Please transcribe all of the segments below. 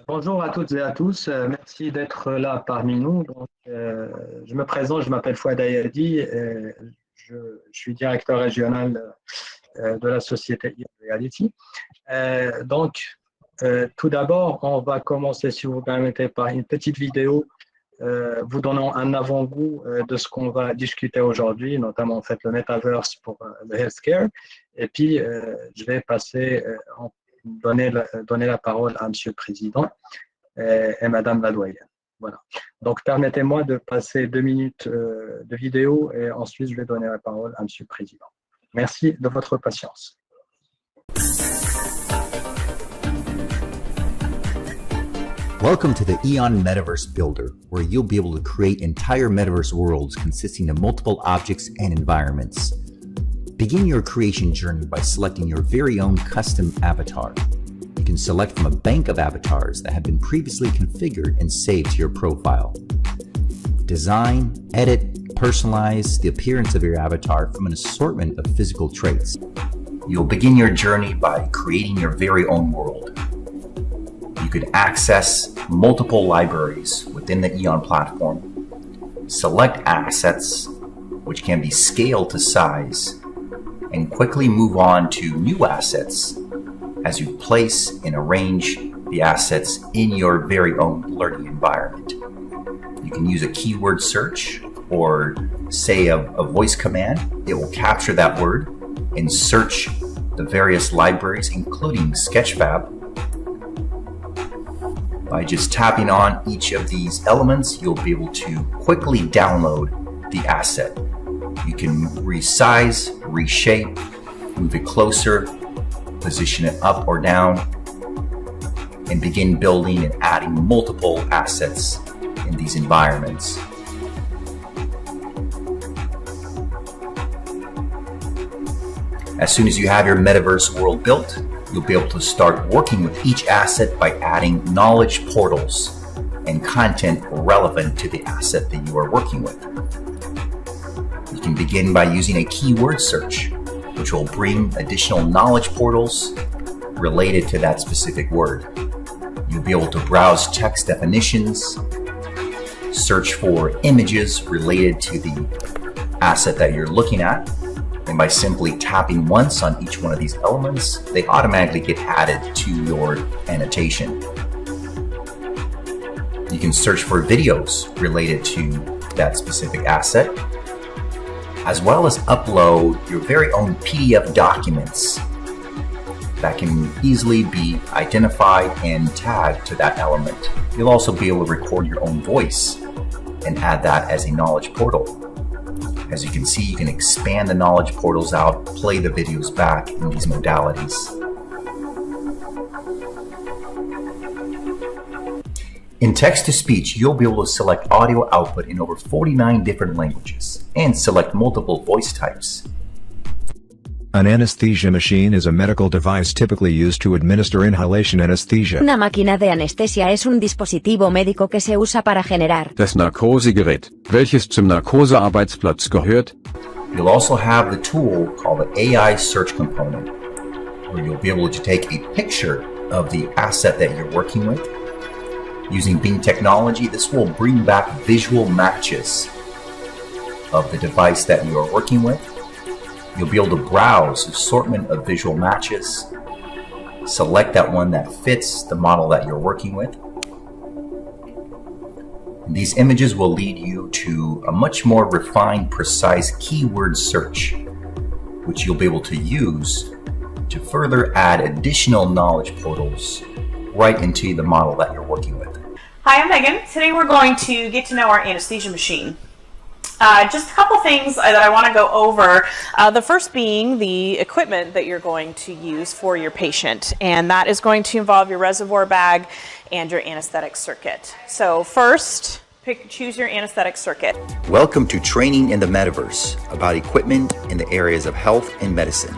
Bonjour à toutes et à tous, merci d'être là parmi nous. Donc, je me présente, je m'appelle Fouad Ayadi, et je suis directeur régional de la société EON Reality. Tout d'abord, on va commencer, si vous permettez, par une petite vidéo vous donnant un avant-goût de ce qu'on va discuter aujourd'hui, notamment en fait le Metaverse pour le healthcare. Et puis, je vais passer donner la parole à Monsieur le Président et Madame la doyenne. Voilà. Donc, permettez-moi de passer 2 minutes de vidéo et ensuite, je vais donner la parole à Monsieur le Président. Merci de votre patience. Welcome to the EON Metaverse Builder, where you'll be able to create entire metaverse worlds consisting of multiple objects and environments. Begin your creation journey by selecting your very own custom avatar. You can select from a bank of avatars that have been previously configured and saved to your profile. Design, edit, personalize the appearance of your avatar from an assortment of physical traits. You'll begin your journey by creating your very own world. You could access multiple libraries within the EON platform, select assets which can be scaled to size, and quickly move on to new assets as you place and arrange the assets in your very own learning environment. You can use a keyword search or say a voice command. It will capture that word and search the various libraries, including Sketchfab. By just tapping on each of these elements, you'll be able to quickly download the asset. You can resize, reshape, move it closer, position it up or down, and begin building and adding multiple assets in these environments. As soon as you have your metaverse world built, you'll be able to start working with each asset by adding knowledge portals and content relevant to the asset that you are working with. You can begin by using a keyword search, which will bring additional knowledge portals related to that specific word. You'll be able to browse text definitions, search for images related to the asset that you're looking at, and by simply tapping once on each one of these elements, they automatically get added to your annotation. You can search for videos related to that specific asset, as well as upload your very own PDF documents that can easily be identified and tagged to that element. You'll also be able to record your own voice and add that as a knowledge portal. As you can see, you can expand the knowledge portals out, play the videos back in these modalities. In text-to-speech, you'll be able to select audio output in over 49 different languages and select multiple voice types. An anesthesia machine is a medical device typically used to administer inhalation anesthesia. Una máquina de anestesia es un dispositivo médico que se usa para generar. Das Narkosegerät, welches zum Narkosearbeitsplatz gehört. You'll also have the tool called the AI search component, where you'll be able to take a picture of the asset that you're working with. Using Bing technology, this will bring back visual matches of the device that you are working with. You'll be able to browse an assortment of visual matches, select that one that fits the model that you're working with. And these images will lead you to a much more refined, precise keyword search, which you'll be able to use to further add additional knowledge portals right into the model that you're working with. Hi, I'm Megan. Today we're going to get to know our anesthesia machine. Just a couple things that I want to go over. The first being the equipment that you're going to use for your patient, and that is going to involve your reservoir bag and your anesthetic circuit. So first, choose your anesthetic circuit. Welcome to Training in the Metaverse, about equipment in the areas of health and medicine.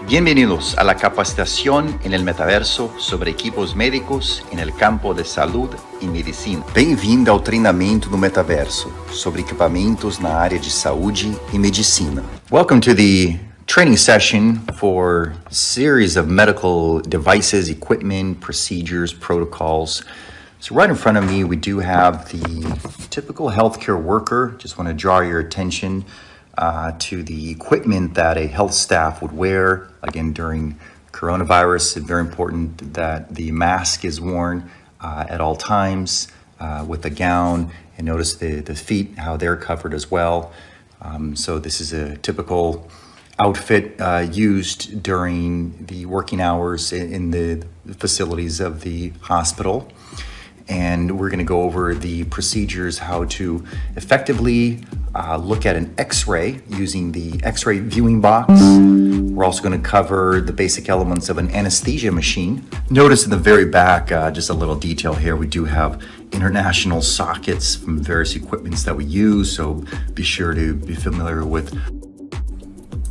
Bienvenidos a la capacitación en el metaverso sobre equipos médicos en el campo de salud e medicina. Bem-vindo ao treinamento no metaverso sobre equipamentos na área de saúde e medicina. Welcome to the training session for a series of medical devices, equipment, procedures, protocols. So right in front of me, we do have the typical healthcare worker. Just want to draw your attention to the equipment that a health staff would wear. Again, during coronavirus, it's very important that the mask is worn at all times with a gown, and notice the feet, how they're covered as well. So this is a typical outfit used during the working hours in the facilities of the hospital. And we're going to go over the procedures, how to effectively look at an X-ray using the X-ray viewing box. We're also going to cover the basic elements of an anesthesia machine. Notice in the very back, just a little detail here, we do have international sockets from various equipments that we use, so be sure to be familiar with.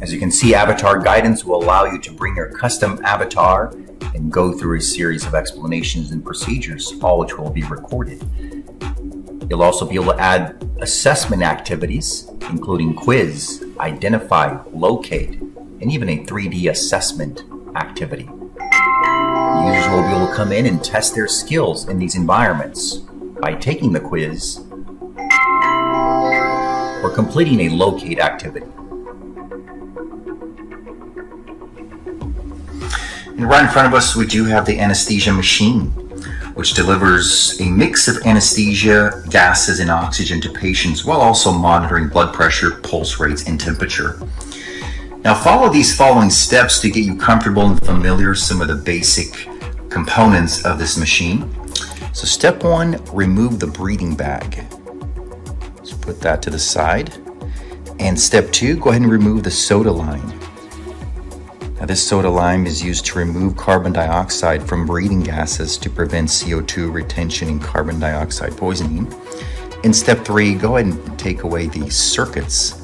As you can see, avatar guidance will allow you to bring your custom avatar and go through a series of explanations and procedures, all which will be recorded. You'll also be able to add assessment activities, including quiz, identify, locate, and even a 3D assessment activity. Users will be able to come in and test their skills in these environments by taking the quiz or completing a locate activity. And right in front of us, we do have the anesthesia machine, which delivers a mix of anesthesia, gases, and oxygen to patients while also monitoring blood pressure, pulse rates, and temperature. Now follow these following steps to get you comfortable and familiar with some of the basic components of this machine. So step 1, remove the breathing bag. Let's put that to the side. And step 2, go ahead and remove the soda line. Now this soda lime is used to remove carbon dioxide from breathing gases to prevent CO2 retention and carbon dioxide poisoning. In step 3, go ahead and take away the circuits,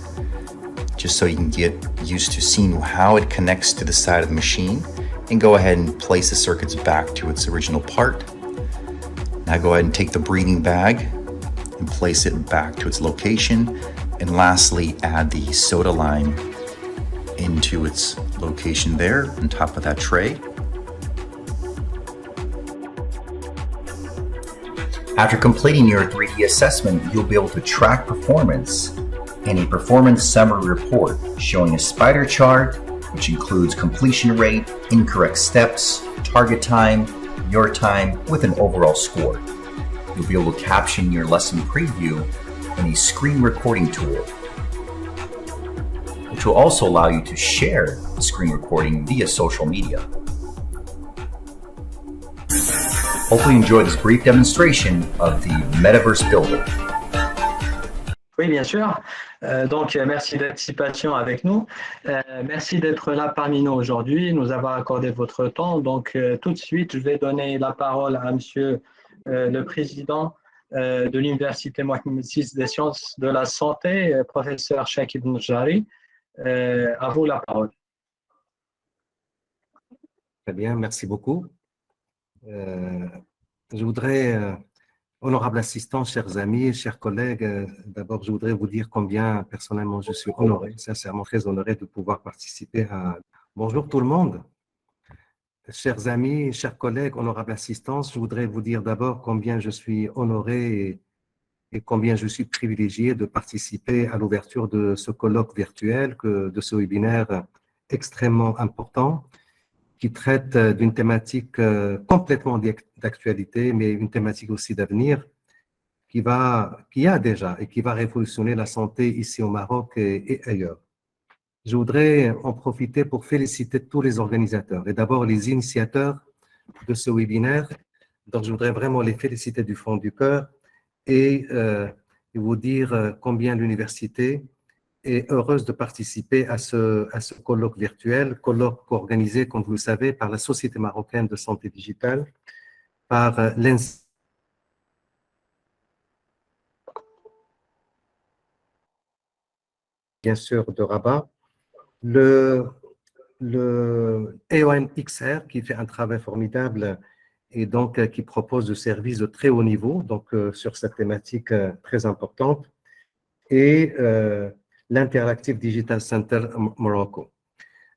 just so you can get used to seeing how it connects to the side of the machine, and go ahead and place the circuits back to its original part. Now go ahead and take the breathing bag and place it back to its location, and lastly add the soda lime into its location there on top of that tray. After completing your 3D assessment, you'll be able to track performance in a performance summary report showing a spider chart, which includes completion rate, incorrect steps, target time, your time, with an overall score. You'll be able to caption your lesson preview in a screen recording tool, which will also allow you to share the screen recording via social media. Hopefully you enjoyed this brief demonstration of the Metaverse Builder. Oui, bien sûr. Donc, merci d'être patient avec nous. Merci d'être là parmi nous aujourd'hui, nous avoir accordé votre temps. Donc, tout de suite, je vais donner la parole à Monsieur le Président de l'Université Mohammed VI des sciences de la santé, professeur Chakib NEJJARI. À vous la parole. Très bien, merci beaucoup. Je voudrais, honorable assistant, chers amis, chers collègues, d'abord je voudrais vous dire combien personnellement je suis honoré, sincèrement très honoré de pouvoir participer à... Bonjour tout le monde. Chers amis, chers collègues, honorable assistance, je voudrais vous dire d'abord combien je suis honoré et combien je suis privilégié de participer à l'ouverture de ce colloque virtuel, de ce webinaire extrêmement important qui traite d'une thématique complètement d'actualité, mais une thématique aussi d'avenir qui a déjà et qui va révolutionner la santé ici au Maroc et ailleurs. Je voudrais en profiter pour féliciter tous les organisateurs et d'abord les initiateurs de ce webinaire. Donc, je voudrais vraiment les féliciter du fond du cœur et vous dire combien l'université est heureuse de participer à ce colloque virtuel, colloque organisé, comme vous le savez, par la Société marocaine de santé digitale, par l'ENSAM, bien sûr, de Rabat, le EON XR qui fait un travail formidable et donc qui propose des services de très haut niveau donc, sur cette thématique très importante, et l'Interactive Digital Center Morocco.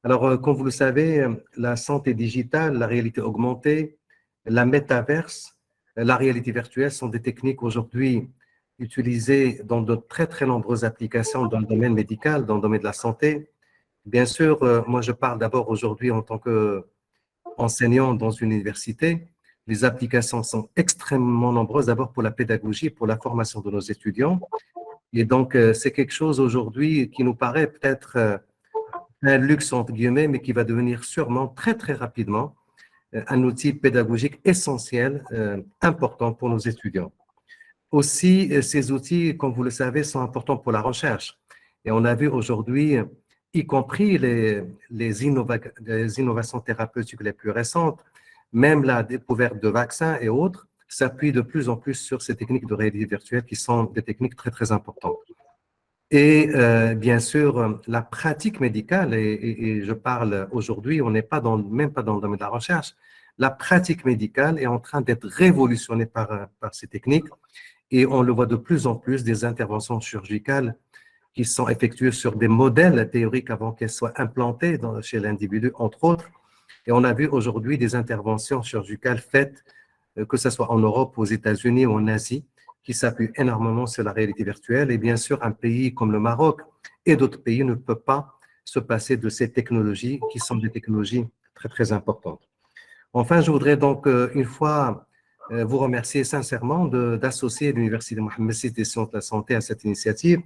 Alors, comme vous le savez, la santé digitale, la réalité augmentée, la métaverse, la réalité virtuelle sont des techniques aujourd'hui utilisées dans de très, très nombreuses applications dans le domaine médical, dans le domaine de la santé. Bien sûr, moi, je parle d'abord aujourd'hui en tant qu'enseignant dans une université. Les applications sont extrêmement nombreuses, d'abord pour la pédagogie, pour la formation de nos étudiants. Et donc, c'est quelque chose aujourd'hui qui nous paraît peut-être un luxe, entre guillemets, mais qui va devenir sûrement très, très rapidement un outil pédagogique essentiel, important pour nos étudiants. Aussi, ces outils, comme vous le savez, sont importants pour la recherche. Et on a vu aujourd'hui, y compris les innovations thérapeutiques les plus récentes, même la découverte de vaccins et autres, s'appuie de plus en plus sur ces techniques de réalité virtuelle qui sont des techniques très, très importantes. Et bien sûr, la pratique médicale, et je parle aujourd'hui, on n'est pas même pas dans le domaine de la recherche, la pratique médicale est en train d'être révolutionnée par ces techniques et on le voit de plus en plus, des interventions chirurgicales qui sont effectuées sur des modèles théoriques avant qu'elles soient implantées chez l'individu, entre autres. Et on a vu aujourd'hui des interventions chirurgicales faites, que ce soit en Europe, aux États-Unis ou en Asie, qui s'appuient énormément sur la réalité virtuelle. Et bien sûr, un pays comme le Maroc et d'autres pays ne peuvent pas se passer de ces technologies qui sont des technologies très, très importantes. Enfin, je voudrais donc, une fois, vous remercier sincèrement d'associer l'Université Mohammed VI des sciences de la santé à cette initiative.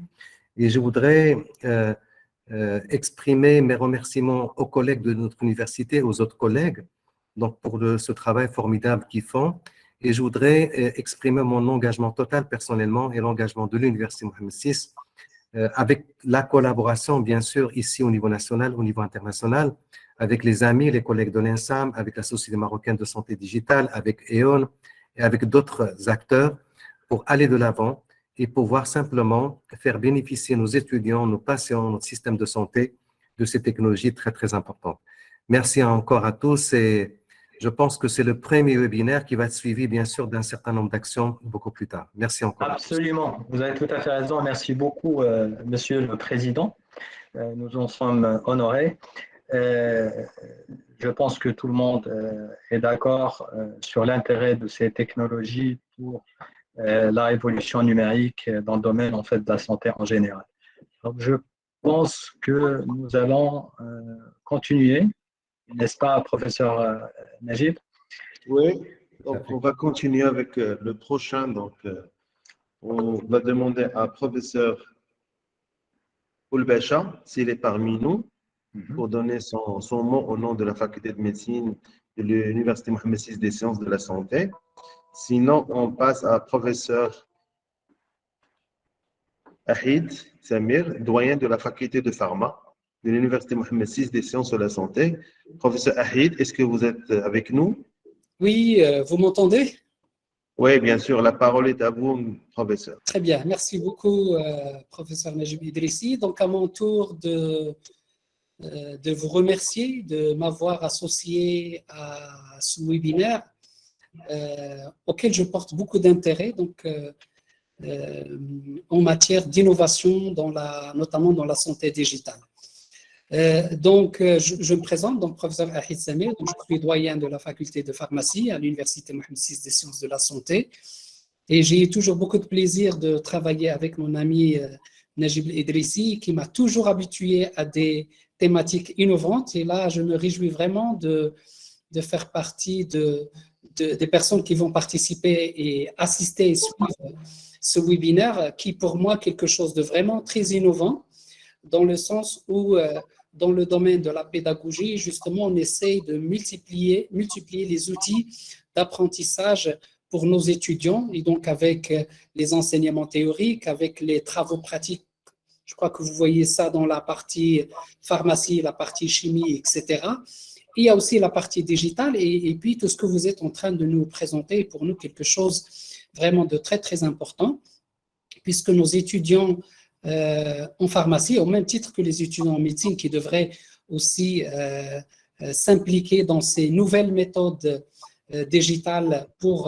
Et je voudrais exprimer mes remerciements aux collègues de notre université, aux autres collègues, donc pour ce travail formidable qu'ils font. Et je voudrais exprimer mon engagement total personnellement et l'engagement de l'Université Mohammed VI avec la collaboration, bien sûr, ici au niveau national, au niveau international, avec les amis, les collègues de l'ENSAM, avec la Société marocaine de santé digitale, avec EON et avec d'autres acteurs pour aller de l'avant et pouvoir simplement faire bénéficier nos étudiants, nos patients, notre système de santé de ces technologies très, très importantes. Merci encore à tous et je pense que c'est le premier webinaire qui va être suivi, bien sûr, d'un certain nombre d'actions beaucoup plus tard. Merci encore. Absolument, vous avez tout à fait raison. Merci beaucoup, Monsieur le Président. Nous en sommes honorés. Je pense que tout le monde est d'accord sur l'intérêt de ces technologies pour la révolution numérique dans le domaine en fait, de la santé en général. Donc, je pense que nous allons continuer. N'est-ce pas, professeur Najib? Oui, donc on va continuer avec le prochain. Donc, on va demander à professeur Oulbecha, s'il est parmi nous, pour donner son mot au nom de la faculté de médecine de l'Université Mohammed VI des sciences de la santé. Sinon, on passe à professeur AHID, Samir, doyen de la faculté de pharma de l'Université Mohammed VI des sciences de la santé. Professeur AHID, est-ce que vous êtes avec nous? Oui, vous m'entendez? Oui, bien sûr. La parole est à vous, professeur. Très bien. Merci beaucoup, professeur Najib Idrissi. Donc, à mon tour de vous remercier de m'avoir associé à ce webinaire auquel je porte beaucoup d'intérêt. Donc, en matière d'innovation, notamment dans la santé digitale. Je me présente, donc professeur AHID Samir, donc je suis doyen de la faculté de pharmacie à l'Université Mohammed VI des sciences de la santé et j'ai toujours beaucoup de plaisir de travailler avec mon ami Najib Idrissi qui m'a toujours habitué à des thématiques innovantes et là je me réjouis vraiment de faire partie des personnes qui vont participer et assister et suivre ce webinaire qui pour moi est quelque chose de vraiment très innovant dans le sens où dans le domaine de la pédagogie, justement, on essaye de multiplier les outils d'apprentissage pour nos étudiants et donc avec les enseignements théoriques, avec les travaux pratiques. Je crois que vous voyez ça dans la partie pharmacie, la partie chimie, etc. Il y a aussi la partie digitale et puis tout ce que vous êtes en train de nous présenter est pour nous quelque chose vraiment de très, très important puisque nos étudiants en pharmacie, au même titre que les étudiants en médecine qui devraient aussi s'impliquer dans ces nouvelles méthodes digitales pour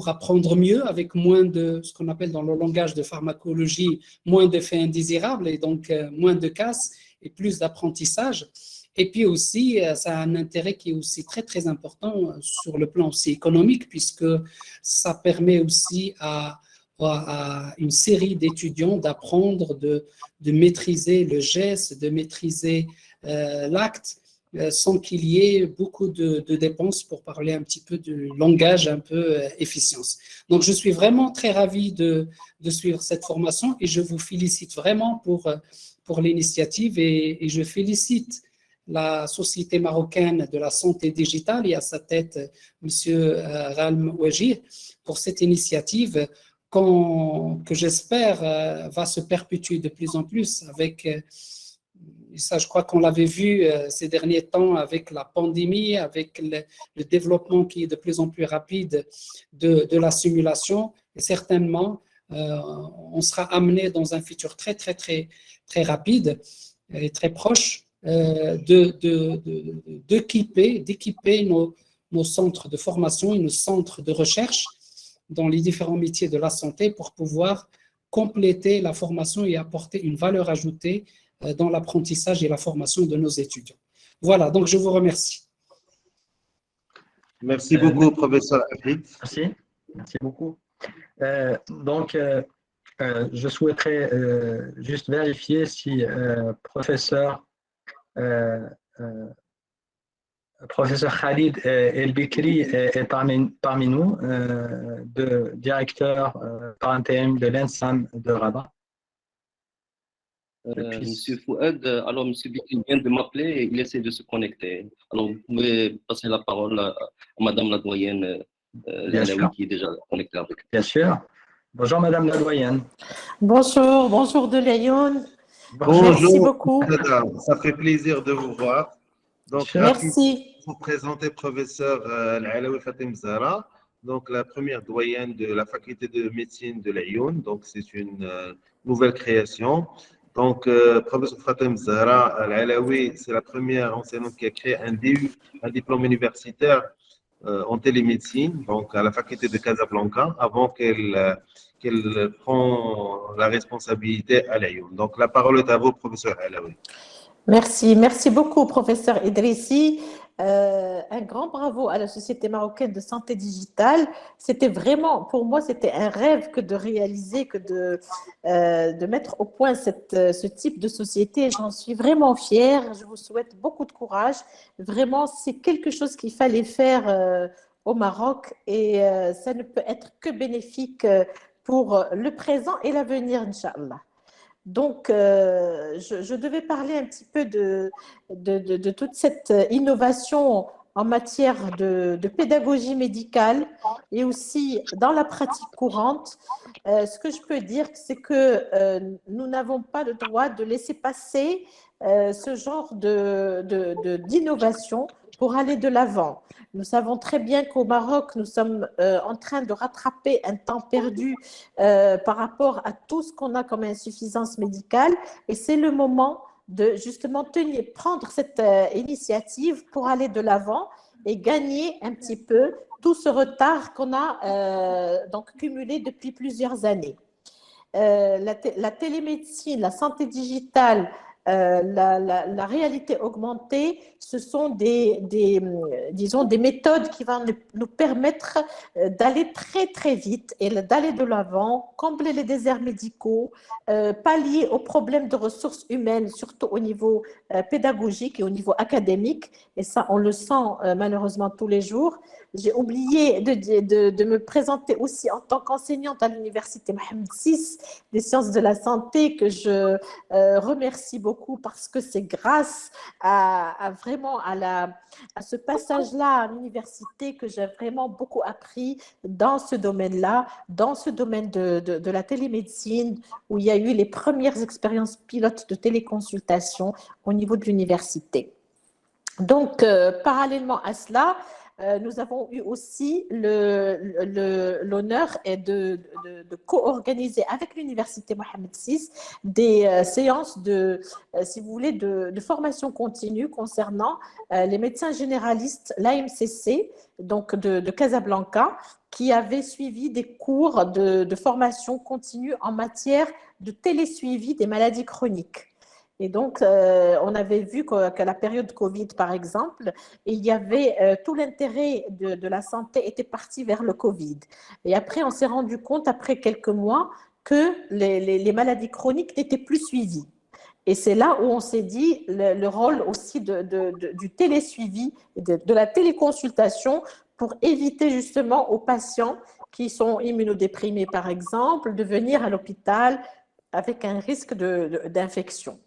apprendre mieux avec moins de, ce qu'on appelle dans le langage de pharmacologie, moins d'effets indésirables et donc moins de casse. et plus d'apprentissage. Et puis aussi, ça a un intérêt qui est aussi très, très important sur le plan aussi économique, puisque ça permet aussi à une série d'étudiants d'apprendre, de maîtriser le geste, de maîtriser l'acte, sans qu'il y ait beaucoup de dépenses, pour parler un petit peu du langage un peu efficience. Donc, je suis vraiment très ravi de suivre cette formation et je vous félicite vraiment pour l'initiative et je félicite la Société marocaine de la santé digitale et à sa tête M. RHALEM Wajih pour cette initiative que j'espère va se perpétuer de plus en plus avec, et ça je crois qu'on l'avait vu ces derniers temps avec la pandémie, avec le développement qui est de plus en plus rapide de la simulation, et certainement on sera amené dans un futur très très très très rapide et très proche d'équiper nos centres de formation et nos centres de recherche dans les différents métiers de la santé pour pouvoir compléter la formation et apporter une valeur ajoutée dans l'apprentissage et la formation de nos étudiants. Voilà, donc je vous remercie. Merci beaucoup, professeur Ahmed. Merci beaucoup. Donc, je souhaiterais juste vérifier si professeur Khalid El-BIKRI est parmi nous, directeur par intérim de l'ENSAM de Rabat. Monsieur Fouad, alors Monsieur BIKRI vient de m'appeler et il essaie de se connecter. Alors vous pouvez passer la parole à Madame la doyenne l'ALAOUI qui est déjà connectée avec. Bien sûr. Bonjour Madame la doyenne. Bonjour de l'EON. Bonjour, merci beaucoup. Madame, ça fait plaisir de vous voir. Donc, merci. Pour présenter professeur ALAOUI Fatima Zahra, donc la première doyenne de la faculté de médecine de l'EON. Donc c'est une nouvelle création. Donc professeur Fatima Zahra ALAOUI, c'est la première enseignante qui a créé un DU, un diplôme universitaire en télémédecine, donc à la faculté de Casablanca, avant qu'elle prend la responsabilité à l'EON. Donc la parole est à vous, professeur ALAOUI. Merci beaucoup, professeur IDRISSI. Un grand bravo à la Société marocaine de santé digitale. C'était vraiment, pour moi, c'était un rêve que de réaliser, que de mettre au point ce type de société. J'en suis vraiment fière. Je vous souhaite beaucoup de courage. Vraiment, c'est quelque chose qu'il fallait faire au Maroc et ça ne peut être que bénéfique pour le présent et l'avenir, Inch'Allah. Donc, je devais parler un petit peu de toute cette innovation en matière de pédagogie médicale et aussi dans la pratique courante. Ce que je peux dire, c'est que nous n'avons pas le droit de laisser passer ce genre d'innovation pour aller de l'avant. Nous savons très bien qu'au Maroc, nous sommes en train de rattraper un temps perdu par rapport à tout ce qu'on a comme insuffisance médicale et c'est le moment de justement prendre cette initiative pour aller de l'avant et gagner un petit peu tout ce retard qu'on a donc cumulé depuis plusieurs années. La télémédecine, la santé digitale, la réalité augmentée, ce sont disons, des méthodes qui vont nous permettre d'aller très très vite et d'aller de l'avant, combler les déserts médicaux, pallier aux problèmes de ressources humaines, surtout au niveau pédagogique et au niveau académique. Et ça, on le sent malheureusement tous les jours. J'ai oublié de me présenter aussi en tant qu'enseignante à l'Université Mohammed VI des sciences de la santé, que je remercie beaucoup parce que c'est grâce vraiment à ce passage-là à l'université que j'ai vraiment beaucoup appris dans ce domaine-là, dans ce domaine de la télémédecine, où il y a eu les premières expériences pilotes de téléconsultation au niveau de l'université. Donc, parallèlement à cela, nous avons eu aussi l'honneur de co-organiser avec l'Université Mohammed VI des séances si vous voulez, de formation continue concernant les médecins généralistes, l'AMCC, donc de Casablanca, qui avaient suivi des cours de formation continue en matière de télésuivi des maladies chroniques. Et donc, on avait vu qu'à la période Covid, par exemple, il y avait tout l'intérêt de la santé était parti vers le Covid. Et après, on s'est rendu compte, après quelques mois, que les maladies chroniques n'étaient plus suivies. Et c'est là où on s'est dit le rôle aussi du télésuivi, de la téléconsultation pour éviter justement aux patients qui sont immunodéprimés, par exemple, de venir à l'hôpital avec un risque d'infection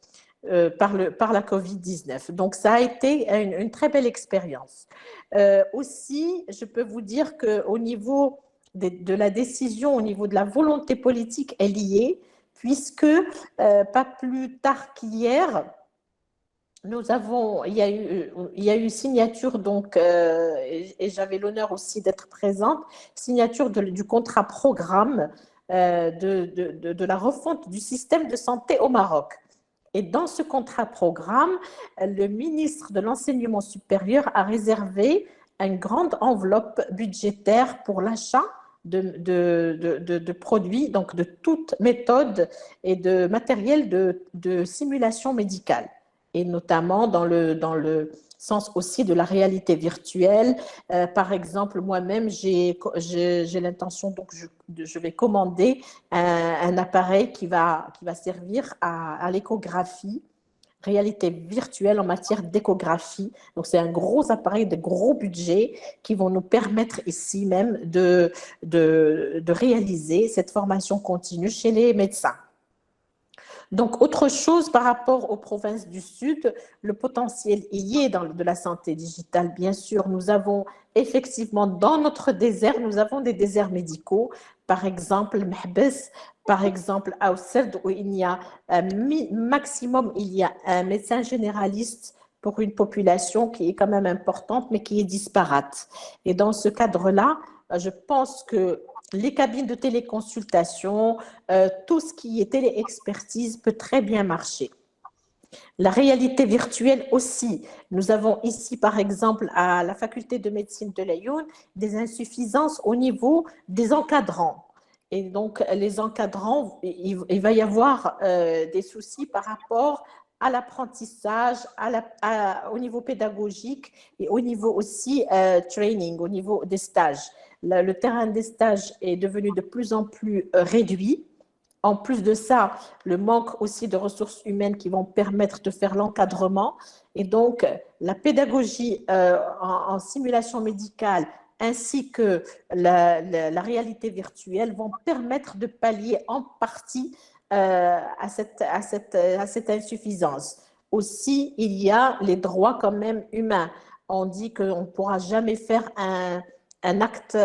par la COVID-19. Donc, ça a été une très belle expérience. Aussi, je peux vous dire qu'au niveau de la décision, au niveau de la volonté politique, elle y est, puisque pas plus tard qu'hier, il y a eu signature, donc, et j'avais l'honneur aussi d'être présente, signature du contrat programme de la refonte du système de santé au Maroc. Et dans ce contrat programme, le ministre de l'Enseignement supérieur a réservé une grande enveloppe budgétaire pour l'achat de produits, donc de toute méthode et de matériel de simulation médicale, et notamment dans le sens aussi de la réalité virtuelle. Par exemple, moi-même, j'ai l'intention, donc je vais commander un appareil qui va servir à l'échographie, réalité virtuelle en matière d'échographie. Donc, c'est un gros appareil de gros budget qui vont nous permettre ici même de réaliser cette formation continue chez les médecins. Donc, autre chose par rapport aux provinces du Sud, le potentiel y est de la santé digitale, bien sûr. Nous avons effectivement, dans notre désert, nous avons des déserts médicaux. Par exemple, Mahbes, par exemple, à Ousserd, où il y a un maximum, il y a un médecin généraliste pour une population qui est quand même importante, mais qui est disparate. Et dans ce cadre-là, je pense que les cabines de téléconsultation, tout ce qui est télé-expertise peut très bien marcher. La réalité virtuelle aussi. Nous avons ici, par exemple, à la faculté de médecine de l'EON, des insuffisances au niveau des encadrants. Et donc, les encadrants, il va y avoir des soucis par rapport à l'apprentissage, au niveau pédagogique et au niveau aussi training, au niveau des stages. Le terrain des stages est devenu de plus en plus réduit. En plus de ça, le manque aussi de ressources humaines qui vont permettre de faire l'encadrement. Et donc, la pédagogie en simulation médicale ainsi que la réalité virtuelle vont permettre de pallier en partie à cette insuffisance. Aussi, il y a les droits quand même humains. On dit qu'on ne pourra jamais faire un acte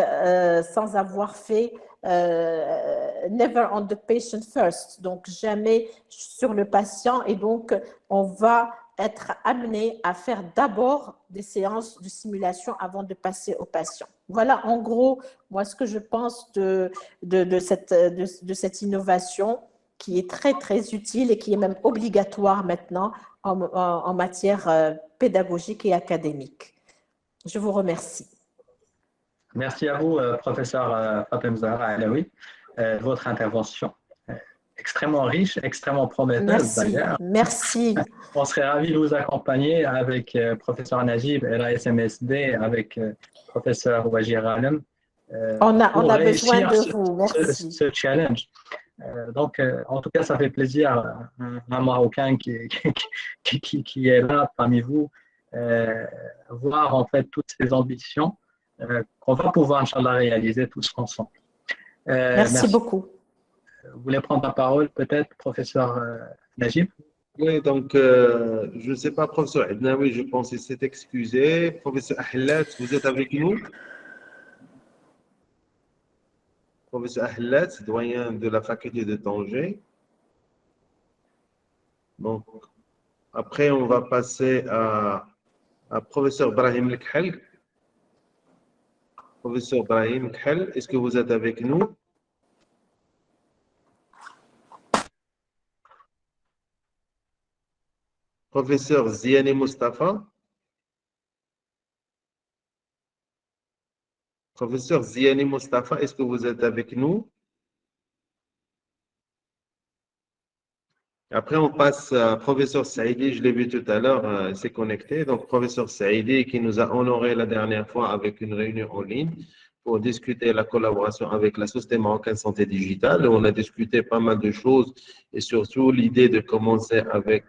sans avoir fait never on the patient first, donc jamais sur le patient, et donc on va être amené à faire d'abord des séances de simulation avant de passer au patient. Voilà en gros moi ce que je pense de cette innovation qui est très très utile et qui est même obligatoire maintenant en matière pédagogique et académique. Je vous remercie. Merci à vous, professeur Fatima Zahra ALAOUI, de votre intervention extrêmement riche, extrêmement prometteuse d'ailleurs. Merci. On serait ravis de vous accompagner avec professeur Najib et la SMSD, avec professeur Wajih RHALEM. On a besoin de vous, merci. Ce challenge. Donc, en tout cas, ça fait plaisir à un Marocain qui est là parmi vous, voir en fait toutes ces ambitions qu'on va pouvoir, Inch'Allah, réaliser tous ensemble. Merci beaucoup. Vous voulez prendre la parole, peut-être, professeur Najib? Oui, donc, je ne sais pas, professeur Ednaoui, je pense qu'il s'est excusé. Professeur Ahmed, vous êtes avec nous? Professeur Ahmed, doyen de la faculté de Tanger. Donc, après, on va passer à professeur Brahim Lekhel. Professeur Brahim Lekhel, est-ce que vous êtes avec nous? Professeur EZZIYYANI Mostafa. Professeur EZZIYYANI Mostafa, est-ce que vous êtes avec nous? Après, on passe à professeur Saïdi, je l'ai vu tout à l'heure, s'est connecté. Donc, professeur Saïdi qui nous a honoré la dernière fois avec une réunion en ligne pour discuter la collaboration avec la Société marocaine Santé digitale. On a discuté pas mal de choses et surtout l'idée de commencer avec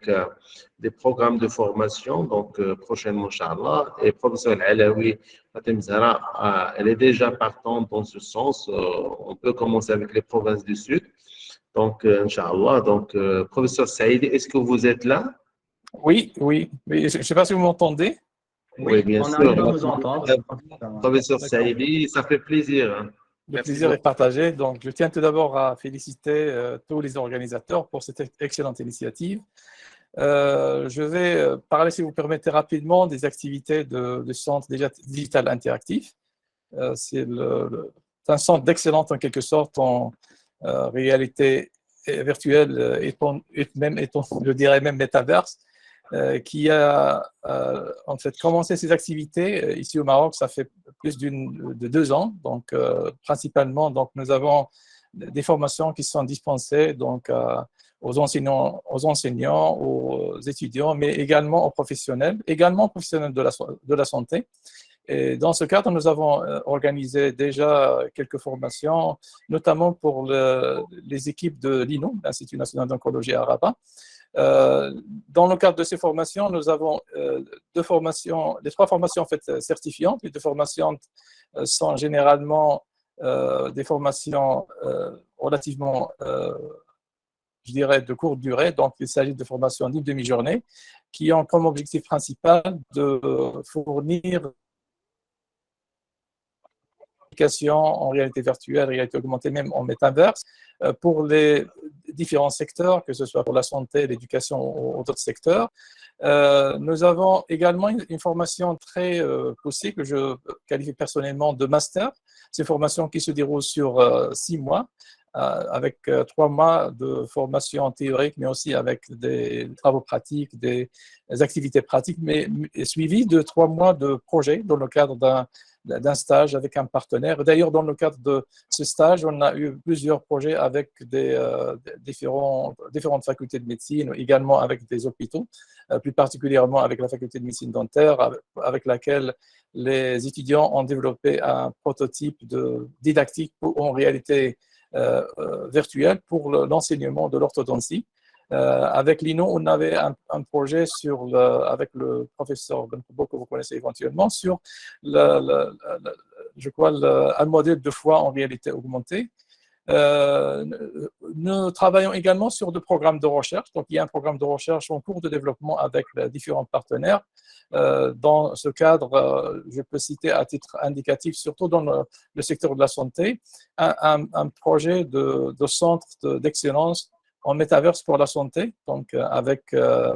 des programmes de formation, donc prochainement, Inch'Allah. Et professeur ALAOUI, Fatima Zahra, elle est déjà partante dans ce sens. On peut commencer avec les provinces du Sud. Donc, Inch'Allah, donc, professeur Saïdi, est-ce que vous êtes là? Oui, oui, oui. Je ne sais pas si vous m'entendez. Oui, bien on sûr. arrive à vous entendre. Professeur Saïdi, ça fait plaisir. Hein. Le plaisir est partagé. Donc, je tiens tout d'abord à féliciter tous les organisateurs pour cette excellente initiative. Je vais parler, si vous permettez, rapidement des activités du centre digital interactif. C'est un centre d'excellence en quelque sorte en réalité virtuelle et même, je dirais même métaverse, qui a en fait commencé ses activités ici au Maroc. Ça fait plus de 2 ans. Donc, principalement, donc, nous avons des formations qui sont dispensées donc, aux enseignants, aux étudiants, mais également aux professionnels de la santé. Et dans ce cadre, nous avons organisé déjà quelques formations, notamment pour les équipes de l'INO, l'Institut national d'oncologie à Rabat. Dans le cadre de ces formations, nous avons les 3 formations en fait, certifiantes. Les 2 formations sont généralement des formations relativement, je dirais, de courte durée. Donc, il s'agit de formations d'une demi-journée qui ont comme objectif principal de fournir en réalité virtuelle, réalité augmentée, même en métaverse, pour les différents secteurs, que ce soit pour la santé, l'éducation ou d'autres secteurs. Nous avons également une formation très poussée que je qualifie personnellement de master. C'est une formation qui se déroule sur 6 mois, avec 3 mois de formation théorique, mais aussi avec des travaux pratiques, des activités pratiques, mais suivies de 3 mois de projet dans le cadre d'un stage avec un partenaire. D'ailleurs, dans le cadre de ce stage, on a eu plusieurs projets avec différentes facultés de médecine, également avec des hôpitaux, plus particulièrement avec la faculté de médecine dentaire, avec laquelle les étudiants ont développé un prototype didactique en réalité virtuelle pour l'enseignement de l'orthodontie. Avec l'INO, on avait un projet avec le professeur Benkobo, que vous connaissez éventuellement, sur je crois, un modèle de foi en réalité augmentée. Nous travaillons également sur 2 programmes de recherche. Donc, il y a un programme de recherche en cours de développement avec différents partenaires. Dans ce cadre, je peux citer à titre indicatif, surtout dans le secteur de la santé, un projet de centre d'excellence en métaverse pour la santé, donc avec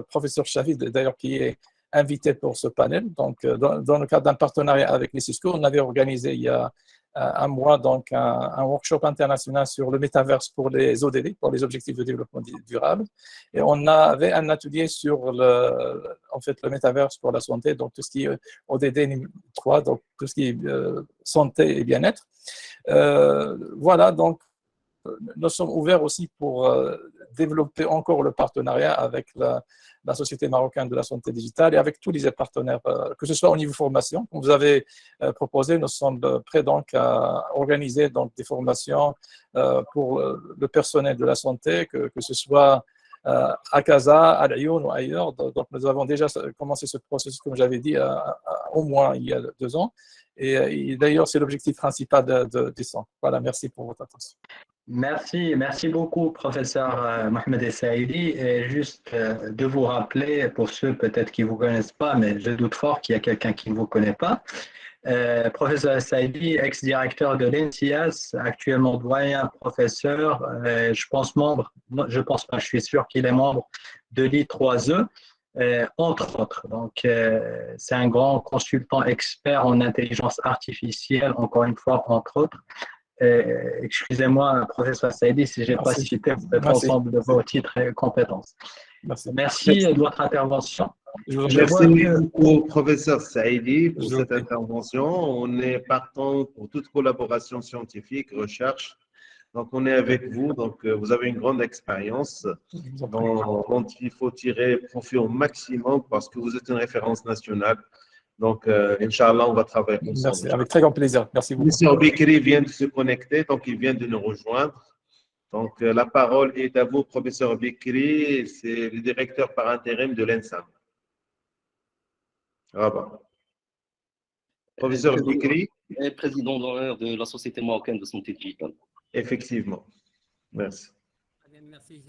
professeur Shafi, d'ailleurs, qui est invité pour ce panel. Donc, dans le cadre d'un partenariat avec l'ISISCO, on avait organisé il y a un mois donc un workshop international sur le métaverse pour les ODD, pour les objectifs de développement durable. Et on avait un atelier sur en fait, le métaverse pour la santé, donc tout ce qui est ODD 3, donc tout ce qui est santé et bien-être. Voilà, donc nous sommes ouverts aussi pour développer encore le partenariat avec la Société marocaine de la santé digitale et avec tous les partenaires, que ce soit au niveau formation. Comme vous avez proposé, nous sommes prêts donc à organiser donc, des formations pour le personnel de la santé, que ce soit à Casa, à l'EON ou ailleurs. Donc nous avons déjà commencé ce processus, comme j'avais dit, au moins il y a 2 ans. Et d'ailleurs, c'est l'objectif principal du centre. Voilà, merci pour votre attention. Merci beaucoup, professeur Mohammed ESSAAIDI. Et juste de vous rappeler, pour ceux peut-être qui ne vous connaissent pas, mais je doute fort qu'il y a quelqu'un qui ne vous connaît pas, professeur ESSAAIDI, ex-directeur de l'ENSIAS, actuellement doyen professeur, je pense membre, non, je pense pas, je suis sûr qu'il est membre de l'I3E, entre autres. Donc, c'est un grand consultant expert en intelligence artificielle, encore une fois, entre autres. Excusez-moi, professeur Saïdi, si je n'ai pas cité l'ensemble de vos titres et compétences. Merci de votre intervention. Merci beaucoup, professeur Saïdi, pour cette intervention. On est partant pour toute collaboration scientifique, recherche, Donc, on est avec vous. Donc, vous avez une grande expérience dont il faut tirer profit au maximum parce que vous êtes une référence nationale. Donc, Inch'Allah, on va travailler ensemble. Merci, avec très grand plaisir. Merci beaucoup. Monsieur BIKRI vient de se connecter, donc il vient de nous rejoindre. Donc, la parole est à vous, professeur BIKRI, c'est le directeur par intérim de l'ENSAM. Rabat. Professeur BIKRI. Président d'honneur de la Société marocaine de santé digitale. Effectivement. Merci. Merci,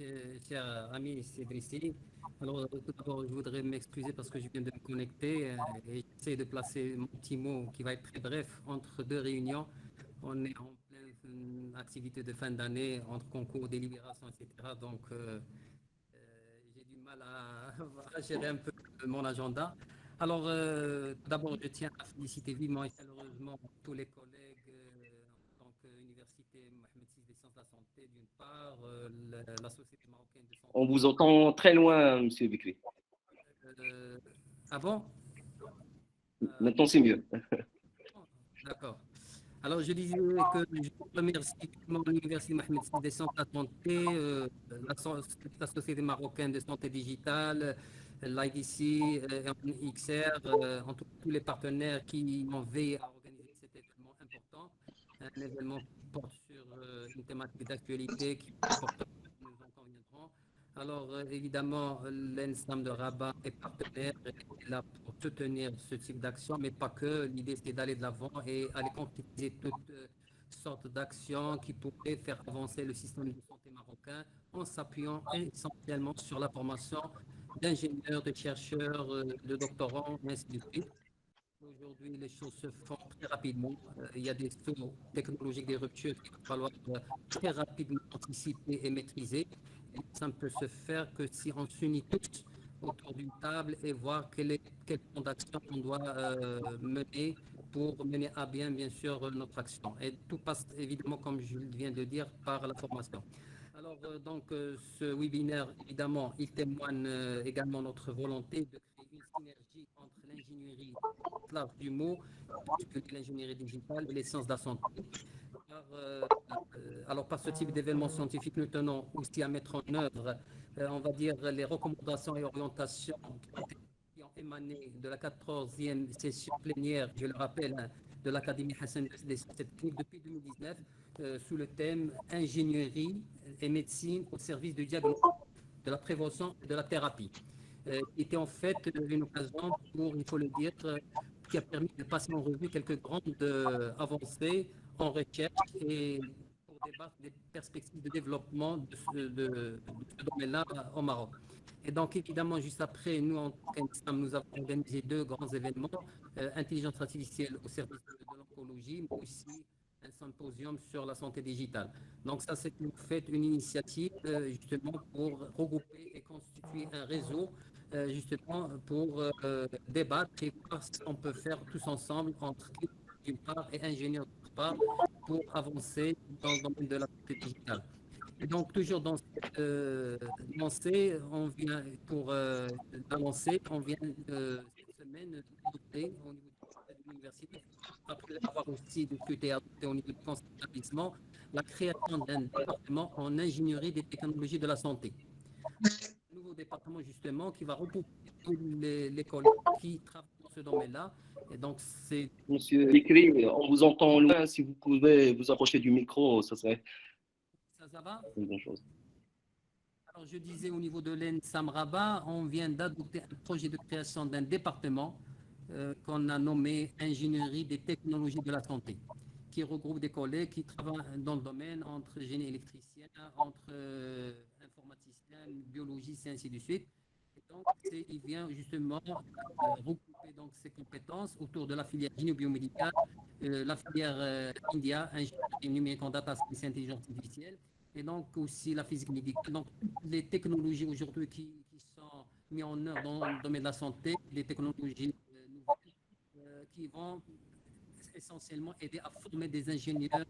cher ami EZZIYYANI. Alors, tout d'abord, je voudrais m'excuser parce que je viens de me connecter et j'essaie de placer mon petit mot qui va être très bref entre deux réunions. On est en pleine activité de fin d'année, entre concours, délibération, etc. Donc, j'ai du mal à gérer un peu mon agenda. Alors, tout d'abord, je tiens à féliciter vivement et chaleureusement tous les collègues en tant qu'Université Mohammed VI des sciences de la santé, d'une part, la Société marocaine de santé. On vous entend très loin, monsieur BIKRI. Ah bon? Maintenant, c'est mieux. D'accord. Alors, je disais que je remercie l'Université Mohammed VI des sciences de la santé, la Société marocaine de santé digitale, l'IDRISSI, XR, en tout cas tous les partenaires qui ont veillé à organiser cet événement important, un événement qui porte sur une thématique d'actualité qui est importante, nous en conviendrons. Alors, évidemment, l'ENSAM de Rabat est partenaire et est là pour soutenir ce type d'action, mais pas que. L'idée, c'est d'aller de l'avant et aller concrétiser toutes sortes d'actions qui pourraient faire avancer le système de santé marocain en s'appuyant essentiellement sur la formation d'ingénieurs, de chercheurs, de doctorants, et ainsi de suite. Aujourd'hui, les choses se font très rapidement. Il y a des sauts technologiques, des ruptures qu'il va falloir très rapidement anticiper et maîtriser. Et ça ne peut se faire que si on s'unit tous autour d'une table et voir quel plan d'action on doit mener pour mener à bien sûr, notre action. Et tout passe évidemment, comme je viens de dire, par la formation. Alors, ce webinaire, évidemment, il témoigne également notre volonté de créer une synergie entre l'ingénierie large du mot, l'ingénierie digitale et les sciences de la santé. Alors, par ce type d'événement scientifique, nous tenons aussi à mettre en œuvre, on va dire, les recommandations et orientations qui ont émané de la 14e session plénière, je le rappelle, de l'Académie Hassan des sciences techniques depuis 2019, sous le thème ingénierie et médecine au service du diagnostic, de la prévention et de la thérapie. Qui était en fait une occasion pour, il faut le dire, qui a permis de passer en revue quelques grandes avancées en recherche et pour débattre des perspectives de développement de ce domaine-là au Maroc. Et donc, évidemment, juste après, nous, en tant qu'ENSAM, nous avons organisé deux grands événements, intelligence artificielle au service de l'oncologie, mais aussi un symposium sur la santé digitale. Donc ça, c'est une initiative justement pour regrouper et constituer un réseau justement pour débattre et voir ce qu'on peut faire tous ensemble entre d'une part et ingénieurs d'autre part pour avancer dans le domaine de la santé digitale. Et donc toujours dans cette lancée, on vient pour avancer, on vient cette semaine adopter au niveau de l'université, après avoir aussi discuté au niveau du conseil d'établissement, la création d'un département en ingénierie des technologies de la santé. Un nouveau département justement qui va regrouper tous les collègues qui travaillent dans ce domaine-là. Et donc c'est... Monsieur BIKRI, on vous entend loin, si vous pouvez vous approcher du micro, ça serait... Ça va? Une bonne chose. Alors je disais au niveau de l'ENSAM Rabat, on vient d'adopter un projet de création d'un département qu'on a nommé ingénierie des technologies de la santé, qui regroupe des collègues qui travaillent dans le domaine entre génie électricien, entre informaticiens, biologistes et ainsi de suite. Et donc, il vient justement regrouper donc, ces compétences autour de la filière génie-biomédicale, la filière India, ingénierie numérique en data science et intelligence artificielle, et donc aussi la physique médicale. Donc, les technologies aujourd'hui qui sont mises en œuvre dans le domaine de la santé, les technologies qui vont essentiellement aider à former des ingénieurs,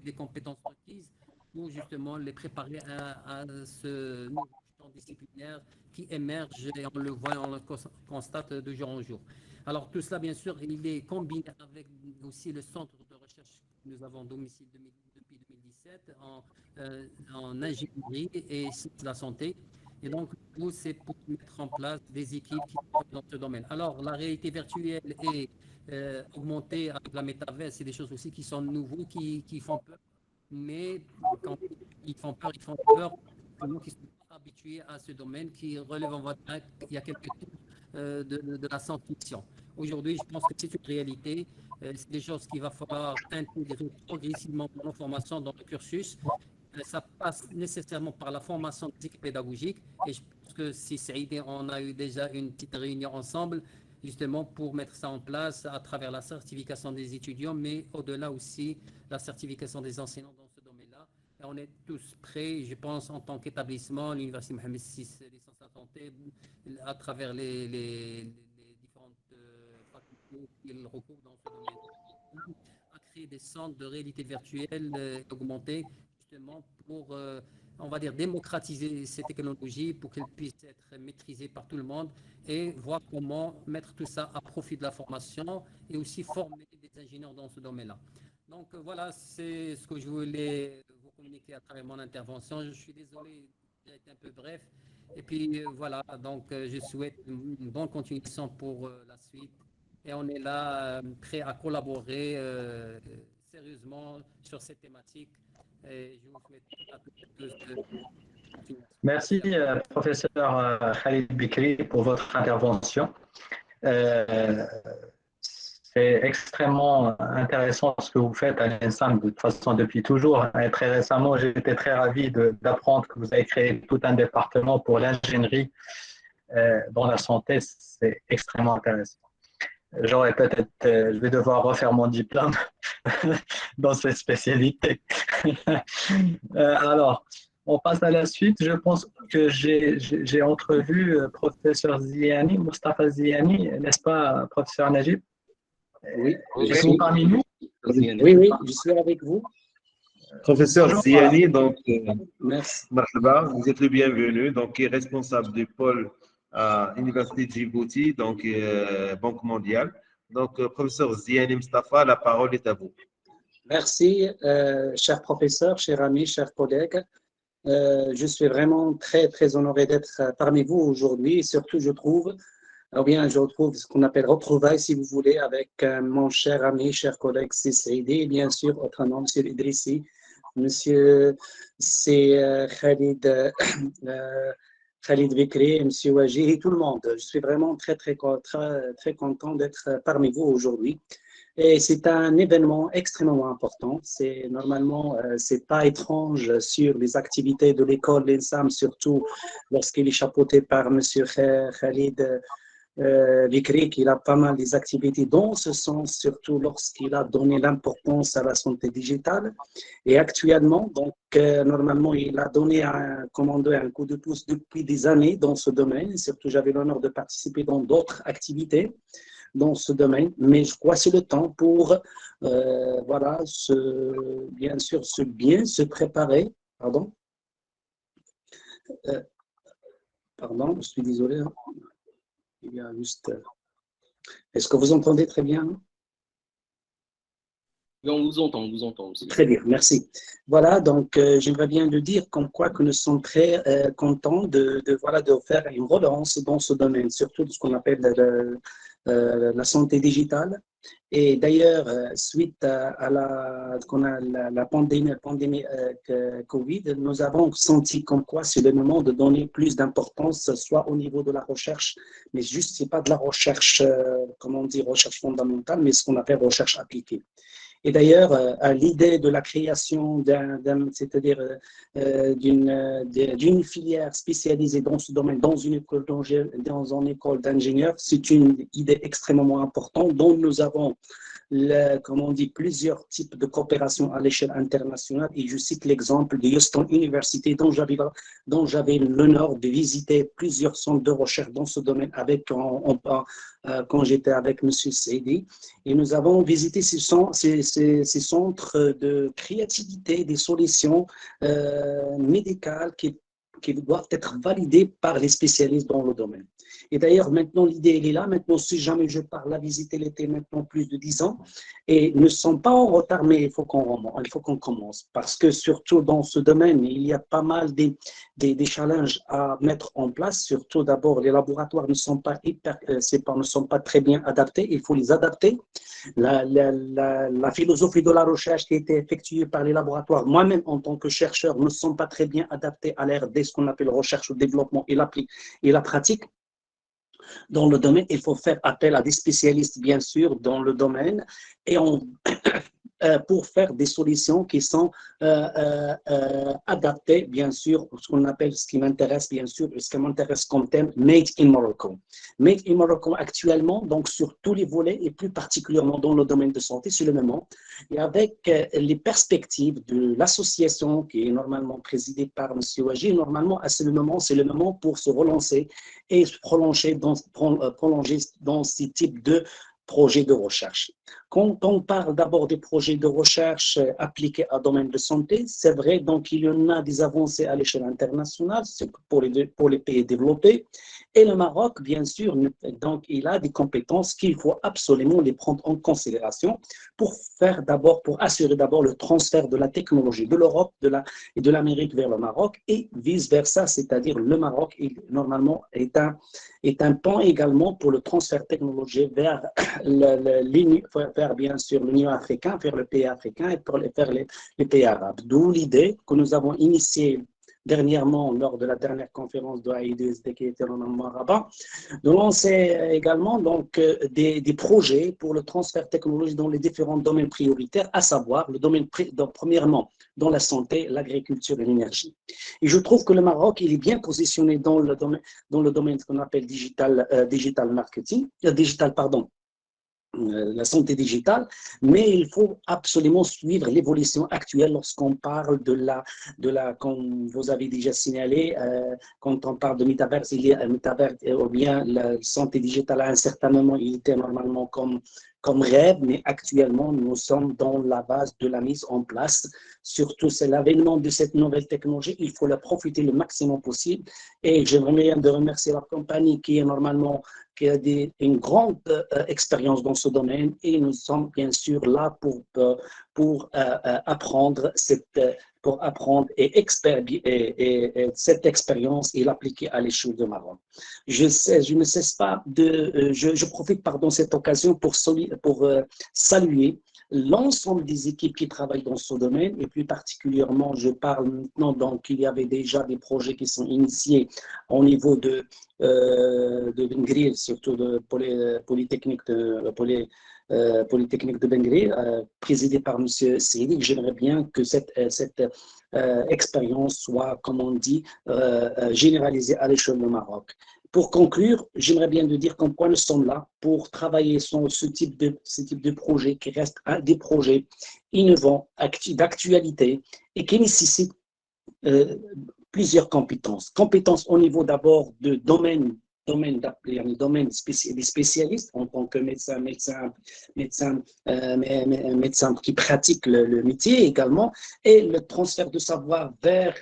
des compétences requises pour justement les préparer à ce nouveau champ disciplinaire qui émerge et on le voit, on le constate de jour en jour. Alors tout cela, bien sûr, il est combiné avec aussi le centre de recherche que nous avons domicile depuis 2017 2017 en ingénierie et la santé. Et donc, nous, c'est pour mettre en place des équipes qui sont dans ce domaine. Alors, la réalité virtuelle est augmentée avec la métaverse, c'est des choses aussi qui sont nouveaux, qui font peur. Mais quand ils font peur pour nous qui sommes habitués à ce domaine, qui relève, on va dire, il y a quelques temps de la science-fiction. Aujourd'hui, je pense que c'est une réalité. C'est des choses qu'il va falloir intégrer progressivement dans nos formations, dans le cursus. Ça passe nécessairement par la formation des équipes pédagogiques. Et je pense que si ESSAAIDI, on a eu déjà une petite réunion ensemble, justement pour mettre ça en place à travers la certification des étudiants, mais au-delà aussi la certification des enseignants dans ce domaine-là. Et on est tous prêts, je pense, en tant qu'établissement, l'Université Mohammed VI, licence à santé, à travers les différentes facultés qui recourent dans ce domaine, à créer des centres de réalité virtuelle augmentée, justement pour, on va dire, démocratiser ces technologies pour qu'elles puissent être maîtrisées par tout le monde et voir comment mettre tout ça à profit de la formation et aussi former des ingénieurs dans ce domaine-là. Donc voilà, c'est ce que je voulais vous communiquer à travers mon intervention. Je suis désolé d'être un peu bref. Et puis voilà, donc je souhaite une bonne continuation pour la suite. Et on est là prêt à collaborer sérieusement sur cette thématique. Et je vous souhaite à tous. Merci, professeur Khalid BIKRI, pour votre intervention. C'est extrêmement intéressant ce que vous faites à l'ENSAM, de toute façon depuis toujours. Et très récemment, j'étais très ravi d'apprendre que vous avez créé tout un département pour l'ingénierie dans la santé. C'est extrêmement intéressant. J'aurais peut-être, je vais devoir refaire mon diplôme dans cette spécialité. Alors, on passe à la suite. Je pense que j'ai entrevu professeur EZZIYYANI, Mostafa EZZIYYANI, n'est-ce pas, professeur Najib? Oui, je suis parmi nous. Oui, je suis avec vous. Professeur EZZIYYANI, donc, merci. Marhaba, vous êtes le bienvenu, donc, qui est responsable du pôle à l'Université de Djibouti, donc Banque mondiale. Donc, professeur EZZIYYANI Mostafa, la parole est à vous. Merci, cher professeur, cher ami, chers collègues. Je suis vraiment très honoré d'être parmi vous aujourd'hui. Et surtout, je retrouve ce qu'on appelle retrouvailles, si vous voulez, avec mon cher ami, cher collègue ESSAAIDI, et bien sûr, autrement, monsieur IDRISSI, monsieur Khalid BIKRI, monsieur Wajih et tout le monde. Je suis vraiment très content d'être parmi vous aujourd'hui. Et c'est un événement extrêmement important. C'est normalement, c'est pas étrange sur les activités de l'école, l'ENSAM, surtout lorsqu'il est chapeauté par monsieur Khalid BIKRI, qu'il a pas mal des activités dans ce sens, surtout lorsqu'il a donné l'importance à la santé digitale. Et actuellement, donc, normalement, il a donné un coup de pouce depuis des années dans ce domaine. Surtout, j'avais l'honneur de participer dans d'autres activités dans ce domaine, mais je crois que c'est le temps pour, voilà, bien sûr, se préparer. Pardon, je suis désolé. Hein. Il y a juste. Est-ce que vous entendez très bien? On vous entend aussi. Très bien, merci. Voilà, donc j'aimerais bien le dire comme quoi que nous sommes très contents de faire une relance dans ce domaine, surtout de ce qu'on appelle la santé digitale. Et d'ailleurs, suite à la pandémie Covid, nous avons senti comme quoi c'est le moment de donner plus d'importance, soit au niveau de la recherche, mais juste, c'est pas de la recherche, recherche fondamentale, mais ce qu'on appelle recherche appliquée. Et d'ailleurs, à l'idée de la création d'une filière spécialisée dans ce domaine, dans une école d'ingénieurs, c'est une idée extrêmement importante dont nous avons plusieurs types de coopération à l'échelle internationale. Et je cite l'exemple de Houston University, dont j'avais l'honneur de visiter plusieurs centres de recherche dans ce domaine quand j'étais avec M. ESSAAIDI. Et nous avons visité ces centres de créativité, des solutions médicales qui doivent être validées par les spécialistes dans le domaine. Et d'ailleurs, maintenant, l'idée, elle est là. Maintenant, si jamais je pars, la visite, elle était maintenant plus de 10 ans. Et ne sommes pas en retard, mais il faut qu'on commence. Parce que surtout dans ce domaine, il y a pas mal des challenges à mettre en place. Surtout, d'abord, les laboratoires ne sont pas ne sont pas très bien adaptés. Il faut les adapter. La philosophie de la recherche qui a été effectuée par les laboratoires, moi-même en tant que chercheur, ne sont pas très bien adaptés à l'ère de ce qu'on appelle recherche, développement et la pratique. Dans le domaine, il faut faire appel à des spécialistes, bien sûr, dans le domaine, et pour faire des solutions qui sont adaptées, bien sûr, ce qui m'intéresse, bien sûr, ce qui m'intéresse comme thème, Made in Morocco. Made in Morocco actuellement, donc sur tous les volets, et plus particulièrement dans le domaine de santé, c'est le moment, et avec les perspectives de l'association qui est normalement présidée par M. Wajih, normalement, c'est le moment pour se relancer et se prolonger dans ces types de projets de recherche. Quand on parle d'abord des projets de recherche appliqués à domaine de santé, c'est vrai, donc il y en a des avancées à l'échelle internationale pour les pays développés. Et le Maroc, bien sûr, donc il a des compétences qu'il faut absolument les prendre en considération pour assurer d'abord le transfert de la technologie de l'Europe et de l'Amérique vers le Maroc et vice-versa, c'est-à-dire le Maroc, normalement, est un pont également pour le transfert technologique vers bien sûr l'Union africaine, vers le pays africain et vers les pays arabes. D'où l'idée que nous avons initiée dernièrement lors de la dernière conférence de AHID qui était normalement à Rabat, de lancer également donc, des projets pour le transfert technologique dans les différents domaines prioritaires, à savoir le domaine premièrement dans la santé, l'agriculture et l'énergie. Et je trouve que le Maroc, il est bien positionné dans le domaine qu'on appelle digital marketing, la santé digitale, mais il faut absolument suivre l'évolution actuelle lorsqu'on parle comme vous avez déjà signalé, quand on parle de Metaverse, il y a un Metaverse, ou bien la santé digitale à un certain moment, il était normalement comme rêve, mais actuellement, nous sommes dans la base de la mise en place. Surtout, c'est l'avènement de cette nouvelle technologie. Il faut la profiter le maximum possible. Et j'aimerais bien remercier la compagnie qui a une grande expérience dans ce domaine. Et nous sommes bien sûr là pour apprendre et cette expérience et l'appliquer à l'échelle de Maroc. Je ne cesse pas je profite de cette occasion pour saluer l'ensemble des équipes qui travaillent dans ce domaine et plus particulièrement, je parle maintenant, donc il y avait déjà des projets qui sont initiés au niveau de BIKRI, surtout pour les Polytechniques de BIKRI, présidé par M. Seydi. J'aimerais bien que cette expérience soit, comme on dit, généralisée à l'échelle du Maroc. Pour conclure, j'aimerais bien dire comme quoi nous sommes là pour travailler sur ce type de projet qui reste des projets innovants, d'actualité et qui nécessitent plusieurs compétences. Compétences au niveau d'abord de domaine des spécialistes en tant que médecin qui pratique le métier également, et le transfert de savoir vers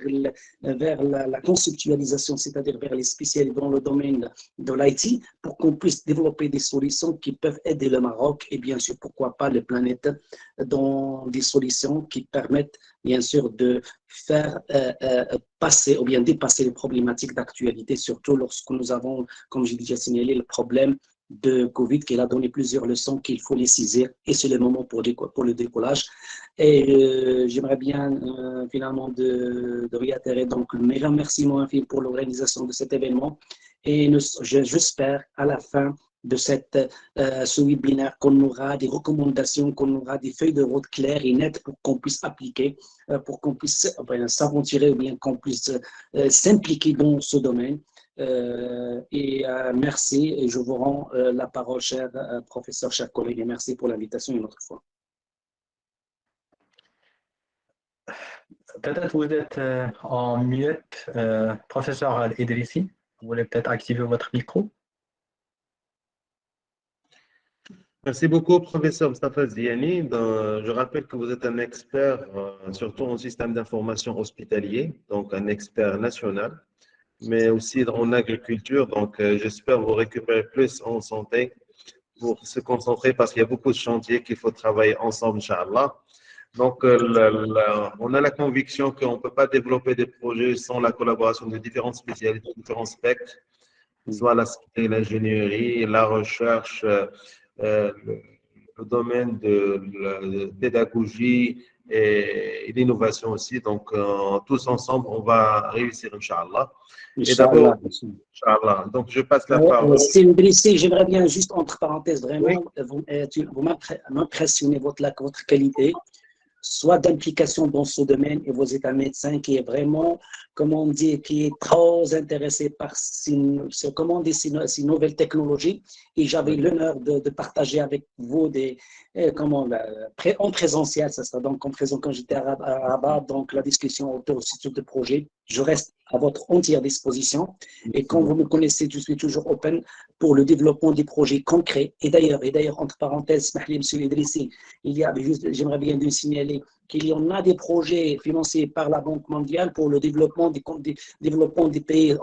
la conceptualisation, c'est-à-dire vers les spécialistes dans le domaine de l'IT, pour qu'on puisse développer des solutions qui peuvent aider le Maroc et bien sûr, pourquoi pas la planète, dans des solutions qui permettent bien sûr de faire passer ou bien dépasser les problématiques d'actualité, surtout lorsque nous avons, comme j'ai déjà signalé, le problème de Covid qui a donné plusieurs leçons qu'il faut les saisir et c'est le moment pour le décollage. Et j'aimerais bien finalement de réitérer donc mes remerciements infinis pour l'organisation de cet événement et j'espère à la fin de ce webinaire qu'on aura des recommandations, qu'on aura des feuilles de route claires et nettes pour qu'on puisse appliquer, pour qu'on puisse s'aventurer ou bien qu'on puisse s'impliquer dans ce domaine. Merci et je vous rends la parole, cher professeur, chers collègues, et merci pour l'invitation une autre fois. Peut-être vous êtes en mute, professeur IDRISSI, vous voulez peut-être activer votre micro. Merci beaucoup, professeur Mostafa EZZIYYANI. Je rappelle que vous êtes un expert, surtout en système d'information hospitalier, donc un expert national. mais aussi en agriculture. Donc, j'espère vous récupérer plus en santé pour se concentrer parce qu'il y a beaucoup de chantiers qu'il faut travailler ensemble, Inch'Allah. Donc, on a la conviction qu'on ne peut pas développer des projets sans la collaboration de différentes spécialités, différents spectres, soit la santé, l'ingénierie, la recherche, le domaine de la pédagogie et l'innovation aussi. Donc, tous ensemble, on va réussir, Inch'Allah. Et d'abord, Inch'Allah. Donc, je passe la parole. Silviu Idrissi, j'aimerais bien juste, entre parenthèses, vraiment, vous m'impressionnez votre qualité, soit d'implication dans ce domaine, et vous êtes un médecin qui est vraiment, comment on dit, qui est très intéressé par ces nouvelles technologies, et j'avais l'honneur de partager avec vous en présentiel, ça sera donc en présent quand j'étais à Rabat, donc la discussion autour de projet. Je reste à votre entière disposition, et quand vous me connaissez, je suis toujours open pour le développement des projets concrets. Et d'ailleurs, entre parenthèses, Monsieur Idrissi, j'aimerais bien vous signaler qu'il y en a des projets financés par la Banque mondiale pour le développement des pays,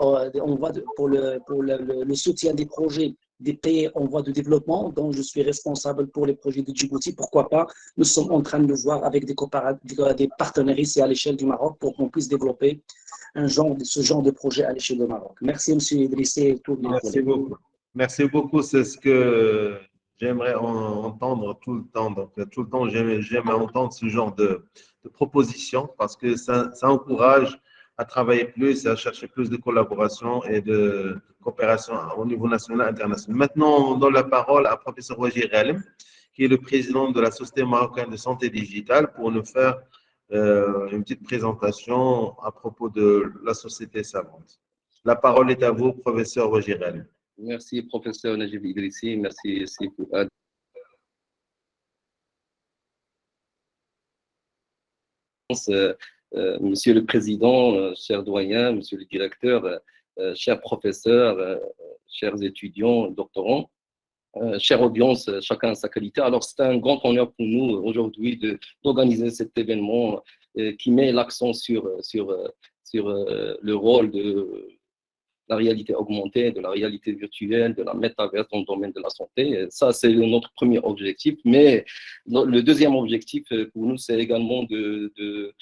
pour le soutien des projets des pays en voie de développement, dont je suis responsable pour les projets de Djibouti. Pourquoi pas? Nous sommes en train de voir avec des partenaires ici à l'échelle du Maroc pour qu'on puisse développer ce genre de projet à l'échelle du Maroc. Merci, M. Idrissi. Et tous les Merci beaucoup. Merci beaucoup. C'est ce que j'aimerais entendre tout le temps. Donc, tout le temps, j'aime entendre ce genre de propositions parce que ça encourage à travailler plus et à chercher plus de collaboration et de coopération au niveau national et international. Maintenant, on donne la parole à professeur Wajih, qui est le président de la Société marocaine de santé digitale, pour nous faire une petite présentation à propos de la société savante. La parole est à vous, professeur Wajih. Merci, professeur Najib Idrissi. Merci, Silviu. Monsieur le Président, chers doyens, Monsieur le Directeur, chers professeurs, chers étudiants, doctorants, chère audience, chacun a sa qualité. Alors, c'est un grand honneur pour nous aujourd'hui d'organiser cet événement qui met l'accent sur le rôle de la réalité augmentée, de la réalité virtuelle, de la métaverse dans le domaine de la santé. Ça, c'est notre premier objectif. Mais le deuxième objectif pour nous, c'est également de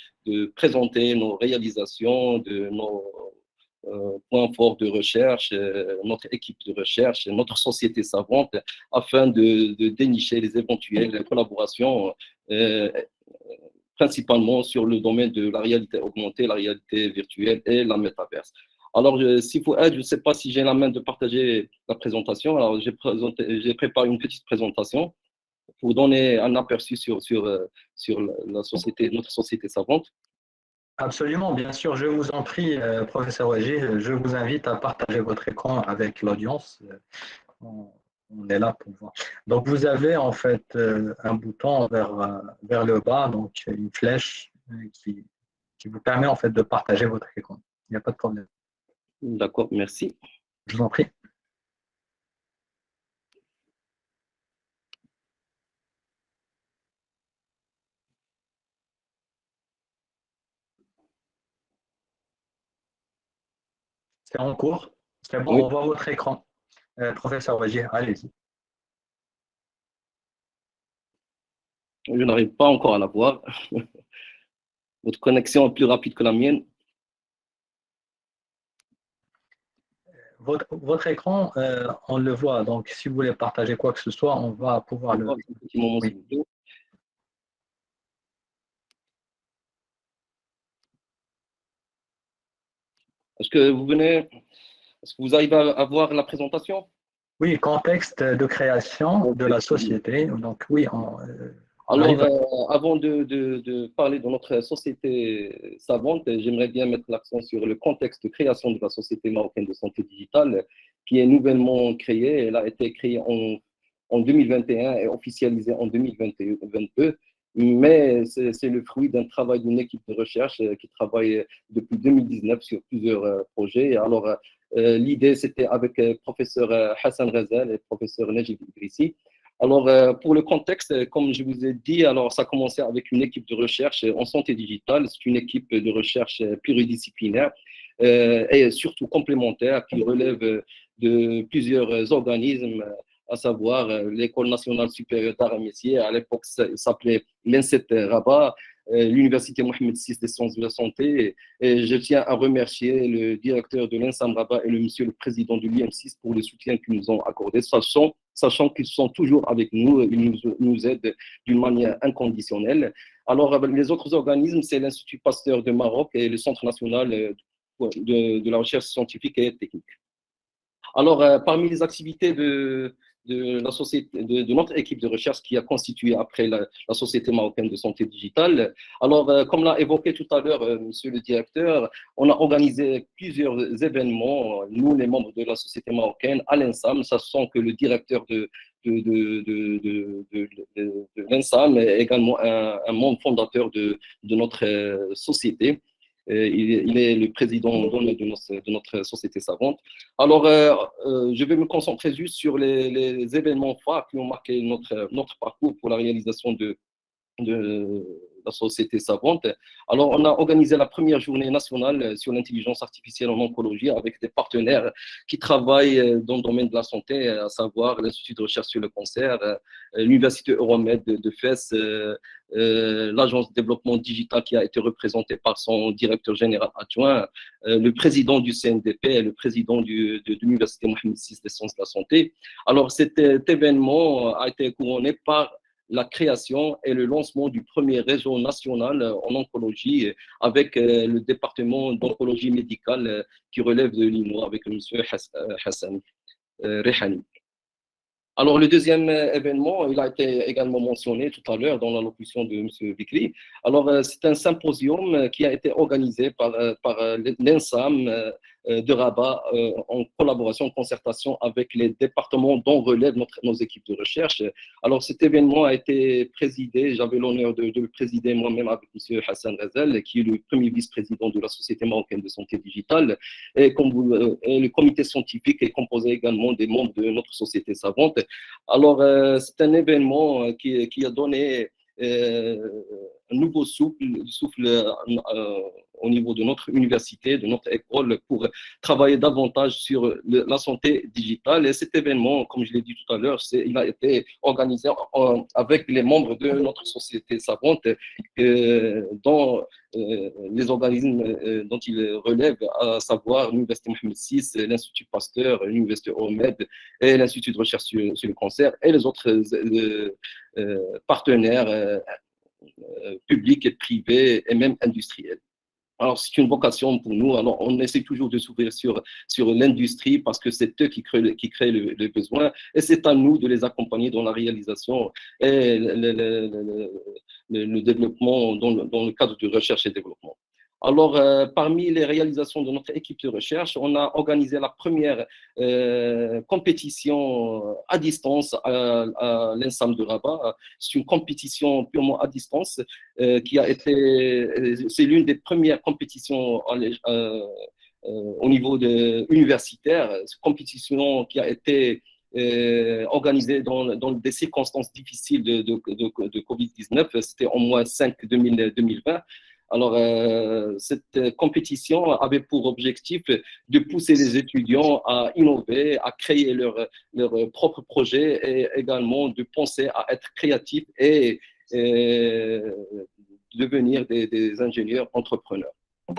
présenter nos réalisations, nos points forts de recherche, notre équipe de recherche, notre société savante, afin de dénicher les éventuelles collaborations, principalement sur le domaine de la réalité augmentée, la réalité virtuelle et la métaverse. Alors, s'il faut aide, je ne sais pas si j'ai la main de partager la présentation. Alors, j'ai préparé une petite présentation pour donner un aperçu sur la société, notre société savante. Absolument, bien sûr, je vous en prie, professeur Wajih, je vous invite à partager votre écran avec l'audience. On est là pour voir. Donc, vous avez en fait un bouton vers le bas, donc une flèche qui vous permet en fait de partager votre écran. Il n'y a pas de problème. D'accord, merci. Je vous en prie. C'est en cours. C'est bon, oui. On voit votre écran. Professeur Wajih, allez-y. Je n'arrive pas encore à la voir. Votre connexion est plus rapide que la mienne. Votre écran, on le voit. Donc, si vous voulez partager quoi que ce soit, on va pouvoir le... Oui. Est-ce que vous arrivez à voir la présentation? Oui, contexte de création de la société. Donc, oui, alors, avant de parler de notre société savante, j'aimerais bien mettre l'accent sur le contexte de création de la Société marocaine de santé digitale, qui est nouvellement créée. Elle a été créée en 2021 et officialisée en 2022. Mais c'est le fruit d'un travail d'une équipe de recherche qui travaille depuis 2019 sur plusieurs projets. Alors, l'idée, c'était avec professeur Hassan Ghazal et professeur Najib Idrissi. Alors, pour le contexte, comme je vous ai dit, alors ça a commencé avec une équipe de recherche en santé digitale. C'est une équipe de recherche pluridisciplinaire et surtout complémentaires qui relèvent de plusieurs organismes, à savoir l'École nationale supérieure d'art et métiers, à l'époque ça s'appelait l'ENSET Rabat, l'Université Mohammed VI des sciences de la santé, et je tiens à remercier le directeur de l'ENSAM Rabat et monsieur le président de l'IM6 pour le soutien qu'ils nous ont accordé, sachant qu'ils sont toujours avec nous, ils nous aident d'une manière inconditionnelle. Alors, les autres organismes, c'est l'Institut Pasteur de Maroc et le Centre national de la recherche scientifique et technique. Alors, parmi les activités de la société, de notre équipe de recherche qui a constitué après la Société marocaine de santé digitale. Alors, comme l'a évoqué tout à l'heure monsieur le directeur, on a organisé plusieurs événements, nous les membres de la Société marocaine, à l'ENSAM, sachant que le directeur de l'ENSAM est également un membre fondateur de notre société. Il est le président de notre société savante. Alors, je vais me concentrer juste sur les événements phares qui ont marqué notre parcours pour la réalisation de la société savante. Alors, on a organisé la première journée nationale sur l'intelligence artificielle en oncologie avec des partenaires qui travaillent dans le domaine de la santé, à savoir l'Institut de recherche sur le cancer, l'Université Euromed de Fès, l'Agence de développement digital qui a été représentée par son directeur général adjoint, le président du CNDP et le président de l'Université Mohammed VI des sciences de la santé. Alors, cet événement a été couronné par la création et le lancement du premier réseau national en oncologie avec le département d'oncologie médicale qui relève de l'IMO avec M. Hassan Rehani. Alors, le deuxième événement, il a été également mentionné tout à l'heure dans l'allocution de M. BIKRI. Alors, c'est un symposium qui a été organisé par l'ENSAM de Rabat en collaboration, en concertation avec les départements dont relèvent nos équipes de recherche. Alors, cet événement a été présidé, j'avais l'honneur de le présider moi-même avec M. Hassan Razel, qui est le premier vice-président de la Société marocaine de santé digitale. Et le comité scientifique est composé également des membres de notre société savante. Alors, c'est un événement qui a donné un nouveau souffle au niveau de notre université, de notre école, pour travailler davantage sur la santé digitale. Et cet événement, comme je l'ai dit tout à l'heure, il a été organisé avec les membres de notre société savante, dont les organismes dont il relève, à savoir l'Université Mohammed VI, l'Institut Pasteur, l'Université Euromed et l'Institut de recherche sur le cancer, et les autres partenaires publics et privés et même industriels. Alors, c'est une vocation pour nous. Alors, on essaie toujours de s'ouvrir sur l'industrie parce que c'est eux qui créent le besoin et c'est à nous de les accompagner dans la réalisation et le développement dans le cadre de recherche et développement. Alors, parmi les réalisations de notre équipe de recherche, on a organisé la première compétition à distance à l'ENSAM de Rabat. C'est une compétition purement à distance qui a été, c'est l'une des premières compétitions au niveau universitaire. Cette compétition qui a été organisée dans des circonstances difficiles de Covid-19, c'était en mois 5 2020. Alors, cette compétition avait pour objectif de pousser les étudiants à innover, à créer leur propre projet et également de penser à être créatifs et devenir des ingénieurs entrepreneurs.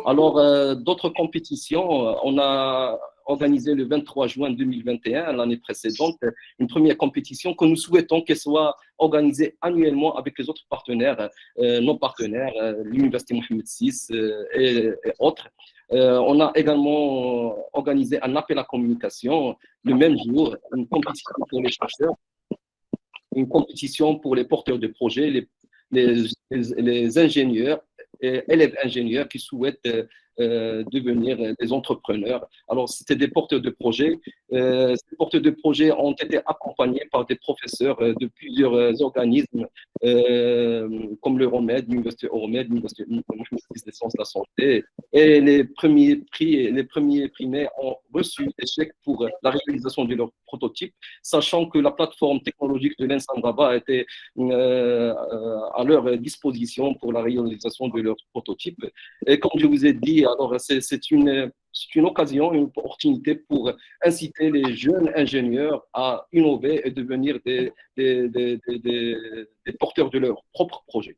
Alors, d'autres compétitions, on a organisé le 23 juin 2021, l'année précédente, une première compétition que nous souhaitons qu'elle soit organisée annuellement avec les autres partenaires, nos partenaires, l'Université Mohammed VI et autres. On a également organisé un appel à communication le même jour, une compétition pour les chercheurs, une compétition pour les porteurs de projets, les ingénieurs et élèves ingénieurs qui souhaitent devenir des entrepreneurs. Alors, c'était des porteurs de projets. Ces porteurs de projets ont été accompagnés par des professeurs de plusieurs organismes comme l'Euromed, l'Université Euromed, l'Université Mohammed VI des sciences de la santé. Et les premiers primés ont reçu des chèques pour la réalisation de leurs prototypes, sachant que la plateforme technologique de l'ENSAM Rabat était à leur disposition pour la réalisation de leurs prototypes. Et comme je vous ai dit, Alors, c'est une occasion, une opportunité pour inciter les jeunes ingénieurs à innover et devenir des porteurs de leurs propres projets.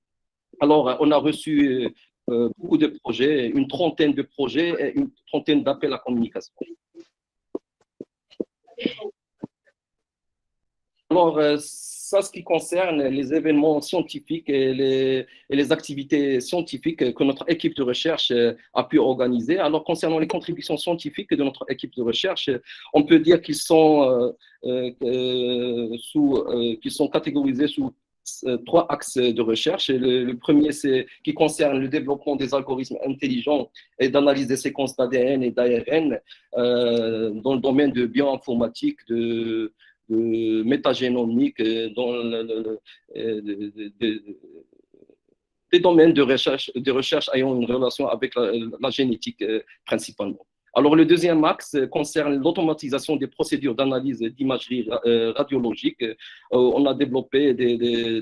Alors, on a reçu beaucoup de projets, une trentaine de projets et une trentaine d'appels à communication. Alors, ça, ce qui concerne les événements scientifiques et les activités scientifiques que notre équipe de recherche a pu organiser. Alors, concernant les contributions scientifiques de notre équipe de recherche, on peut dire qu'ils sont catégorisés sous 3 axes de recherche. Le premier, c'est qui concerne le développement des algorithmes intelligents et d'analyse des séquences d'ADN et d'ARN dans le domaine de bioinformatique, de métagénomique, dans des domaines de recherche ayant une relation avec la génétique principalement. Alors, le deuxième axe concerne l'automatisation des procédures d'analyse d'imagerie radiologique. On a développé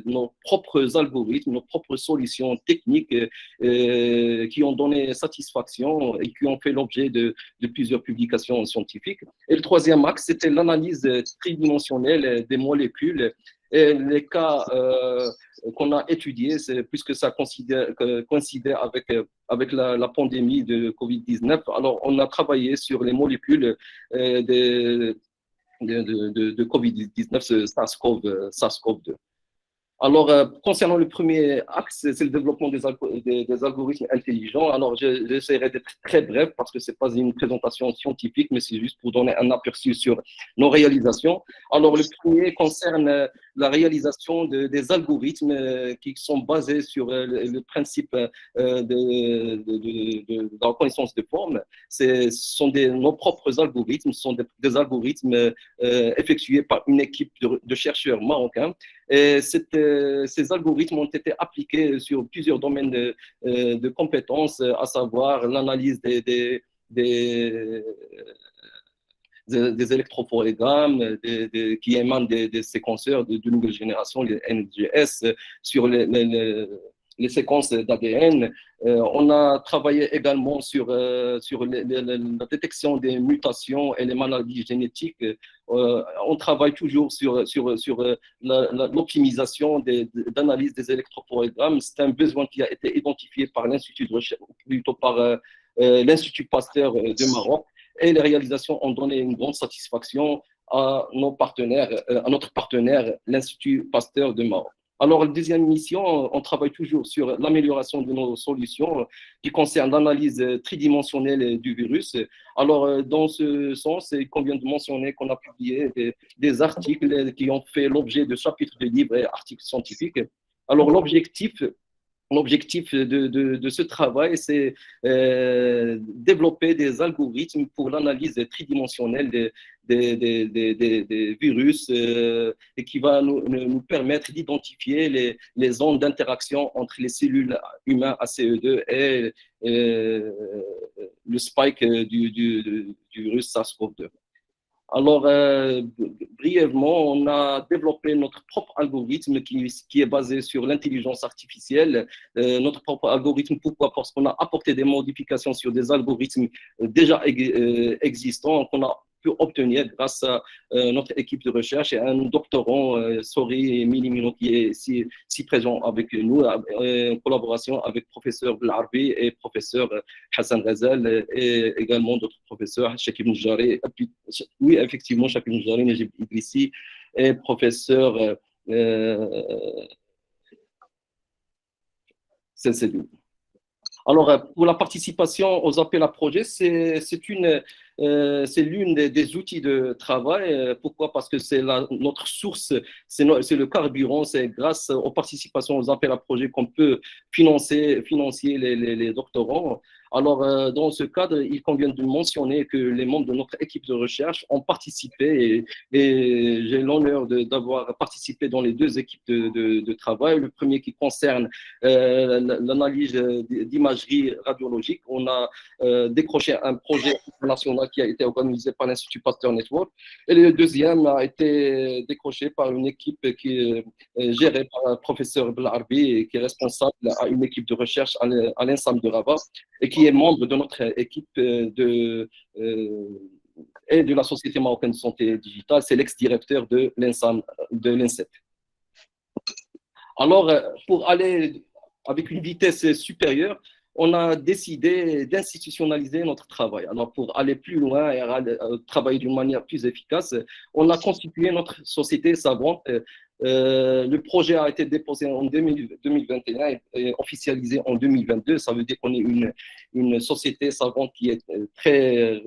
nos propres algorithmes, nos propres solutions techniques qui ont donné satisfaction et qui ont fait l'objet de plusieurs publications scientifiques. Et le troisième axe, c'était l'analyse tridimensionnelle des molécules. Et les cas qu'on a étudiés, puisque ça coïncidait avec la pandémie de Covid-19, alors on a travaillé sur les molécules de Covid-19, SARS-CoV-2. Alors, concernant le premier axe, c'est le développement des algorithmes intelligents. Alors, j'essaierai d'être très bref parce que ce n'est pas une présentation scientifique, mais c'est juste pour donner un aperçu sur nos réalisations. Alors, le premier concerne la réalisation des algorithmes qui sont basés sur le principe de la reconnaissance de forme. Ce sont nos propres algorithmes, ce sont des algorithmes effectués par une équipe de chercheurs marocains. Et ces algorithmes ont été appliqués sur plusieurs domaines de compétences, à savoir l'analyse des électrophorogrammes qui émanent des séquenceurs de nouvelle génération, les NGS, sur les séquences d'ADN. On a travaillé également sur la détection des mutations et les maladies génétiques. On travaille toujours sur l'optimisation d'analyse des électrophorogrammes. C'est un besoin qui a été identifié par l'Institut de recherche, plutôt par l'Institut Pasteur de Maroc. Et les réalisations ont donné une grande satisfaction à notre partenaire, l'Institut Pasteur de Maroc. Alors, la deuxième mission, on travaille toujours sur l'amélioration de nos solutions qui concernent l'analyse tridimensionnelle du virus. Alors, dans ce sens, il convient de mentionner qu'on a publié des articles qui ont fait l'objet de chapitres de livres et articles scientifiques. Alors, l'objectif de ce travail, c'est développer des algorithmes pour l'analyse tridimensionnelle des virus et qui va nous permettre d'identifier les zones d'interaction entre les cellules humaines ACE2 et le spike du virus SARS-CoV-2. Alors, brièvement, on a développé notre propre algorithme qui est basé sur l'intelligence artificielle. Notre propre algorithme, pourquoi? Parce qu'on a apporté des modifications sur des algorithmes déjà existants qu'on a pu obtenir grâce à notre équipe de recherche et un doctorant, Sori Milimino, qui est si présent avec nous, en collaboration avec professeur Belarbi et professeur Hassan Ghazal et également d'autres professeurs, Chakib NEJJARI, oui, effectivement, Chakib NEJJARI, Najib IDRISSI et professeur Silviu. Alors, pour la participation aux appels à projets, c'est l'une des outils de travail. Pourquoi? Parce que c'est notre source, c'est le carburant, c'est grâce aux participations aux appels à projets qu'on peut financer les doctorants. Alors, dans ce cadre, il convient de mentionner que les membres de notre équipe de recherche ont participé et j'ai l'honneur d'avoir participé dans les 2 équipes de travail. Le premier qui concerne l'analyse d'imagerie radiologique. On a décroché un projet international qui a été organisé par l'Institut Pasteur Network. Et le deuxième a été décroché par une équipe qui est gérée par un professeur Belarbi, qui est responsable à une équipe de recherche à l'ENSAM de Rabat et qui est membre de notre équipe et de la Société marocaine de santé digitale. C'est l'ex-directeur de l'ENSAM, de l'ENSET. Alors, pour aller avec une vitesse supérieure, on a décidé d'institutionnaliser notre travail. Alors, pour aller plus loin et travailler d'une manière plus efficace, on a constitué notre société savante. Le projet a été déposé en 2021 et officialisé en 2022. Ça veut dire qu'on est une société savante qui est très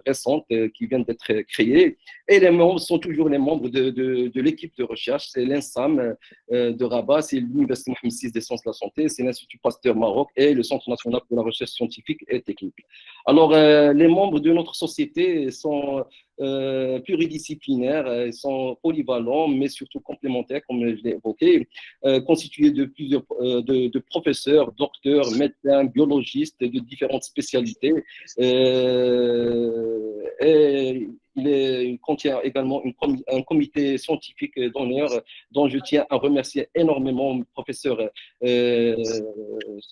récente, qui vient d'être créée. Et les membres sont toujours les membres de l'équipe de recherche. C'est l'ENSAM de Rabat, c'est l'Université Mohammed VI des sciences de la santé, c'est l'Institut Pasteur Maroc et le Centre national de la recherche scientifique et technique. Alors, les membres de notre société sont pluridisciplinaires, ils sont polyvalents, mais surtout complémentaires, comme je l'ai évoqué, constitués de plusieurs de professeurs, docteurs, médecins, biologistes de différentes spécialités. Et il contient également un comité scientifique d'honneur dont je tiens à remercier énormément le professeur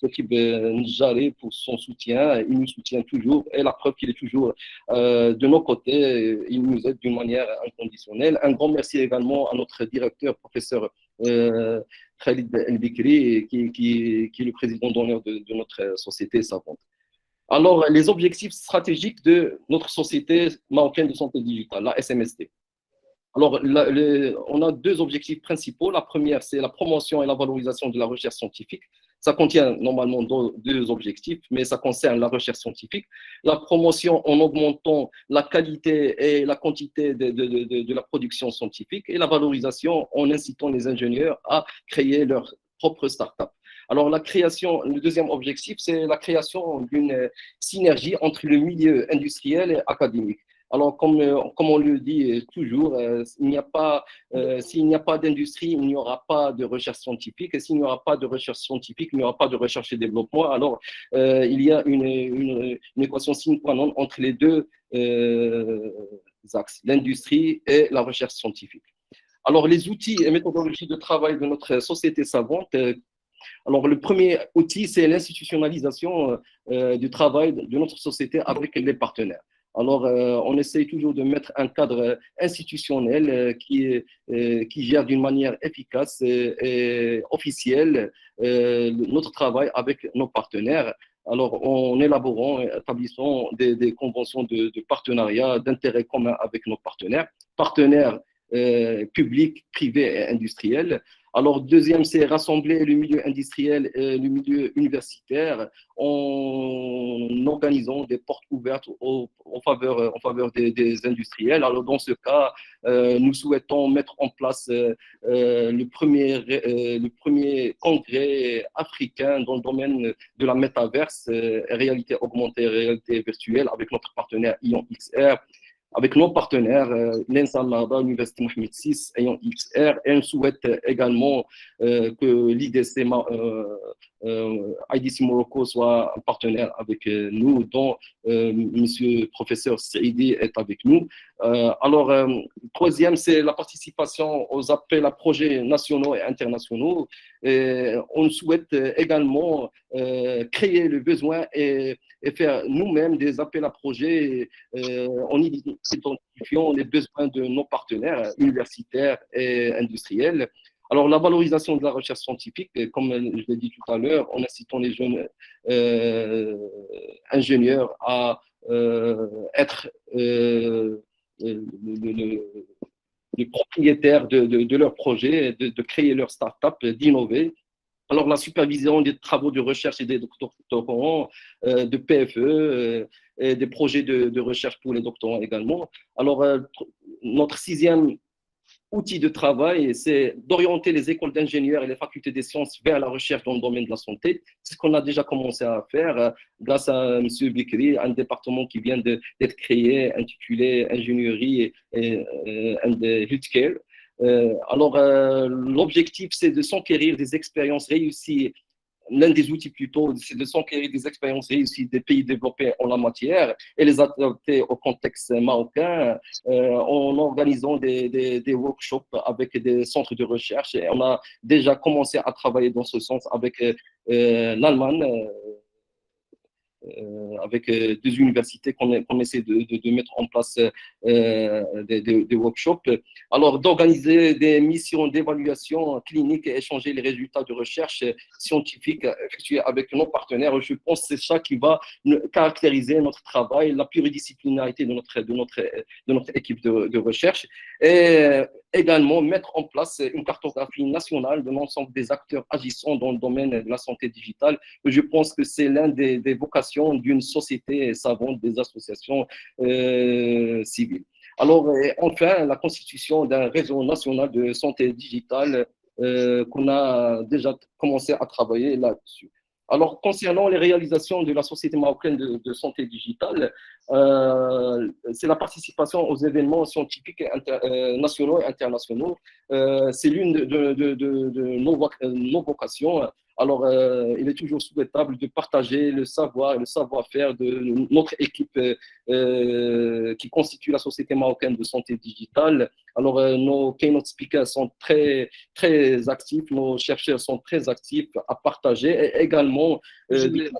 Chakib NEJJARI pour son soutien. Il nous soutient toujours et la preuve qu'il est toujours de nos côtés. Il nous aide d'une manière inconditionnelle. Un grand merci également à notre directeur, professeur Khalid BIKRI, qui est le président d'honneur de notre société savante. Alors, les objectifs stratégiques de notre société marocaine de santé digitale, la SMSD. Alors, on a deux objectifs principaux. La première, c'est la promotion et la valorisation de la recherche scientifique. Ça contient normalement deux objectifs, mais ça concerne la recherche scientifique. La promotion en augmentant la qualité et la quantité de la production scientifique et la valorisation en incitant les ingénieurs à créer leur propre start-up. Alors, le deuxième objectif, c'est la création d'une synergie entre le milieu industriel et académique. Alors, comme on le dit toujours, s'il n'y a pas d'industrie, il n'y aura pas de recherche scientifique. Et s'il n'y aura pas de recherche scientifique, il n'y aura pas de recherche et développement. Alors, il y a une équation sine qua non entre les deux axes, l'industrie et la recherche scientifique. Alors, les outils et méthodologies de travail de notre société savante. Alors, le premier outil, c'est l'institutionnalisation du travail de notre société avec les partenaires. Alors, on essaye toujours de mettre un cadre institutionnel qui gère d'une manière efficace et officielle notre travail avec nos partenaires. Alors, en élaborant et établissant des conventions de partenariat, d'intérêt commun avec nos partenaires publics, privés et industriels. Alors, deuxième, c'est rassembler le milieu industriel et le milieu universitaire en organisant des portes ouvertes en faveur des industriels. Alors, dans ce cas, nous souhaitons mettre en place le premier congrès africain dans le domaine de la métaverse, réalité augmentée, réalité virtuelle, avec notre partenaire EON XR. Avec nos partenaires, l'ENSAM, l'Université Mohammed VI, EON XR, et on souhaite également que l'IDRISSI IDRISSI Morocco soit un partenaire avec nous, dont monsieur professeur Saïdi est avec nous. Alors, troisième, c'est la participation aux appels à projets nationaux et internationaux. Et on souhaite également créer le besoin et faire nous-mêmes des appels à projets en identifiant les besoins de nos partenaires universitaires et industriels. Alors, la valorisation de la recherche scientifique, comme je l'ai dit tout à l'heure, en incitant les jeunes ingénieurs à être les propriétaires de leurs projets, de créer leur start-up, d'innover. Alors, la supervision des travaux de recherche et des doctorants, de PFE, et des projets de recherche pour les doctorants également. Alors, notre sixième outil de travail, c'est d'orienter les écoles d'ingénieurs et les facultés des sciences vers la recherche dans le domaine de la santé. C'est ce qu'on a déjà commencé à faire grâce à M. BIKRI, un département qui vient d'être créé, intitulé Ingénierie et Healthcare. Alors, l'objectif, c'est de s'enquérir des expériences réussies l'un des outils plutôt, c'est de s'enquérir des expériences réussies des pays développés en la matière et les adapter au contexte marocain en organisant des workshops avec des centres de recherche. Et on a déjà commencé à travailler dans ce sens avec l'Allemagne, avec deux universités qu'on essaie de mettre en place des workshops. Alors, d'organiser des missions d'évaluation clinique et échanger les résultats de recherche scientifique effectués avec nos partenaires. Je pense que c'est ça qui va caractériser notre travail, la pluridisciplinarité de notre équipe de recherche, et également mettre en place une cartographie nationale de l'ensemble des acteurs agissant dans le domaine de la santé digitale. Je pense que c'est l'un des vocations d'une société savante, des associations civiles. Alors, enfin, la constitution d'un réseau national de santé digitale qu'on a déjà commencé à travailler là-dessus. Alors, concernant les réalisations de la Société marocaine de santé digitale, c'est la participation aux événements scientifiques nationaux et internationaux. C'est l'une de nos vocations. Alors, il est toujours souhaitable de partager le savoir et le savoir-faire de notre équipe qui constitue la Société marocaine de santé digitale. Alors, nos keynote speakers sont très actifs, nos chercheurs sont très actifs à partager et également de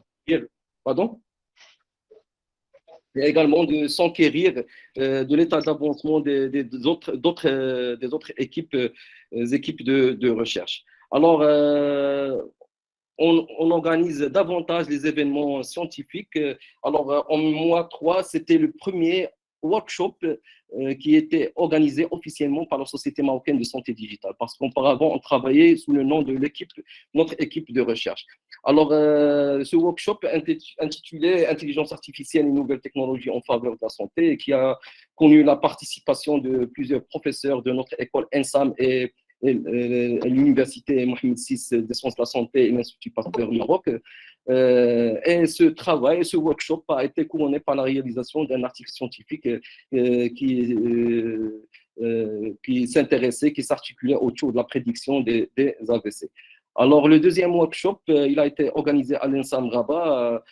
s'enquérir de l'état d'avancement des autres équipes de recherche. Alors, on organise davantage les événements scientifiques. Alors, en mois 3, c'était le premier workshop qui était organisé officiellement par la Société marocaine de santé digitale, parce qu'auparavant, on travaillait sous le nom de notre équipe de recherche. Alors, ce workshop intitulé « Intelligence artificielle et nouvelles technologies en faveur de la santé » qui a connu la participation de plusieurs professeurs de notre école ENSAM et l'Université Mohammed VI des sciences de la santé et l'Institut Pasteur du Maroc. Et ce workshop a été couronné par la réalisation d'un article scientifique qui s'intéressait, qui s'articulait autour de la prédiction des AVC. Alors, le deuxième workshop, il a été organisé à l'ENSAM Rabat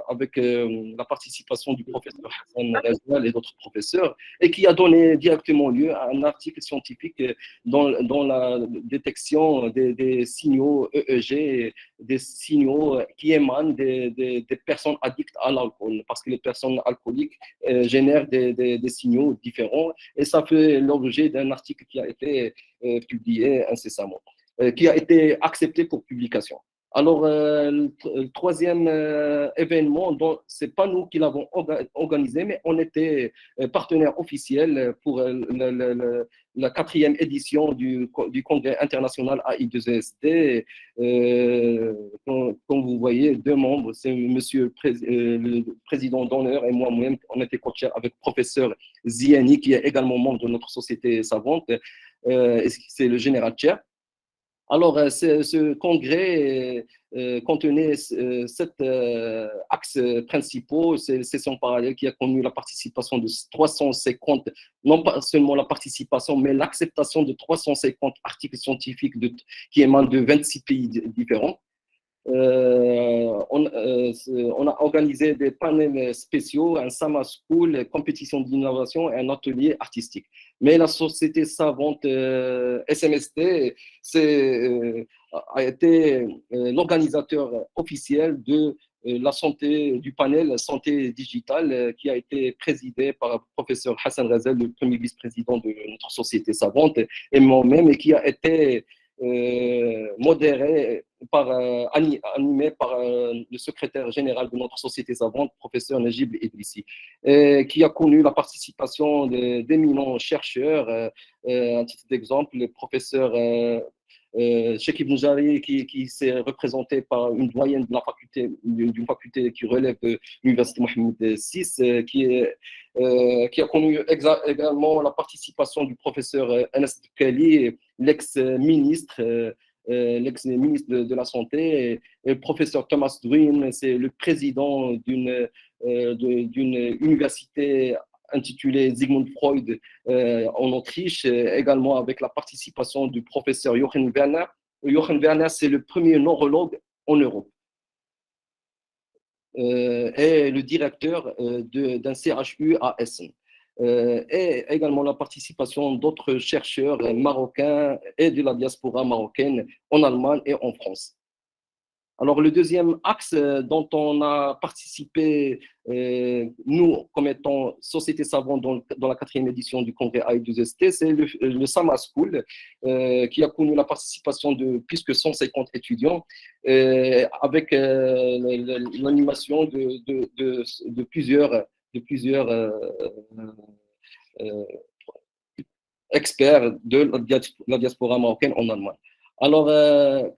avec la participation du professeur Hassan et d'autres professeurs, et qui a donné directement lieu à un article scientifique dans la détection des signaux EEG, des signaux qui émanent des personnes addictes à l'alcool, parce que les personnes alcooliques génèrent des signaux différents, et ça fait l'objet d'un article qui a été publié incessamment, qui a été accepté pour publication. Alors, le troisième événement, ce n'est pas nous qui l'avons organisé, mais on était partenaire officiel pour la 4e édition du congrès international AHID. Comme vous voyez, 2 membres, c'est monsieur le président d'honneur et moi-même, on était co-chair avec professeur EZZIYYANI, qui est également membre de notre société savante, c'est le général chair. Alors, ce congrès contenait 7 axes principaux, c'est session parallèle qui a connu la participation de 350, non pas seulement la participation, mais l'acceptation de 350 articles scientifiques qui émanent de 26 pays différents. On a organisé des panels spéciaux, un summer school, compétition d'innovation et un atelier artistique. Mais la société savante SMST a été l'organisateur officiel de la santé, du panel santé digitale qui a été présidé par le professeur Hassan Razel, le premier vice-président de notre société savante, et moi-même, et qui a été modéré animé par le secrétaire général de notre société savante, professeur Najib EDRISSI, qui a connu la participation d'éminents chercheurs. À titre d'exemple, le professeur Chakib qui s'est représenté par une doyenne de la faculté, d'une faculté qui relève de l'Université Mohammed VI, qui a connu également la participation du professeur ENSAM, l'ex-ministre de la Santé, et le professeur Thomas Druin, c'est le président d'une université intitulée Sigmund Freud en Autriche, également avec la participation du professeur Jochen Werner, Jochen Werner, c'est le premier neurologue en Europe. Et le directeur d'un CHU à Essen. Et également la participation d'autres chercheurs marocains et de la diaspora marocaine en Allemagne et en France. Alors, le deuxième axe dont on a participé, nous, comme étant Société Savante dans la 4e édition du congrès AHID, c'est le Summer School, qui a connu la participation de plus que 150 étudiants, avec l'animation de plusieurs experts de la diaspora marocaine en Allemagne. Alors,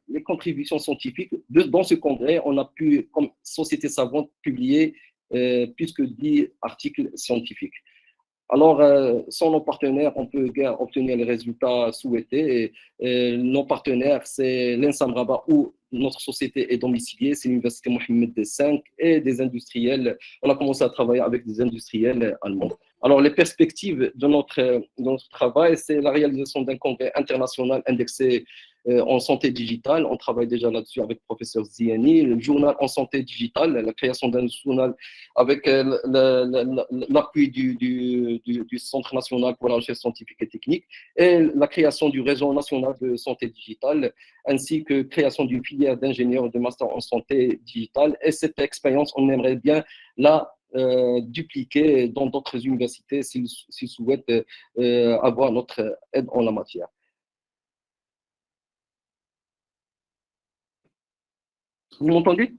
les contributions scientifiques, dans ce congrès, on a pu, comme Société Savante, publier plus que 10 articles scientifiques. Alors, sans nos partenaires, on peut obtenir les résultats souhaités. Et nos partenaires, c'est l'ENSAM Rabat, où notre société est domiciliée, c'est l'Université Mohammed VI et des industriels. On a commencé à travailler avec des industriels allemands. Alors, les perspectives de notre travail, c'est la réalisation d'un congrès international indexé en santé digitale. On travaille déjà là-dessus avec le professeur EZZIYYANI. Le journal en santé digitale, la création d'un journal avec l'appui du Centre national pour la recherche scientifique et technique, et la création du réseau national de santé digitale, ainsi que création d'une filière d'ingénieurs de master en santé digitale. Et cette expérience, on aimerait bien la dupliquer dans d'autres universités s'ils souhaitent avoir notre aide en la matière. Vous m'entendez?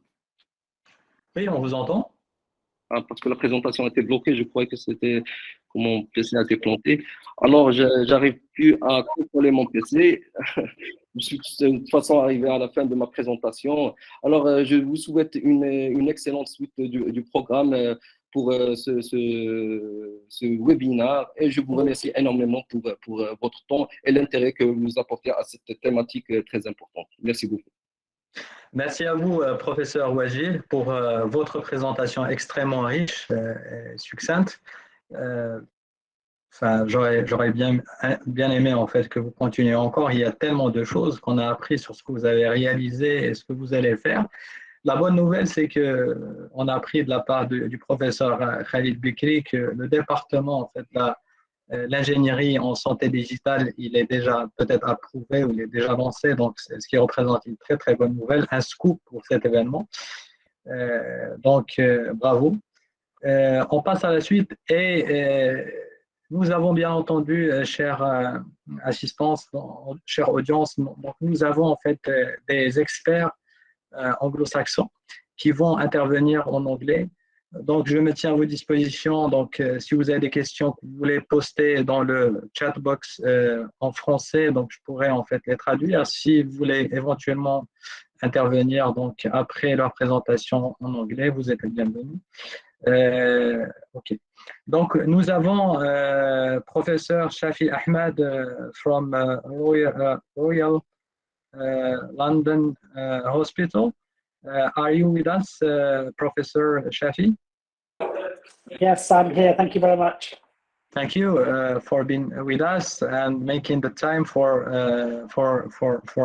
Oui, on vous entend. Parce que la présentation a été bloquée, je croyais que c'était que mon PC a été planté. Alors, j'arrive plus à contrôler mon PC. Je suis de toute façon arrivé à la fin de ma présentation. Alors, je vous souhaite une excellente suite du programme pour ce webinaire, et je vous remercie énormément pour votre temps et l'intérêt que vous apportez à cette thématique très importante. Merci beaucoup. Merci à vous, professeur Wajih, pour votre présentation extrêmement riche et succincte. Enfin, j'aurais bien aimé en fait que vous continuiez encore. Il y a tellement de choses qu'on a appris sur ce que vous avez réalisé et ce que vous allez faire. La bonne nouvelle, c'est qu'on a appris de la part du professeur Khalid BIKRI que le département, en fait, l'ingénierie en santé digitale, il est déjà peut-être approuvé ou il est déjà lancé, donc ce qui représente une très très bonne nouvelle, un scoop pour cet événement. Donc bravo. On passe à la suite et nous avons bien entendu, chère assistance, chère audience, donc nous avons en fait des experts anglo-saxons qui vont intervenir en anglais. Donc, je me tiens à vos dispositions. Donc, si vous avez des questions que vous voulez poster dans le chat box en français, donc je pourrais en fait les traduire. Si vous voulez éventuellement intervenir donc après leur présentation en anglais, vous êtes les bienvenus. Ok. Donc, nous avons professeur Shafi Ahmed from Royal London Hospital. Are you with us, Professor Shafi? Yes, I'm here. Thank you very much. Thank you for being with us and making the time for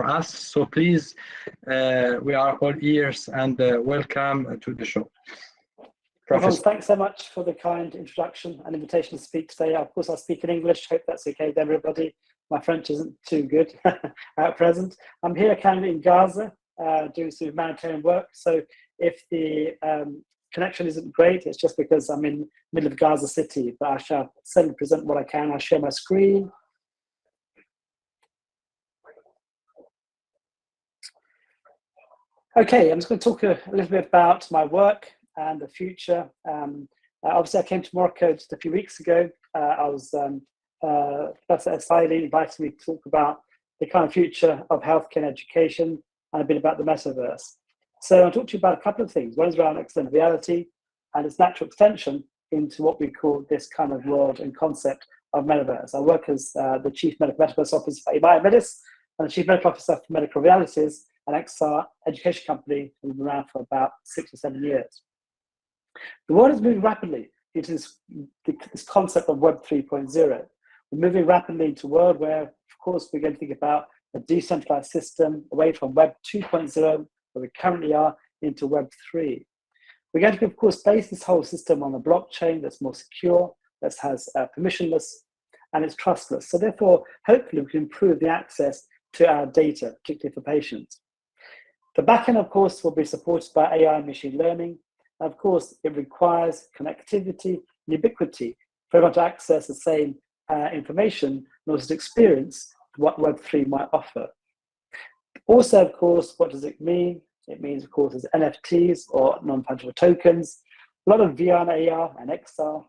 us. So please, we are all ears and welcome to the show. Professor, thanks so much for the kind introduction and invitation to speak today. Of course, I'll speak in English. Hope that's okay with everybody. My French isn't too good at present. I'm here currently in Gaza doing some humanitarian work. So if the connection isn't great, it's just because I'm in the middle of Gaza City, but I shall certainly present what I can. I'll share my screen. Okay, I'm just going to talk a little bit about my work and the future. Obviously, I came to Morocco just a few weeks ago. Professor ESSAAIDI invited me to talk about the kind of future of healthcare and education and a bit about the metaverse. So I'll talk to you about a couple of things. One is around extended reality and its natural extension into what we call this kind of world and concept of metaverse. I work as the Chief Medical Metaverse Officer for EON Reality and the Chief Medical Officer for Medical Realities, an education company we've been around for about 6 or 7 years. The world is moving rapidly into this concept of Web 3.0. We're moving rapidly into a world where, of course, we're going to think about a decentralized system away from Web 2.0, where we currently are, into Web 3. We're going to, of course, base this whole system on a blockchain that's more secure, that has permissionless, and it's trustless. So therefore, hopefully we can improve the access to our data, particularly for patients. The backend, of course, will be supported by AI and machine learning. And of course, it requires connectivity and ubiquity for everyone to access the same information in order to experience what Web3 might offer. Also, of course, what does it mean? It means, of course, there's NFTs or non-fungible tokens, a lot of VR and AR and XR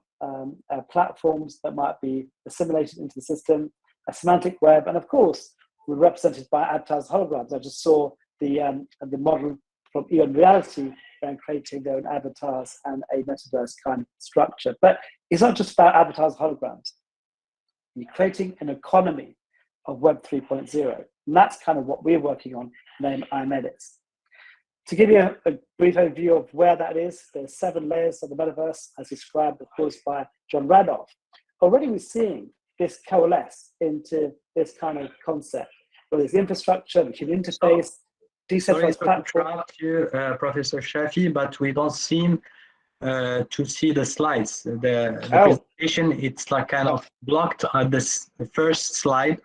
platforms that might be assimilated into the system, a semantic web, and of course, we're represented by advertised holograms. I just saw the model from EON Reality and creating their own avatars and a metaverse kind of structure. But it's not just about advertised holograms. You're creating an economy of Web 3.0. And that's kind of what we're working on in IMEDITS. To give you a brief overview of where that is, there's 7 layers of the metaverse, as described, of course, by John Radoff. Already we're seeing this coalesce into this kind of concept, where there's infrastructure, the human interface, decentralized platform. Professor Shafi, but we don't seem to see the slides. The presentation, it's like kind of blocked at the first slide,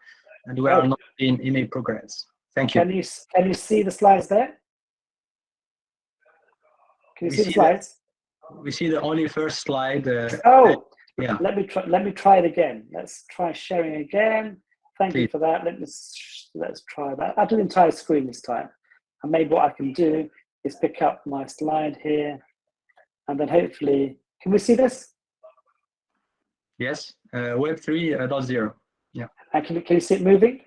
and we are not in a progress. Thank you. Can you see the slides there? Can you see the slides? We see the only first slide. Yeah. Let me try it again. Let's try sharing again. Thank you for that. Let's try that. I'll do the entire screen this time. And maybe what I can do is pick up my slide here, and then hopefully, can we see this? Yes, Web 3.0. Yeah. And can you see it moving?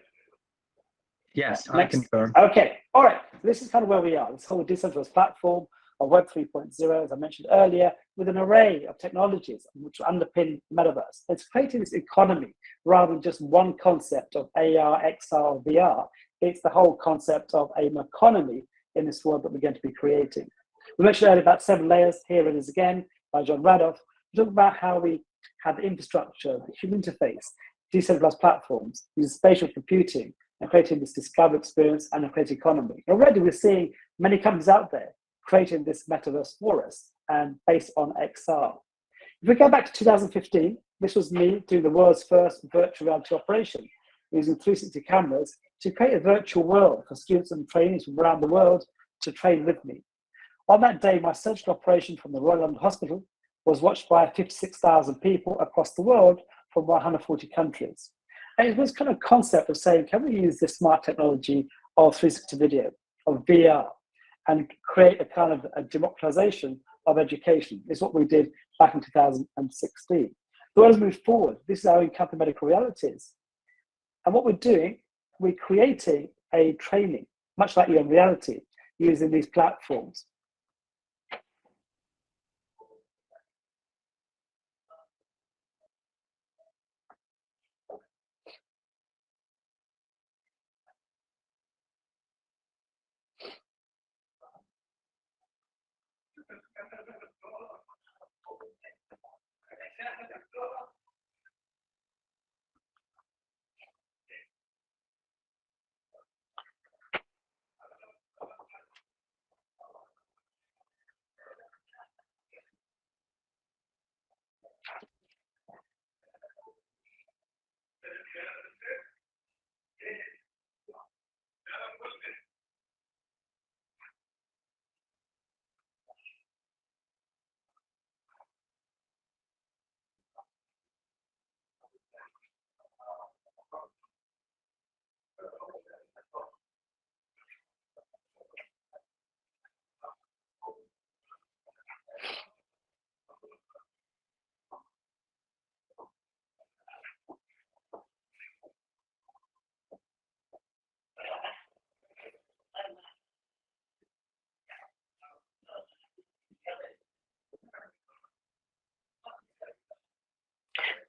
Yes, I confirm. Okay, all right. This is kind of where we are. This whole decentralized platform of Web 3.0, as I mentioned earlier, with an array of technologies which underpin metaverse. It's creating this economy rather than just one concept of AR, XR, VR. It's the whole concept of an economy in this world that we're going to be creating. We mentioned earlier about 7 layers. Here it is again by John Radoff. We talk about how we have the infrastructure, the human interface, decentralized platforms, using spatial computing, and creating this discovery experience and a creative economy. Already we're seeing many companies out there creating this metaverse for us and based on XR. If we go back to 2015, this was me doing the world's first virtual reality operation, using 360 cameras to create a virtual world for students and trainees from around the world to train with me. On that day, my surgical operation from the Royal London Hospital was watched by 56,000 people across the world from 140 countries. And it was kind of concept of saying, can we use this smart technology of 360 video, of VR, and create a kind of a democratization of education? Is what we did back in 2016. But as we move forward, this is our in-company medical realities. And what we're doing, we're creating a training, much like EON Reality, using these platforms.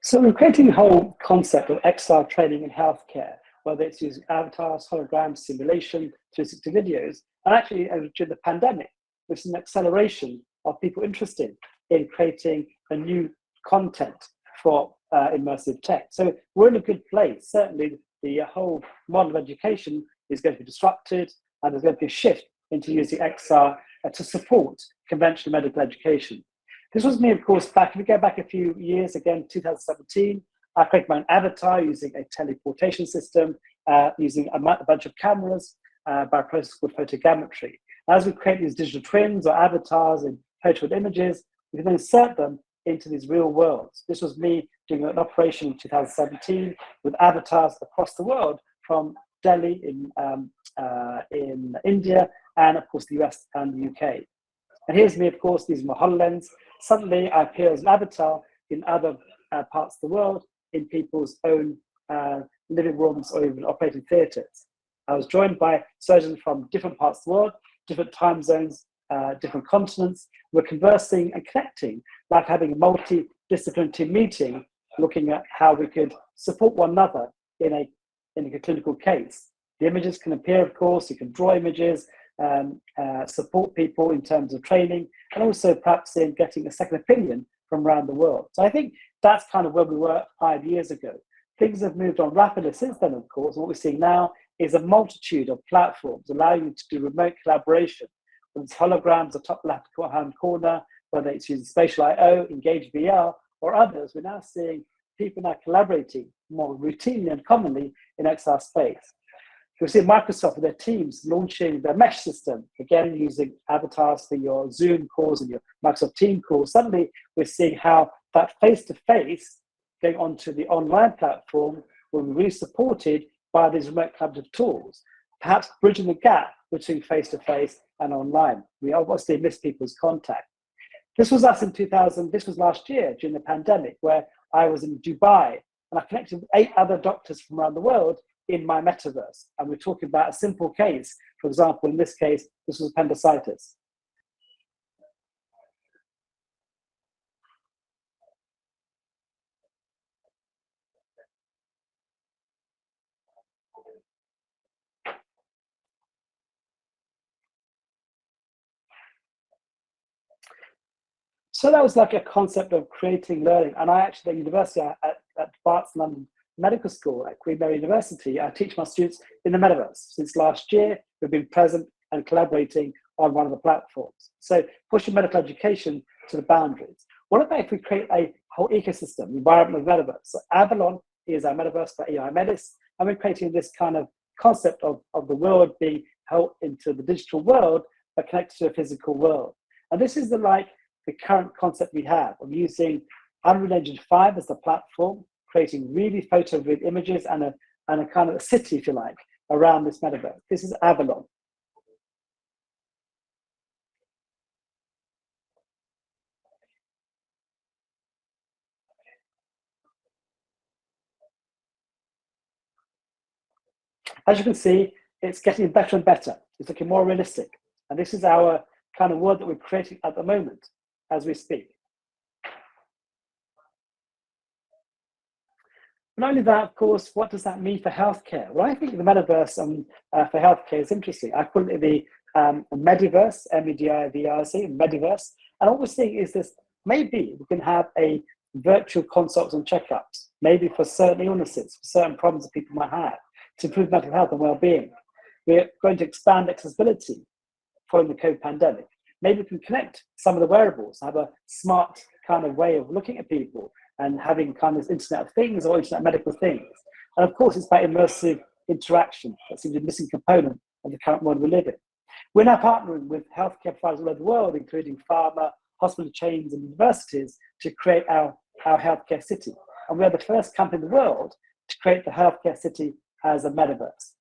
So we're creating a whole concept of XR training in healthcare, whether it's using avatars, holograms, simulation, 360 videos, and actually during the pandemic, there's an acceleration of people interested in creating a new content for immersive tech. So we're in a good place. Certainly the whole model of education is going to be disrupted, and there's going to be a shift into using XR to support conventional medical education. This was me, of course, back, if we go back a few years, again, 2017, I created my own avatar using a teleportation system, using a bunch of cameras by a process called photogrammetry. As we create these digital twins or avatars and photo images, we can then insert them into these real worlds. This was me doing an operation in 2017 with avatars across the world, from Delhi in India, and of course the US and the UK. And here's me, of course, these are my HoloLens. Suddenly I appear as an avatar in other parts of the world, in people's own living rooms or even operating theatres. I was joined by surgeons from different parts of the world, different time zones, different continents. We're conversing and connecting, like having a multidisciplinary team meeting, looking at how we could support one another in a clinical case. The images can appear, of course, you can draw images, support people in terms of training, and also perhaps in getting a second opinion from around the world. So I think that's kind of where we were 5 years ago. Things have moved on rapidly since then, of course. And what we're seeing now is a multitude of platforms allowing you to do remote collaboration. Whether it's holograms, the top left-hand corner, whether it's using spatial I/O, Engage VR, or others, we're now seeing people now collaborating more routinely and commonly in XR space. You'll see Microsoft with their teams launching their mesh system, again using avatars for your Zoom calls and your Microsoft Team calls. Suddenly, we're seeing how that face-to-face going onto the online platform will be really supported by these remote collaborative tools, perhaps bridging the gap between face-to-face and online. We obviously miss people's contact. This was us in 2000, this was last year during the pandemic, where I was in Dubai and I connected with 8 other doctors from around the world in my metaverse. And we're talking about a simple case. For example, in this case, this was appendicitis. So that was like a concept of creating learning. And I actually, at university, at Barts London Medical School at Queen Mary University, I teach my students in the metaverse. Since last year, we've been present and collaborating on one of the platforms. So pushing medical education to the boundaries. What about if we create a whole ecosystem, environment of metaverse? So Avalon is our metaverse for EON Medis, and we're creating this kind of concept of the world being held into the digital world, but connected to a physical world. And this is the current concept we have of using Unreal Engine 5 as the platform, creating really photo-real images and a kind of a city, if you like, around this metaverse. This is Avalon. As you can see, it's getting better and better. It's looking more realistic. And this is our kind of world that we're creating at the moment as we speak. Not only that, of course, what does that mean for healthcare? Well, I think the metaverse for healthcare is interesting. I call it the Mediverse, M-E-D-I-V-R-S-E, Mediverse. And what we're seeing is this, maybe we can have a virtual consults and checkups, maybe for certain illnesses, for certain problems that people might have, to improve mental health and well-being. We're going to expand accessibility following the COVID pandemic. Maybe we can connect some of the wearables, have a smart kind of way of looking at people and having kind of Internet of Things or Internet of Medical Things. And of course, it's about immersive interaction. That seems a missing component of the current world we live in. We're now partnering with healthcare providers all over the world, including pharma, hospital chains, and universities, to create our healthcare city. And we are the first company in the world to create the healthcare city as a metaverse.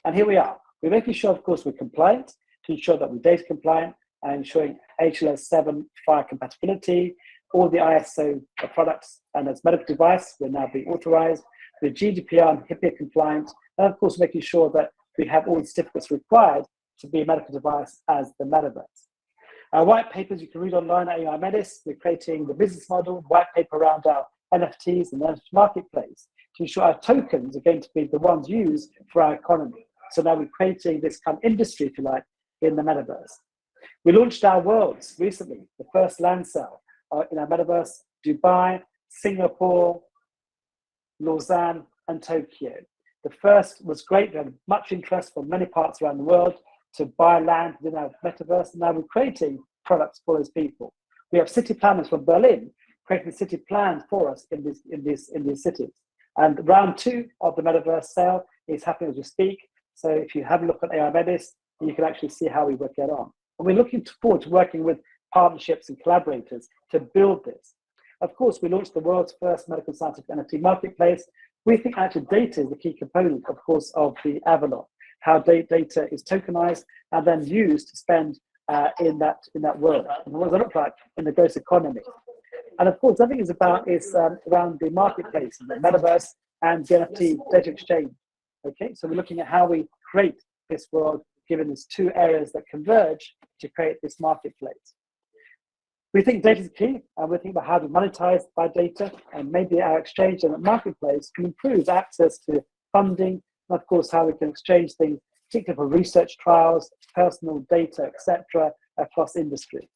And here we are. We're making sure, of course, we're compliant, to ensure that we're data compliant, and ensuring HLS7 fire compatibility, all the ISO products, and as medical device, we're now being authorized, with GDPR and HIPAA compliant, and of course, making sure that we have all the certificates required to be a medical device as the metaverse. Our white papers you can read online at EON Medis. We're creating the business model, white paper around our NFTs and the NFT marketplace to ensure our tokens are going to be the ones used for our economy. So now we're creating this kind of industry, if you like, in the metaverse. We launched our worlds recently, the first land sale in our metaverse, Dubai, Singapore, Lausanne, and Tokyo. The first was great. We had much interest from many parts around the world to buy land within our metaverse. And now we're creating products for those people. We have city planners from Berlin creating city plans for us in these cities. And round 2 of the metaverse sale is happening as we speak. So if you have a look at AIMedis, you can actually see how we work it on. And we're looking forward to working with partnerships and collaborators to build this. Of course, we launched the world's first medical scientific NFT marketplace. We think actually data is the key component, of course, of the Avalon. How data is tokenized and then used to spend in that world. And what does it look like in the gross economy? And of course, I think it's around the marketplace and the metaverse and the NFT data exchange. Okay, so we're looking at how we create this world, given these 2 areas that converge to create this marketplace. We think data is key, and we're thinking about how to monetize by data, and maybe our exchange and the marketplace can improve access to funding, and of course, how we can exchange things, particularly for research trials, personal data, etc., across industry.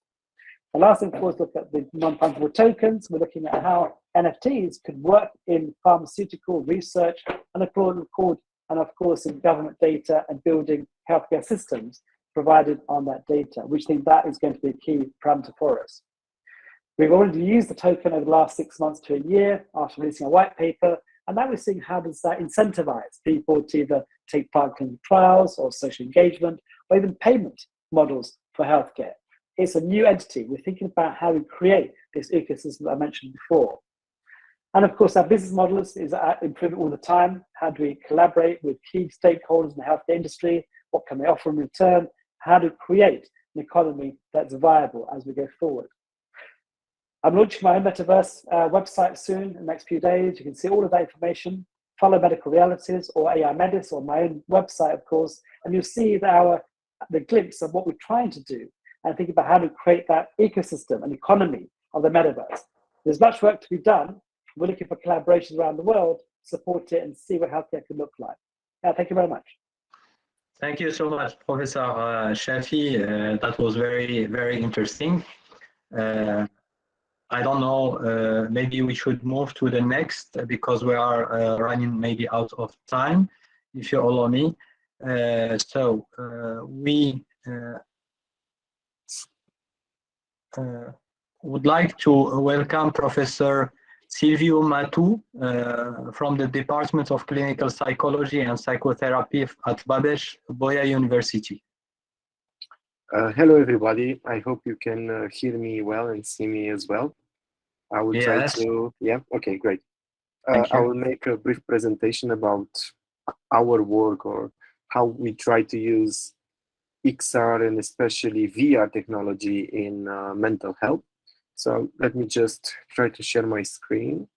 The last thing, of course, look at the non-fungible tokens. We're looking at how NFTs could work in pharmaceutical research and of course in government data and building healthcare systems provided on that data, which I think that is going to be a key parameter for us. We've already used the token over the last 6 months to a year after releasing a white paper, and now we're seeing how does that incentivize people to either take part in clinical trials or social engagement or even payment models for healthcare. It's a new entity. We're thinking about how we create this ecosystem that I mentioned before. And of course, our business model is improving all the time. How do we collaborate with key stakeholders in the healthcare industry? What can they offer in return? How to create an economy that's viable as we go forward. I'm launching my own metaverse website soon in the next few days. You can see all of that information. Follow Medical Realities or AIMedis or my own website, of course, and you'll see the glimpse of what we're trying to do and think about how to create that ecosystem and economy of the metaverse. There's much work to be done. We're looking for collaborations around the world, support it, and see what healthcare can look like. Thank you very much. Thank you so much, Professor Shafi. That was very, very interesting. I don't know, maybe we should move to the next because we are running maybe out of time, if you allow me. We would like to welcome Professor Silviu Matu from the Department of Clinical Psychology and Psychotherapy at Babeș-Bolyai University. Hello, everybody. I hope you can hear me well and see me as well. I will try to, yeah, okay, great. I will make a brief presentation about our work or how we try to use XR and especially VR technology in mental health. So let me just try to share my screen.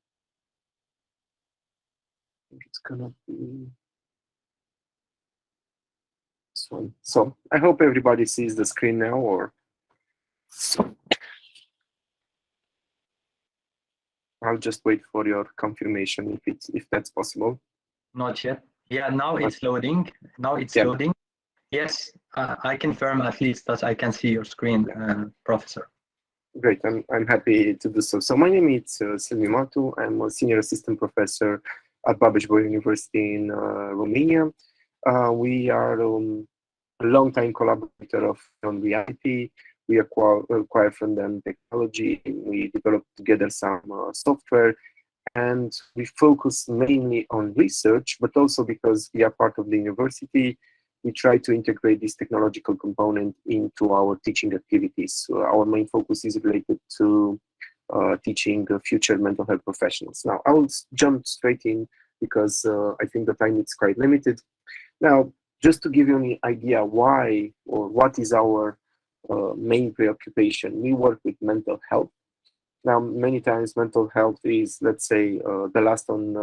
It's gonna be this one. So I hope everybody sees the screen now, or so. I'll just wait for your confirmation if that's possible. Not yet. Yeah, now it's loading. Now it's loading. Yes, I confirm at least that I can see your screen, Professor. Great, I'm happy to do so. So my name is Silviu Matu. I'm a senior assistant professor at Babeș-Bolyai University in Romania. We are a long-time collaborator of EON Reality. We acquire from them technology. We developed together some software, and we focus mainly on research, but also because we are part of the university, we try to integrate this technological component into our teaching activities. So our main focus is related to teaching future mental health professionals. Now, I will jump straight in because I think the time is quite limited. Now, just to give you an idea why or what is our main preoccupation, we work with mental health. Now, many times mental health is, let's say, the last on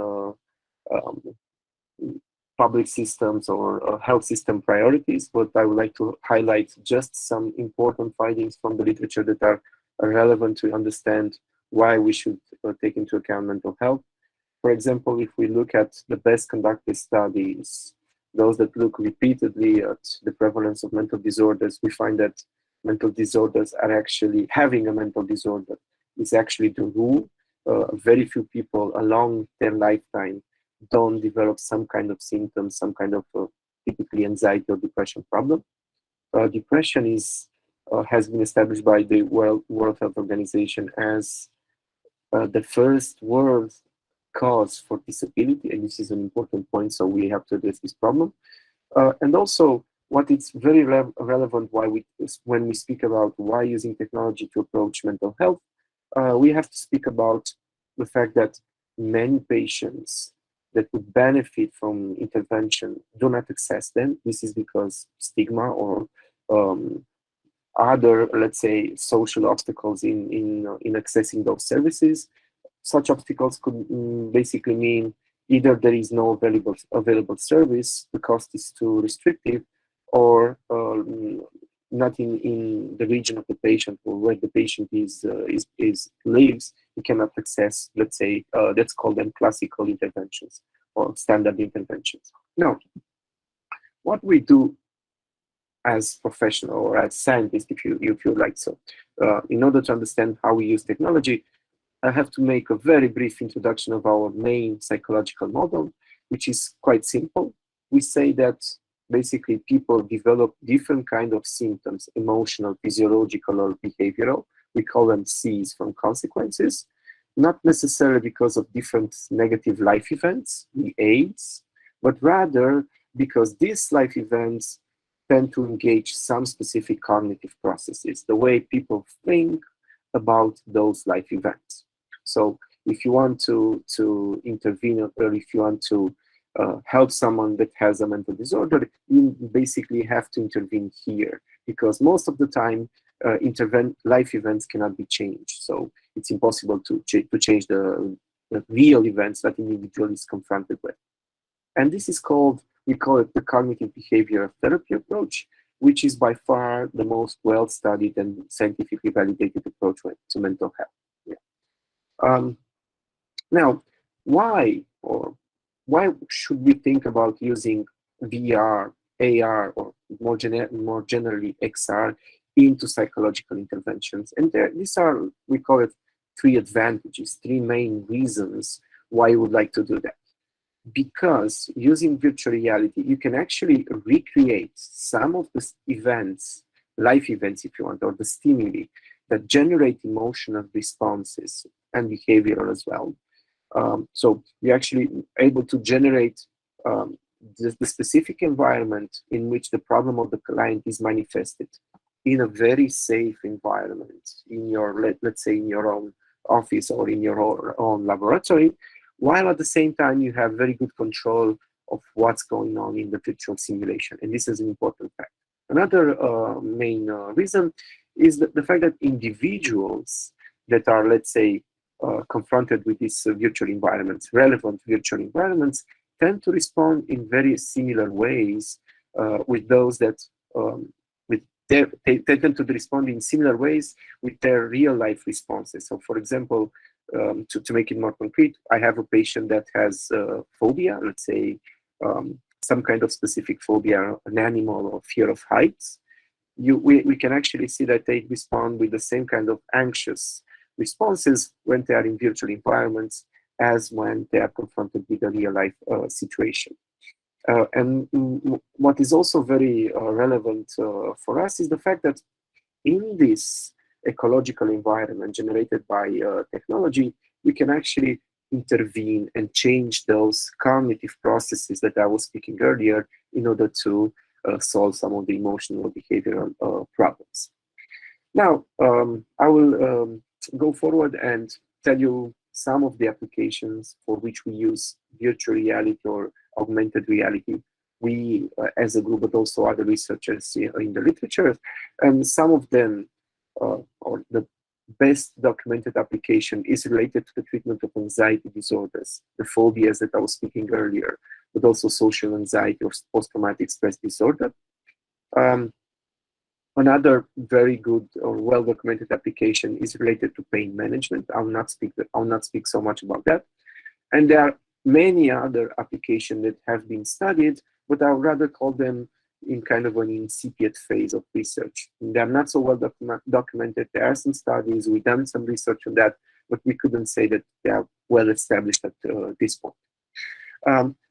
public systems or health system priorities, but I would like to highlight just some important findings from the literature that are relevant to understand why we should take into account mental health. For example, if we look at the best conducted studies, those that look repeatedly at the prevalence of mental disorders, we find that mental disorders are actually, having a mental disorder is actually the rule. Very few people along their lifetime don't develop some kind of symptoms, some kind of typically anxiety or depression problem. Depression has been established by the World Health Organization as the first world cause for disability, and this is an important point, so we have to address this problem. And also, what is very relevant when we speak about why using technology to approach mental health, we have to speak about the fact that many patients that would benefit from intervention do not access them. This is because stigma or other, let's say, social obstacles in accessing those services. Such obstacles could basically mean either there is no available service, the cost is too restrictive, or not in the region of the patient or where the patient lives, he cannot access, let's say, let's call them classical interventions or standard interventions. Now, what we do as professional or as scientists, if you like so, in order to understand how we use technology, I have to make a very brief introduction of our main psychological model, which is quite simple. We say that basically people develop different kind of symptoms, emotional, physiological, or behavioral. We call them C's from consequences, not necessarily because of different negative life events, the AIDs, but rather because these life events tend to engage some specific cognitive processes, the way people think about those life events. So if you want to intervene, or if you want to help someone that has a mental disorder, you basically have to intervene here, because most of the time life events cannot be changed. So it's impossible to change the real events that the individual is confronted with. And this is called, we call it the cognitive behavioral therapy approach, which is by far the most well-studied and scientifically validated approach to mental health. Yeah. Now, why should we think about using VR, AR, or more generally XR into psychological interventions? And these are, we call it, three advantages, three main reasons why you would like to do that. Because using virtual reality, you can actually recreate some of the events, life events if you want, or the stimuli that generate emotional responses and behavioral as well. So you're actually able to generate the specific environment in which the problem of the client is manifested in a very safe environment, in your, let's say, in your own office or in your own laboratory, while at the same time you have very good control of what's going on in the virtual simulation. And this is an important fact. Another main reason is the fact that individuals that are, let's say, confronted with these virtual environments, relevant virtual environments, tend to respond in very similar ways with those that, they tend to respond in similar ways with their real life responses. So for example, to make it more concrete, I have a patient that has phobia, let's say some kind of specific phobia, an animal or fear of heights. We can actually see that they respond with the same kind of anxious responses when they are in virtual environments as when they are confronted with a real life situation. And what is also very relevant for us is the fact that in this ecological environment generated by technology, we can actually intervene and change those cognitive processes that I was speaking earlier in order to solve some of the emotional behavioral problems. Now, I will go forward and tell you some of the applications for which we use virtual reality or augmented reality. We, as a group, but also other researchers in the literature, and some of them, or the best documented application is related to the treatment of anxiety disorders, the phobias that I was speaking earlier, but also social anxiety or post-traumatic stress disorder. Another very good or well-documented application is related to pain management. I'll not speak so much about that. And there are many other applications that have been studied, but I would rather call them in kind of an incipient phase of research. And they're not so well documented. There are some studies, we've done some research on that, but we couldn't say that they are well established at this point.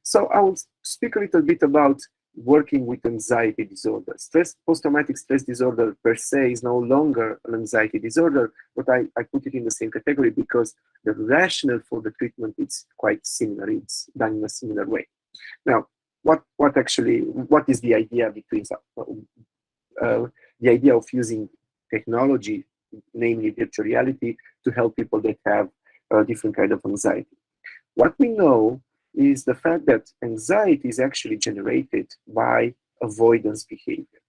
So I will speak a little bit about working with anxiety disorder. Post-traumatic stress disorder per se is no longer an anxiety disorder, but I put it in the same category because the rationale for the treatment is quite similar. It's done in a similar way. Now, what is the idea between the idea of using technology, namely virtual reality, to help people that have a different kind of anxiety? What we know is the fact that anxiety is actually generated by avoidance behavior.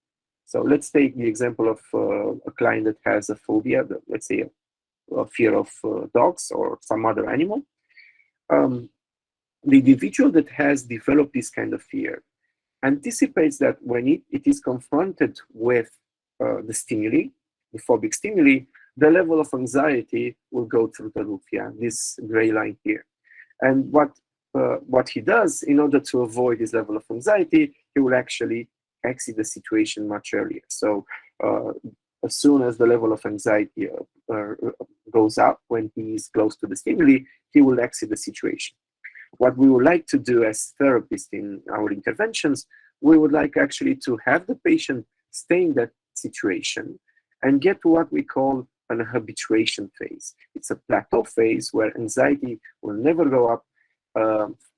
So let's take the example of a client that has a phobia, let's say a fear of dogs or some other animal. The individual that has developed this kind of fear anticipates that when it is confronted with the stimuli, the phobic stimuli, the level of anxiety will go through the roof, this gray line here. And what he does in order to avoid this level of anxiety, he will actually exit the situation much earlier. So as soon as the level of anxiety goes up when he is close to the stimuli, he will exit the situation. What we would like to do as therapists in our interventions, we would like actually to have the patient stay in that situation and get to what we call an habituation phase. It's a plateau phase where anxiety will never go up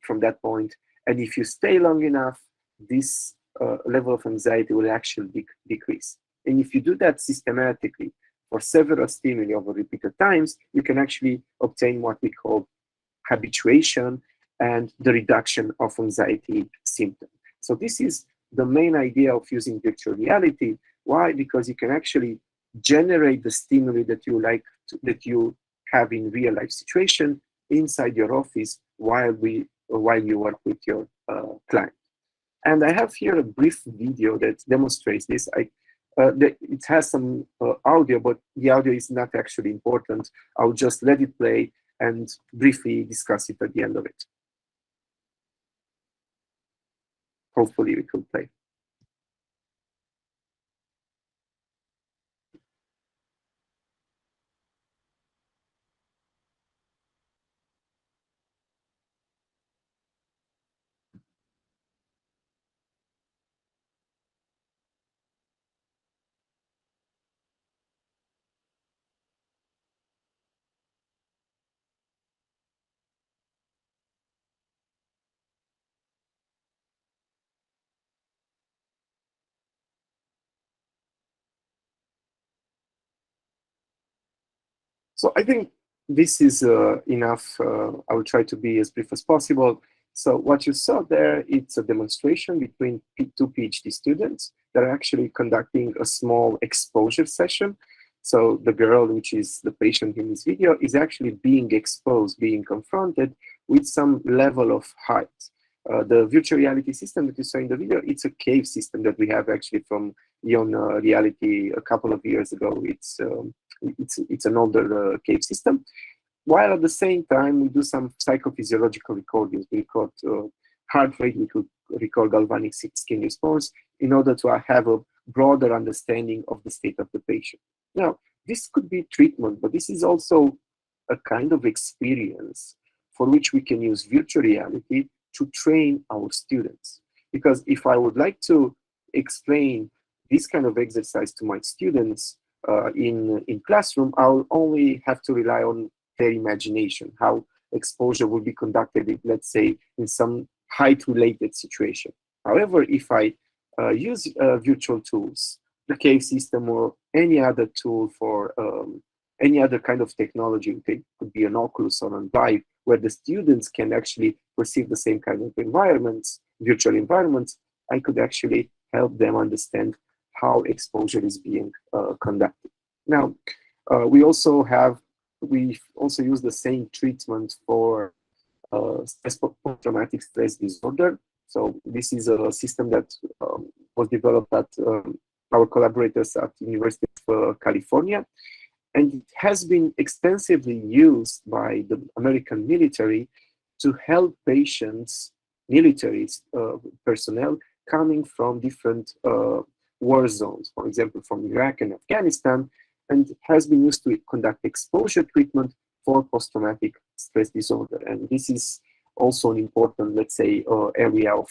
from that point. And if you stay long enough, this level of anxiety will actually decrease. And if you do that systematically for several stimuli over repeated times, you can actually obtain what we call habituation and the reduction of anxiety symptoms. So this is the main idea of using virtual reality. Why? Because you can actually generate the stimuli that you have in real life situation inside your office while you work with your client. And I have here a brief video that demonstrates this. It has some audio, but the audio is not actually important. I'll just let it play and briefly discuss it at the end of it. Hopefully we could play. So I think this is enough. I will try to be as brief as possible. So what you saw there, it's a demonstration between two PhD students that are actually conducting a small exposure session. So the girl, which is the patient in this video, is actually being exposed, being confronted with some level of height. The virtual reality system that you saw in the video, it's a cave system that we have actually from EON Reality a couple of years ago. It's an older cave system. While at the same time, we do some psychophysiological recordings. We record heart rate, we could record galvanic skin response in order to have a broader understanding of the state of the patient. Now, this could be treatment, but this is also a kind of experience for which we can use virtual reality to train our students. Because if I would like to explain this kind of exercise to my students in classroom, I'll only have to rely on their imagination, how exposure will be conducted, let's say, in some height-related situation. However, if I use virtual tools, the cave system or any other tool for any other kind of technology, it could be an Oculus or a Vive, where the students can actually perceive the same kind of environments, virtual environments, I could actually help them understand how exposure is being conducted. Now, we also use the same treatment for post-traumatic stress disorder. So this is a system that was developed at our collaborators at the University of California. And it has been extensively used by the American military to help patients, military personnel coming from different war zones, for example, from Iraq and Afghanistan, and has been used to conduct exposure treatment for post-traumatic stress disorder. And this is also an important, let's say, area of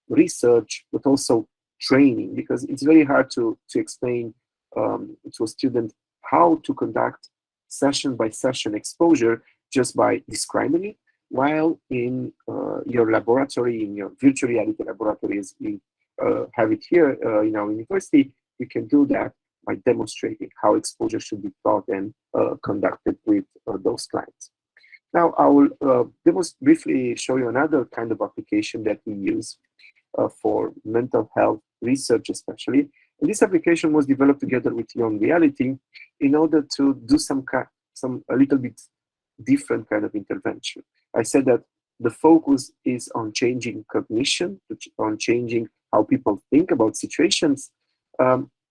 research, but also training, because it's very hard to explain to a student how to conduct session by session exposure just by describing it, while in your laboratory, in your virtual reality laboratories, we have it here in our university, you can do that by demonstrating how exposure should be taught and conducted with those clients. Now, I will briefly show you another kind of application that we use for mental health research, especially. And this application was developed together with EON Reality in order to do a little bit different kind of intervention. I said that the focus is on changing cognition, on changing how people think about situations.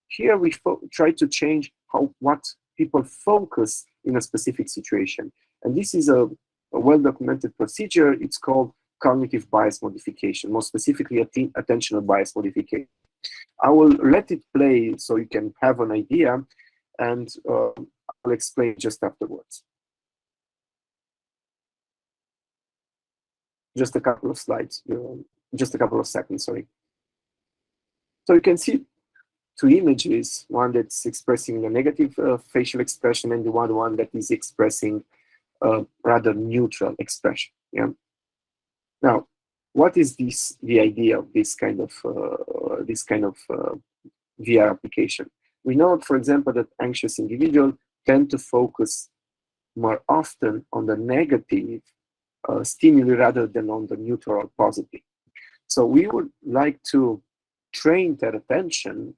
Here we try to change what people focus in a specific situation. And this is a well-documented procedure. It's called cognitive bias modification, more specifically attentional bias modification. I will let it play so you can have an idea, and I'll explain just afterwards. Just a couple of slides, just a couple of seconds, sorry. So you can see two images, one that's expressing a negative facial expression and the one that is expressing rather neutral expression. Yeah. Now, what is the idea of this kind of VR application? We know, for example, that anxious individuals tend to focus more often on the negative stimuli rather than on the neutral or positive. So we would like to train their attention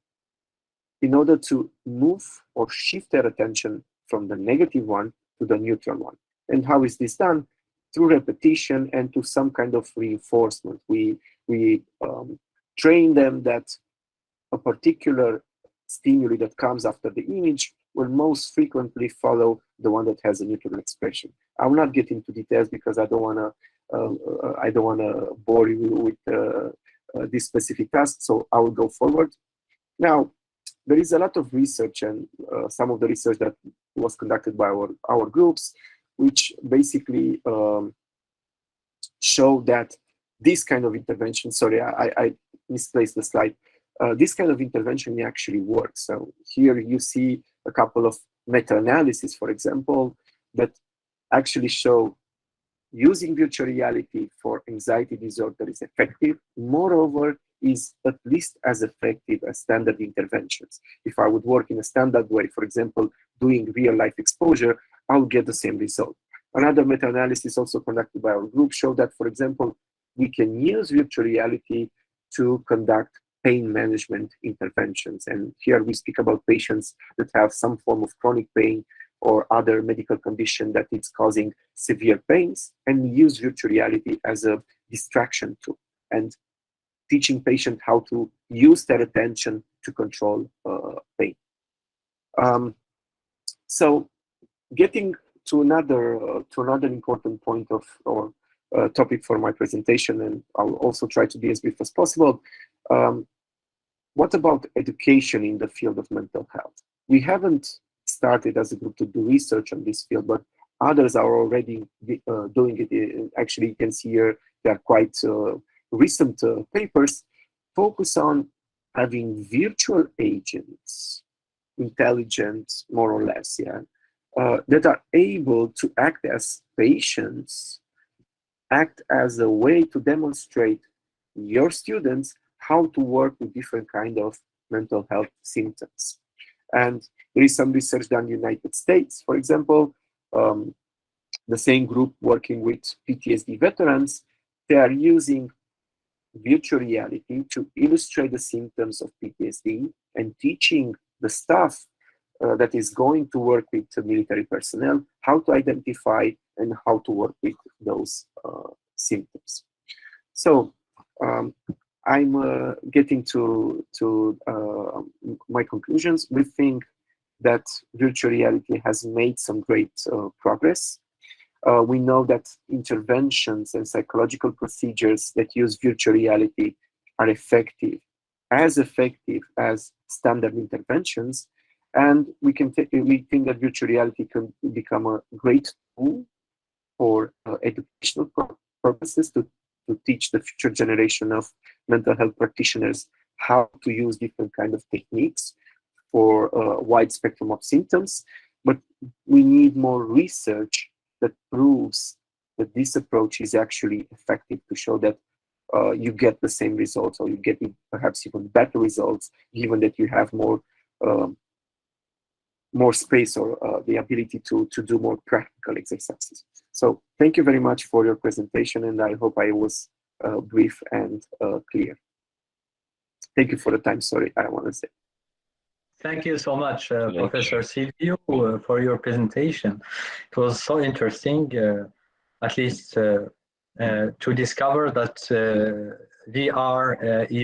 in order to move or shift their attention from the negative one to the neutral one. And how is this done? Through repetition and to some kind of reinforcement. We train them that a particular stimuli that comes after the image will most frequently follow the one that has a neutral expression. I will not get into details because I don't want to bore you with this specific task. So I will go forward. Now, there is a lot of research, and some of the research that was conducted by our groups, which basically show that this kind of intervention, sorry, I misplaced the slide. This kind of intervention actually works. So here you see a couple of meta-analyses, for example, that actually show using virtual reality for anxiety disorder is effective. Moreover, is at least as effective as standard interventions. If I would work in a standard way, for example, doing real-life exposure, I'll get the same result. Another meta-analysis also conducted by our group showed that, for example, we can use virtual reality to conduct pain management interventions. And here we speak about patients that have some form of chronic pain or other medical condition that is causing severe pains, and we use virtual reality as a distraction tool and teaching patients how to use their attention to control pain. So getting to another important point of or topic for my presentation, and I'll also try to be as brief as possible. What about education in the field of mental health? We haven't started as a group to do research on this field, but others are already doing it. Actually, you can see here there are quite recent papers focus on having virtual agents, intelligent more or less, yeah, that are able to act as patients, act as a way to demonstrate your students how to work with different kind of mental health symptoms. And there is some research done in the United States, for example, the same group working with PTSD veterans, they are using virtual reality to illustrate the symptoms of PTSD and teaching the staff that is going to work with military personnel how to identify and how to work with those symptoms. So I'm getting to my conclusions. We think that virtual reality has made some great progress. We know that interventions and psychological procedures that use virtual reality are effective as standard interventions, and we think that virtual reality can become a great tool for educational purposes to teach the future generation of mental health practitioners how to use different kind of techniques for a wide spectrum of symptoms. But we need more research that proves that this approach is actually effective, to show that you get the same results, or you get perhaps even better results, given that you have more space, or the ability to do more practical exercises. So thank you very much for your presentation, and I hope I was brief and clear. Thank you for the time. Sorry, I want to say. Thank you so much, Professor Silviu, for your presentation. It was so interesting, at least to discover that VR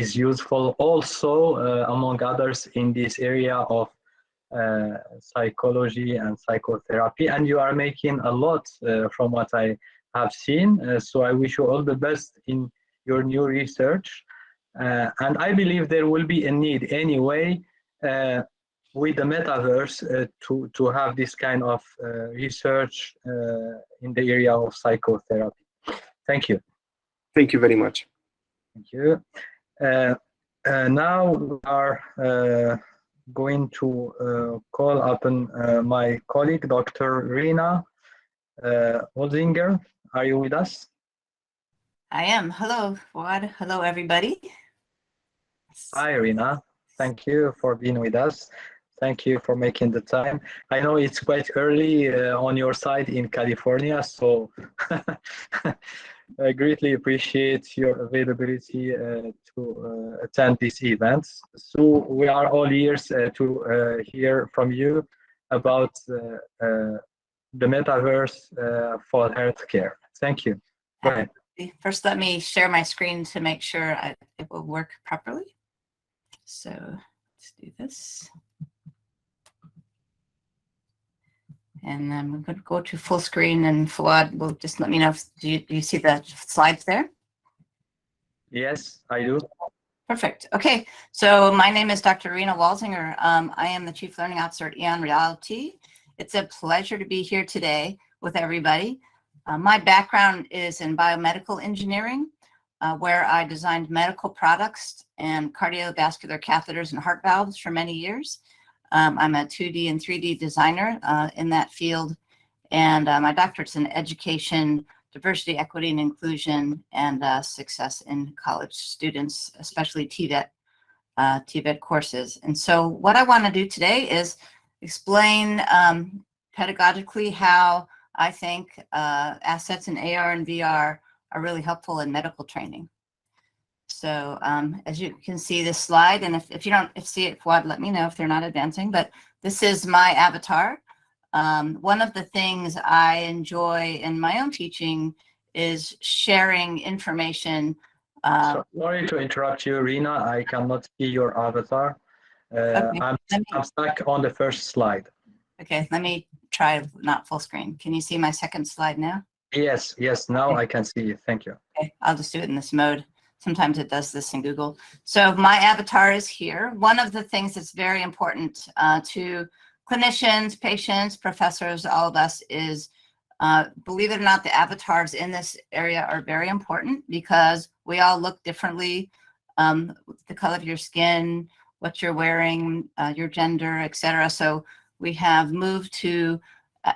is useful also, among others, in this area of psychology and psychotherapy. And you are making a lot from what I have seen. So I wish you all the best in your new research. And I believe there will be a need anyway with the metaverse to have this kind of research in the area of psychotherapy. Thank you. Thank you very much. Thank you. Now we are going to call upon my colleague, Dr. Renah WOLZINGER. Are you with us? I am. Hello, Fuad. Hello, everybody. Hi, Irina. Thank you for being with us. Thank you for making the time. I know it's quite early on your side in California, so I greatly appreciate your availability to attend this event. So we are all ears to hear from you about the metaverse for healthcare. Thank you. Go ahead. First, let me share my screen to make sure it will work properly. So let's do this. And I'm going to go to full screen, and Fuad will just let me know if do you see the slides there? Yes, I do. Perfect. Okay, so my name is Dr. Renah WOLZINGER. I am the Chief Learning Officer at EON Reality. It's a pleasure to be here today with everybody. My background is in biomedical engineering, where I designed medical products and cardiovascular catheters and heart valves for many years. I'm a 2D and 3D designer in that field, and my doctorate's in education, diversity, equity, and inclusion, and success in college students, especially TVET courses. And so what I want to do today is explain pedagogically how I think assets in AR and VR are really helpful in medical training. So as you can see this slide, and if you don't see it, Fuad, let me know if they're not advancing, but this is my avatar. One of the things I enjoy in my own teaching is sharing information. Sorry to interrupt you, Renah. I cannot see your avatar. Okay. I'm stuck on the first slide. Okay, let me try not full screen. Can you see my second slide now? Yes, yes, now okay. I can see you. Thank you. Okay, I'll just do it in this mode. Sometimes it does this in Google. So my avatar is here. One of the things that's very important to clinicians, patients, professors, all of us is, believe it or not, the avatars in this area are very important because we all look differently. The color of your skin, what you're wearing, your gender, etc. So we have moved to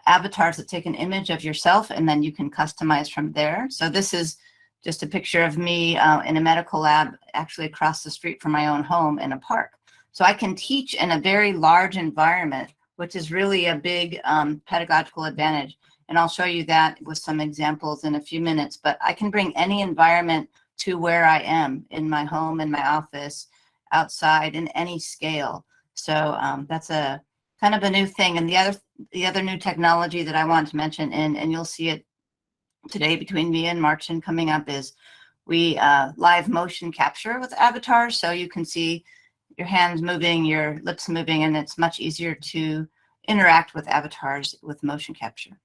avatars that take an image of yourself and then you can customize from there. So this is just a picture of me in a medical lab actually across the street from my own home in a park. So I can teach in a very large environment, which is really a big pedagogical advantage. And I'll show you that with some examples in a few minutes, but I can bring any environment to where I am, in my home, in my office, outside, in any scale. So that's a kind of a new thing. And the other new technology that I want to mention, and you'll see it today between me and Marcin coming up, is we live motion capture with avatars. So you can see your hands moving, your lips moving, and it's much easier to interact with avatars with motion capture.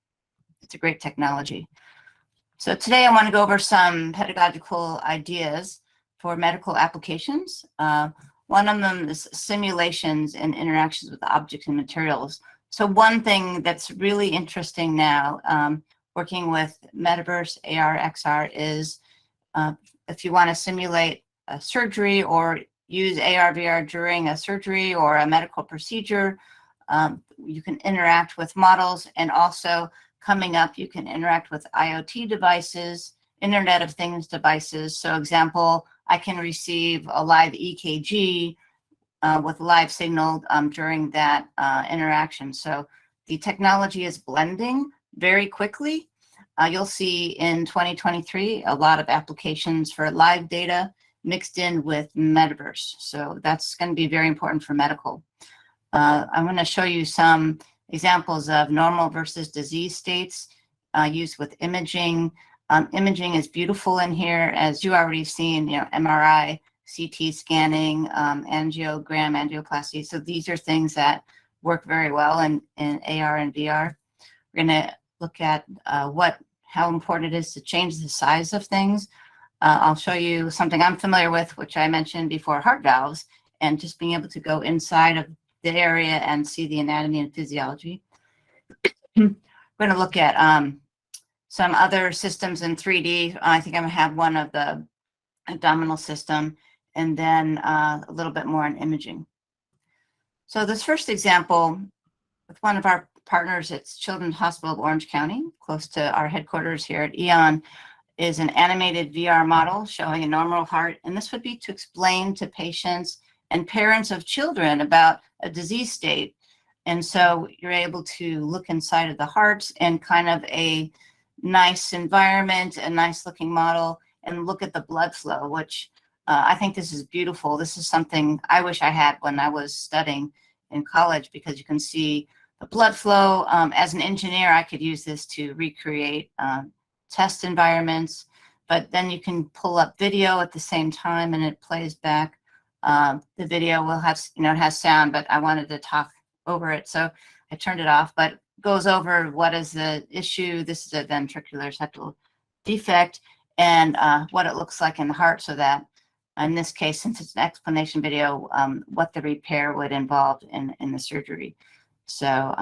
It's a great technology. So today I want to go over some pedagogical ideas for medical applications. One of them is simulations and interactions with objects and materials. So one thing that's really interesting now, working with Metaverse AR, XR is if you want to simulate a surgery or use AR, VR during a surgery or a medical procedure, you can interact with models, and also coming up, you can interact with IoT devices, Internet of Things devices. So example, I can receive a live EKG with live signal during that interaction. So the technology is blending very quickly. You'll see in 2023 a lot of applications for live data mixed in with metaverse. So that's going to be very important for medical. I'm going to show you some examples of normal versus disease states used with imaging. Imaging is beautiful in here, as you already seen, MRI, CT scanning, angiogram, angioplasty. So these are things that work very well in AR and VR. We're going to look at how important it is to change the size of things. I'll show you something I'm familiar with, which I mentioned before, heart valves, and just being able to go inside of the area and see the anatomy and physiology. We're going to look at some other systems in 3D. I think I'm going to have one of the abdominal system, and then a little bit more on imaging. So this first example with one of our partners, it's Children's Hospital of Orange County, close to our headquarters here at EON, is an animated VR model showing a normal heart. And this would be to explain to patients and parents of children about a disease state. And so you're able to look inside of the heart and kind of a nice environment, a nice looking model, and look at the blood flow, which I think this is beautiful. This is something I wish I had when I was studying in college, because you can see the blood flow. As an engineer, I could use this to recreate test environments, but then you can pull up video at the same time and it plays back. The video will have, it has sound, but I wanted to talk over it, so I turned it off, but goes over what is the issue. This is a ventricular septal defect, and what it looks like in the heart, so that in this case, since it's an explanation video, what the repair would involve in the surgery. So,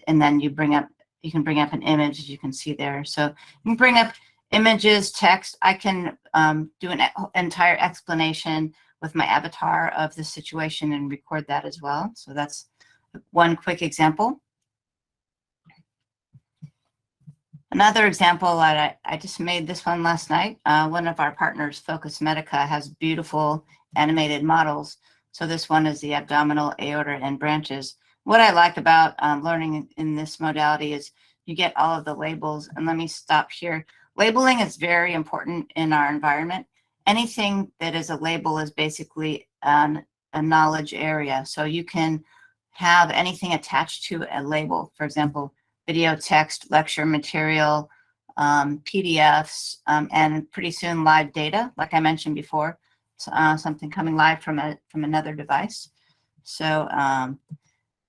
and then you can bring up an image, as you can see there. So you can bring up images, text. I can do an entire explanation with my avatar of the situation and record that as well. So that's one quick example. Another example that I just made this one last night. One of our partners, Focus Medica, has beautiful animated models. So this one is the abdominal aorta and branches. What I like about learning in this modality is you get all of the labels. And let me stop here. Labeling is very important in our environment. Anything that is a label is basically a knowledge area. So you can have anything attached to a label. For example, video, text, lecture material, PDFs, and pretty soon live data, like I mentioned before, something coming live from another device. So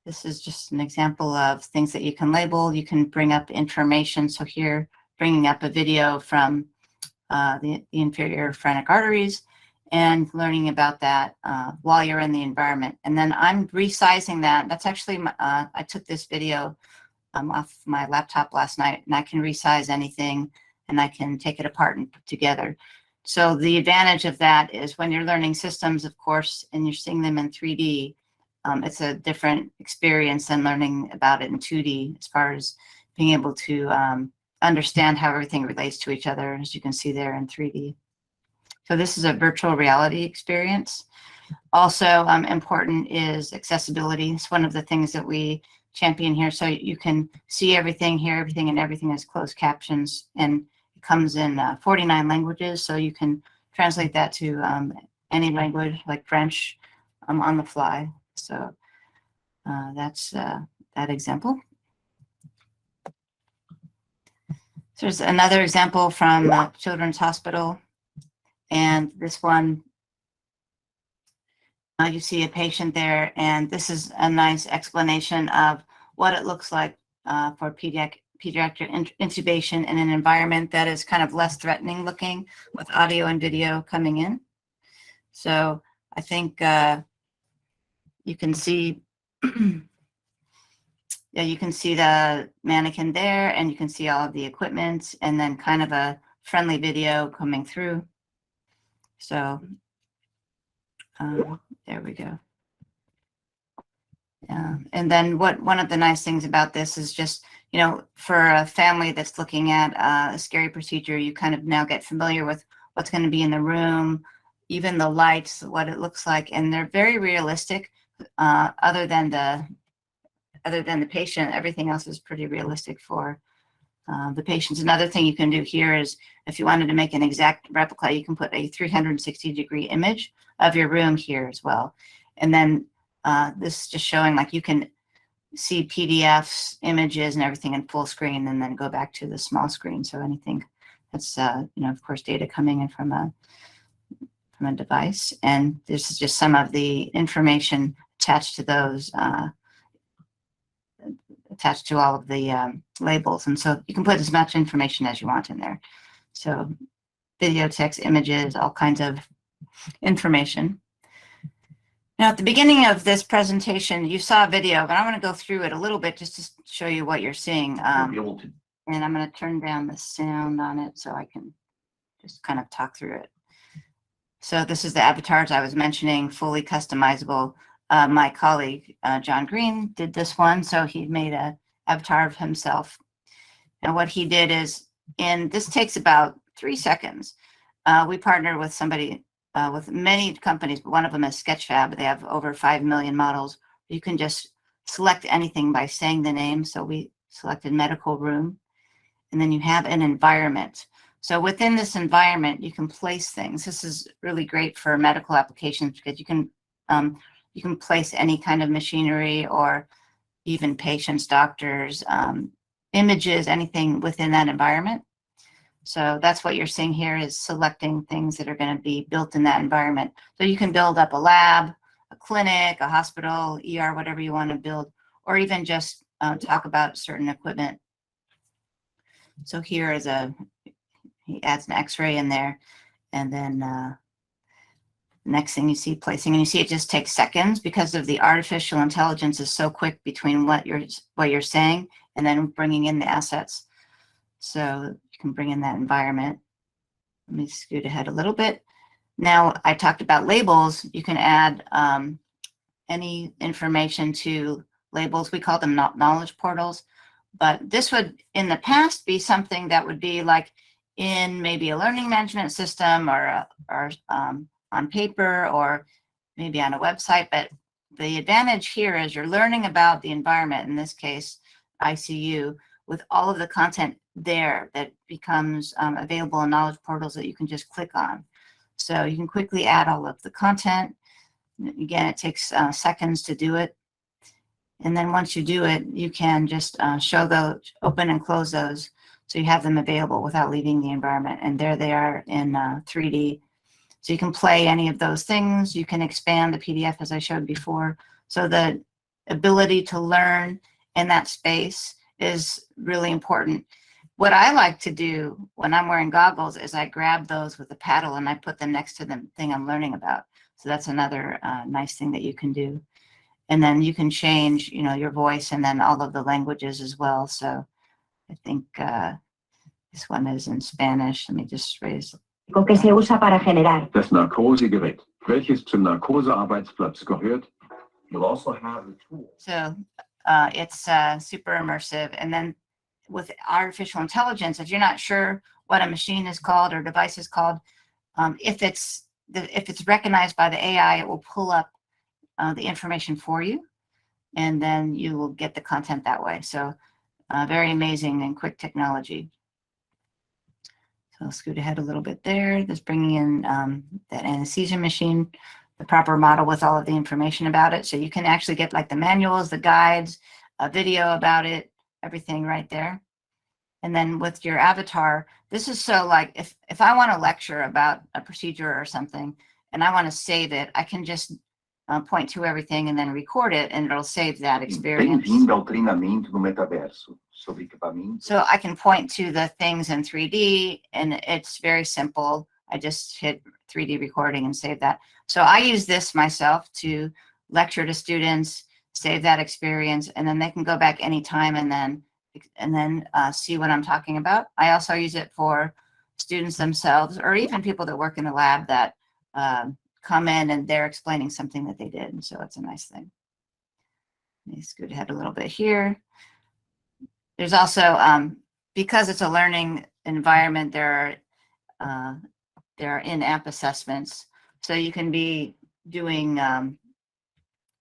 this is just an example of things that you can label. You can bring up information. So here, bringing up a video from the inferior phrenic arteries and learning about that while you're in the environment. And then I'm resizing that. That's actually, I took this video off my laptop last night, and I can resize anything and I can take it apart and put together. So the advantage of that is when you're learning systems, of course, and you're seeing them in 3D, it's a different experience than learning about it in 2D, as far as being able to understand how everything relates to each other, as you can see there in 3D. So this is a virtual reality experience. Also important is accessibility. It's one of the things that we champion here. So you can see everything, hear everything, and everything is closed captions, and it comes in 49 languages. So you can translate that to any language, like French, on the fly. So that's that example. So there's another example from Children's Hospital, and this one, you see a patient there, and this is a nice explanation of what it looks like for pediatric intubation in an environment that is kind of less threatening looking, with audio and video coming in. So I think you can see yeah, you can see the mannequin there, and you can see all of the equipment, and then kind of a friendly video coming through. So there we go. Yeah, and then one of the nice things about this is just, you know, for a family that's looking at a scary procedure, you kind of now get familiar with what's going to be in the room, even the lights, what it looks like, and they're very realistic. Other than the patient, everything else is pretty realistic for the patients. Another thing you can do here is, if you wanted to make an exact replica, you can put a 360-degree image of your room here as well. And then this is just showing, like, you can see PDFs, images, and everything in full screen, and then go back to the small screen. So anything that's, you know, of course, data coming in from a device. And this is just some of the information attached to those, attached to all of the labels. And so you can put as much information as you want in there. So video, text, images, all kinds of information. Now, at the beginning of this presentation, you saw a video, but I want to go through it a little bit just to show you what you're seeing. And I'm going to turn down the sound on it so I can just kind of talk through it. So this is the avatars I was mentioning, fully customizable. My colleague, John Green, did this one. So he made an avatar of himself. And what he did is, and this takes about 3 seconds. We partnered with somebody, with many companies, but one of them is Sketchfab. They have over 5 million models. You can just select anything by saying the name. So we selected medical room, and then you have an environment. So within this environment, you can place things. This is really great for medical applications because you can place any kind of machinery or even patients, doctors, images, anything within that environment. So that's what you're seeing here, is selecting things that are going to be built in that environment. So you can build up a lab, a clinic, a hospital, ER, whatever you want to build, or even just talk about certain equipment. So here is he adds an X-ray in there, and then next thing you see, placing, and you see it just takes seconds because of the artificial intelligence is so quick between what you're saying and then bringing in the assets. So you can bring in that environment. Let me scoot ahead a little bit. Now, I talked about labels. You can add any information to labels. We call them knowledge portals, but this would in the past be something that would be like in maybe a learning management system or on paper or maybe on a website. But the advantage here is you're learning about the environment, in this case, ICU, with all of the content there that becomes available in knowledge portals that you can just click on. So you can quickly add all of the content. Again, it takes seconds to do it. And then once you do it, you can just show those, open and close those, so you have them available without leaving the environment. And there they are in 3D. So you can play any of those things. You can expand the PDF, as I showed before. So the ability to learn in that space is really important. What I like to do when I'm wearing goggles is I grab those with a paddle and I put them next to the thing I'm learning about. So that's another nice thing that you can do. And then you can change, you know, your voice and then all of the languages as well. So I think this one is in Spanish. Let me just raise. Que se usa para generar. Das Narkosegerät, welches zum Narkosearbeitsplatz gehört. You'll also have the tool. So it's super immersive. And then with artificial intelligence, if you're not sure what a machine is called or device is called, if it's recognized by the AI, it will pull up the information for you, and then you will get the content that way. So very amazing and quick technology. So I'll scoot ahead a little bit there. Just bringing in that anesthesia machine, the proper model with all of the information about it. So you can actually get like the manuals, the guides, a video about it, everything right there. And then with your avatar, this is so like if I want to lecture about a procedure or something and I want to save it, I can just point to everything and then record it, and it'll save that experience. So I can point to the things in 3D, and it's very simple. I just hit 3D recording and save that. So I use this myself to lecture to students, save that experience, and then they can go back anytime and then see what I'm talking about. I also use it for students themselves, or even people that work in the lab that come in and they're explaining something that they did. And so it's a nice thing. Let me scoot ahead a little bit here. There's also, because it's a learning environment, there are in-app assessments. So you can be doing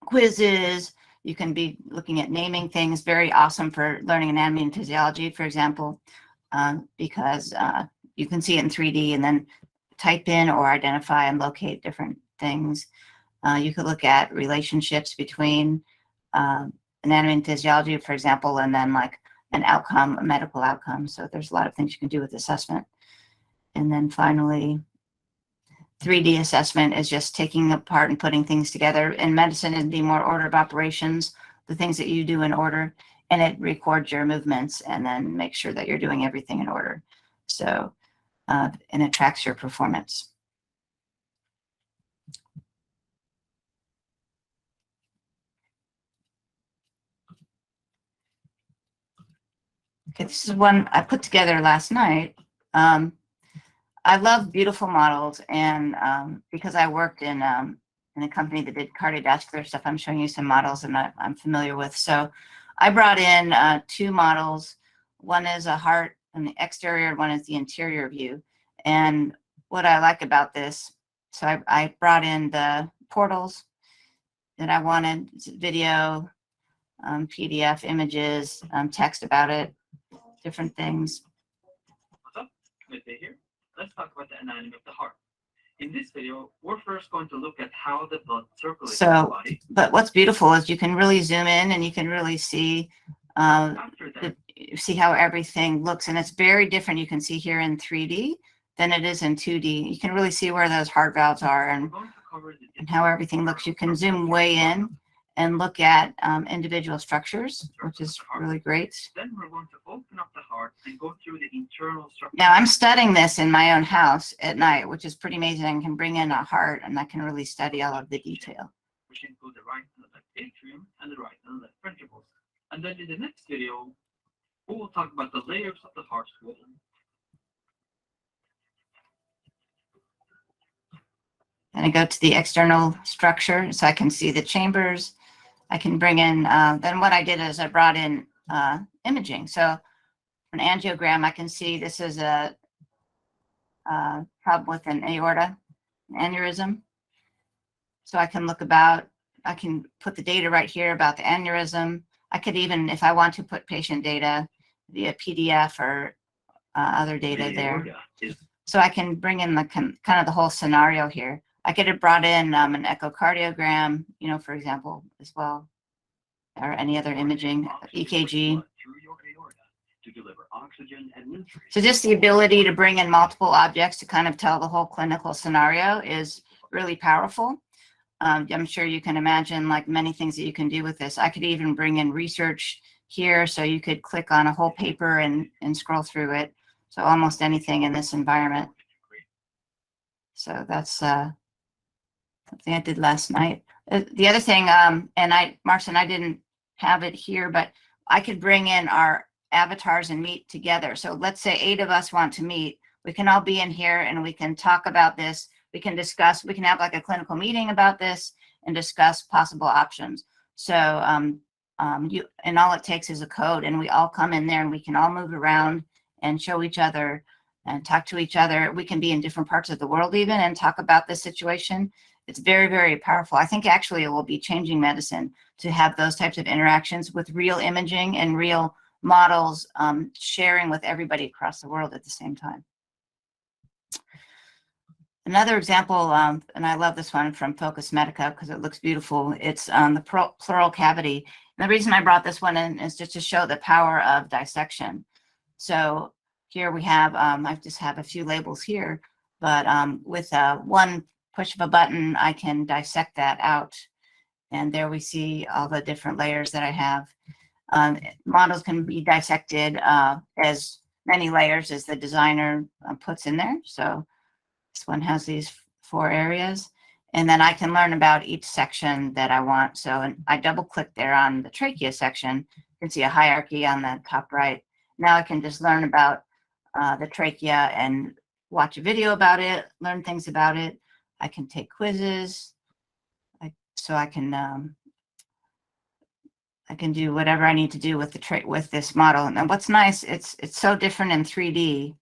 quizzes, you can be looking at naming things, very awesome for learning anatomy and physiology, for example, because you can see it in 3D and then type in or identify and locate different things. You could look at relationships between anatomy and physiology, for example, and then like an outcome, a medical outcome. So there's a lot of things you can do with assessment. And then finally, 3D assessment is just taking apart and putting things together. In medicine, it'd be more order of operations, the things that you do in order, and it records your movements and then makes sure that you're doing everything in order. So, and it tracks your performance. Okay, this is one I put together last night. I love beautiful models, and because I worked in a company that did cardiovascular stuff, I'm showing you some models that I'm familiar with. So I brought in 2 models. One is a heart in the exterior, one is the interior view. And what I like about this, so I brought in the portals that I wanted, video, PDF images, text about it, different things. What's up? Midday here. Let's talk about the anatomy of the heart. In this video, we're first going to look at how the blood circulates in the body. But what's beautiful is you can really zoom in and you can really see see how everything looks, and it's very different. You can see here in 3D than it is in 2D. You can really see where those heart valves are and how everything looks. You can zoom way in and look at individual structures, which is really great. Then we're going to open up the heart and go through the internal structure. Now I'm studying this in my own house at night, which is pretty amazing. I can bring in a heart and I can really study all of the detail. Which include the right and the left atrium and the right and the left ventricles. And then in the next video, we will talk about the layers of the heart wall. And I go to the external structure so I can see the chambers. I can bring in, then what I did is I brought in imaging. So an angiogram, I can see this is a problem with an aorta, an aneurysm. So I can look about, I can put the data right here about the aneurysm. I could even, if I want to, put patient data via PDF or other data there. So I can bring in the kind of the whole scenario here. I could have brought in an echocardiogram, you know, for example, as well, or any other imaging, EKG. So just the ability to bring in multiple objects to kind of tell the whole clinical scenario is really powerful. I'm sure you can imagine like many things that you can do with this. I could even bring in research here, so you could click on a whole paper and scroll through it. So almost anything in this environment. So that's something I did last night. The other thing, and Marcin, I didn't have it here, but I could bring in our avatars and meet together. So let's say 8 of us want to meet. We can all be in here and we can talk about this. We can discuss, we can have like a clinical meeting about this and discuss possible options. So, and all it takes is a code, and we all come in there and we can all move around and show each other and talk to each other. We can be in different parts of the world even and talk about this situation. It's very, very powerful. I think actually it will be changing medicine to have those types of interactions with real imaging and real models sharing with everybody across the world at the same time. Another example, and I love this one from Focus Medica because it looks beautiful. It's the pleural cavity. And the reason I brought this one in is just to show the power of dissection. So here we have, I just have a few labels here, but with one push of a button, I can dissect that out. And there we see all the different layers that I have. Models can be dissected as many layers as the designer puts in there. So this one has these 4 areas. And then I can learn about each section that I want. So I double click there on the trachea section. You can see a hierarchy on the top right. Now I can just learn about the trachea and watch a video about it, learn things about it. I can take quizzes. So I can do whatever I need to do with with this model. And what's nice, it's so different in 3D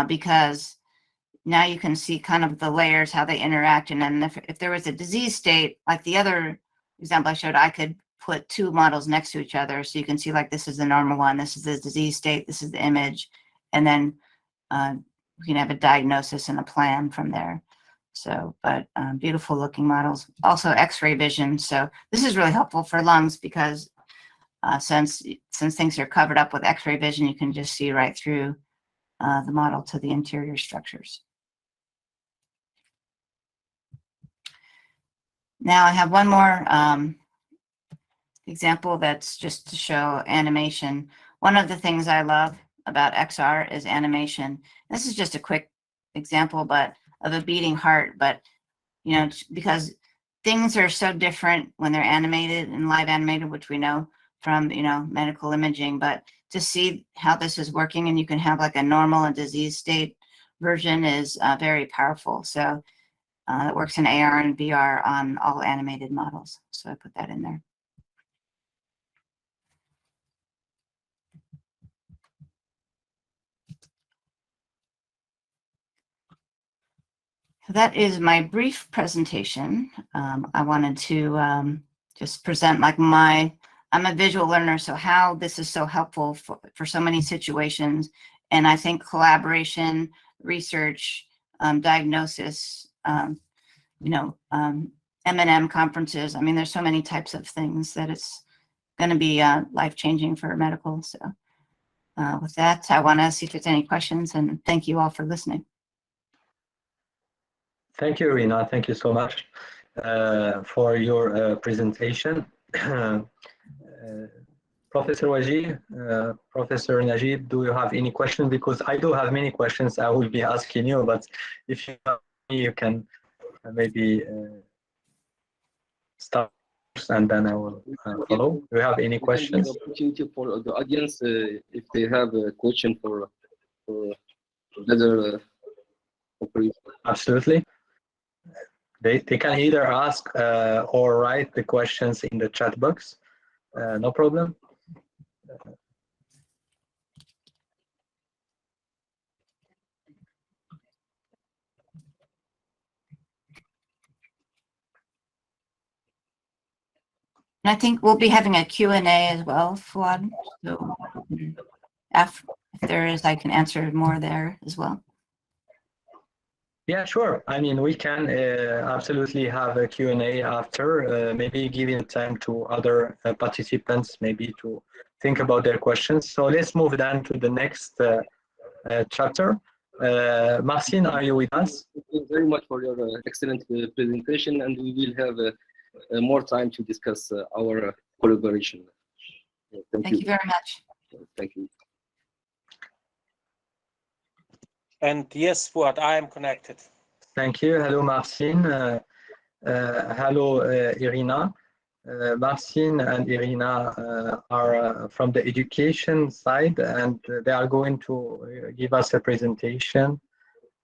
because now you can see kind of the layers, how they interact. And then if there was a disease state, like the other example I showed, I could put two models next to each other. So you can see like this is the normal one, this is the disease state, this is the image. And then we can have a diagnosis and a plan from there. So, but beautiful looking models. Also X-ray vision. So this is really helpful for lungs because since things are covered up with X-ray vision, you can just see right through the model to the interior structures. Now I have one more example that's just to show animation. One of the things I love about XR is animation. This is just a quick example, but of a beating heart. But you know, because things are so different when they're animated and live animated, which we know from medical imaging. But to see how this is working, and you can have like a normal and disease state version, is very powerful. So it works in AR and VR on all animated models. So I put that in there. That is my brief presentation. I wanted to just present like I'm a visual learner, so how this is so helpful for so many situations. And I think collaboration, research, diagnosis, M&M conferences. I mean, there's so many types of things that it's going to be life-changing for medical. So with that, I want to see if there's any questions, and thank you all for listening. Thank you, Irina. Thank you so much for your presentation. Professor Wajih, Professor Najib, do you have any questions? Because I do have many questions I will be asking you, but if you can maybe start and then I will follow. Do you have any questions? Opportunity for the audience if they have a question for better operation. Absolutely. They can either ask or write the questions in the chat box. No problem. And I think we'll be having a Q&A as well, Fuad. So if there is, I can answer more there as well. Yeah, sure. I mean, we can absolutely have a Q&A after, maybe giving time to other participants, maybe to think about their questions. So let's move then to the next chapter. Marcin, are you with us? Thank you very much for your excellent presentation, and we will have more time to discuss our collaboration. Thank you very much. Thank you. And yes, Fuad, I am connected. Thank you. Hello, Marcin. Hello, Irina. Marcin and Irina are from the education side, and they are going to give us a presentation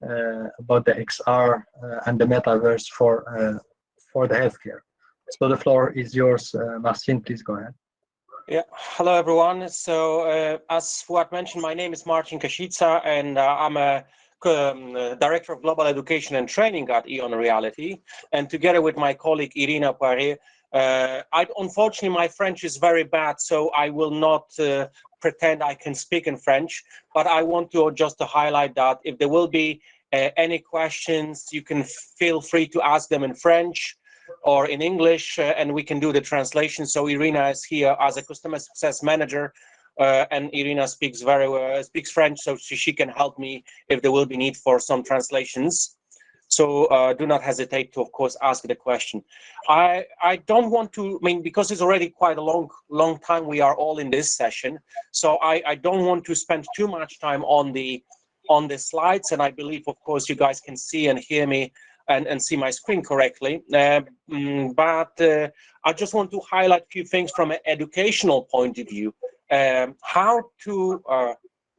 about the XR and the metaverse for the healthcare. So the floor is yours, Marcin. Please go ahead. Yeah. Hello, everyone. So as Fuad mentioned, my name is Marcin Kasica, and I'm a Director of Global Education and Training at EON Reality. And together with my colleague Irina Poirier, unfortunately, my French is very bad, so I will not pretend I can speak in French. But I want to just to highlight that if there will be any questions, you can feel free to ask them in French or in English, and we can do the translation. So Irina is here as a customer success manager, and Irina speaks very well, speaks French, so she can help me if there will be need for some translations. So do not hesitate to, of course, ask the question. I don't want to, I mean, because it's already quite a long time we are all in this session, so I don't want to spend too much time on the slides, and I believe, of course, you guys can see and hear me and see my screen correctly. But I just want to highlight a few things from an educational point of view, how to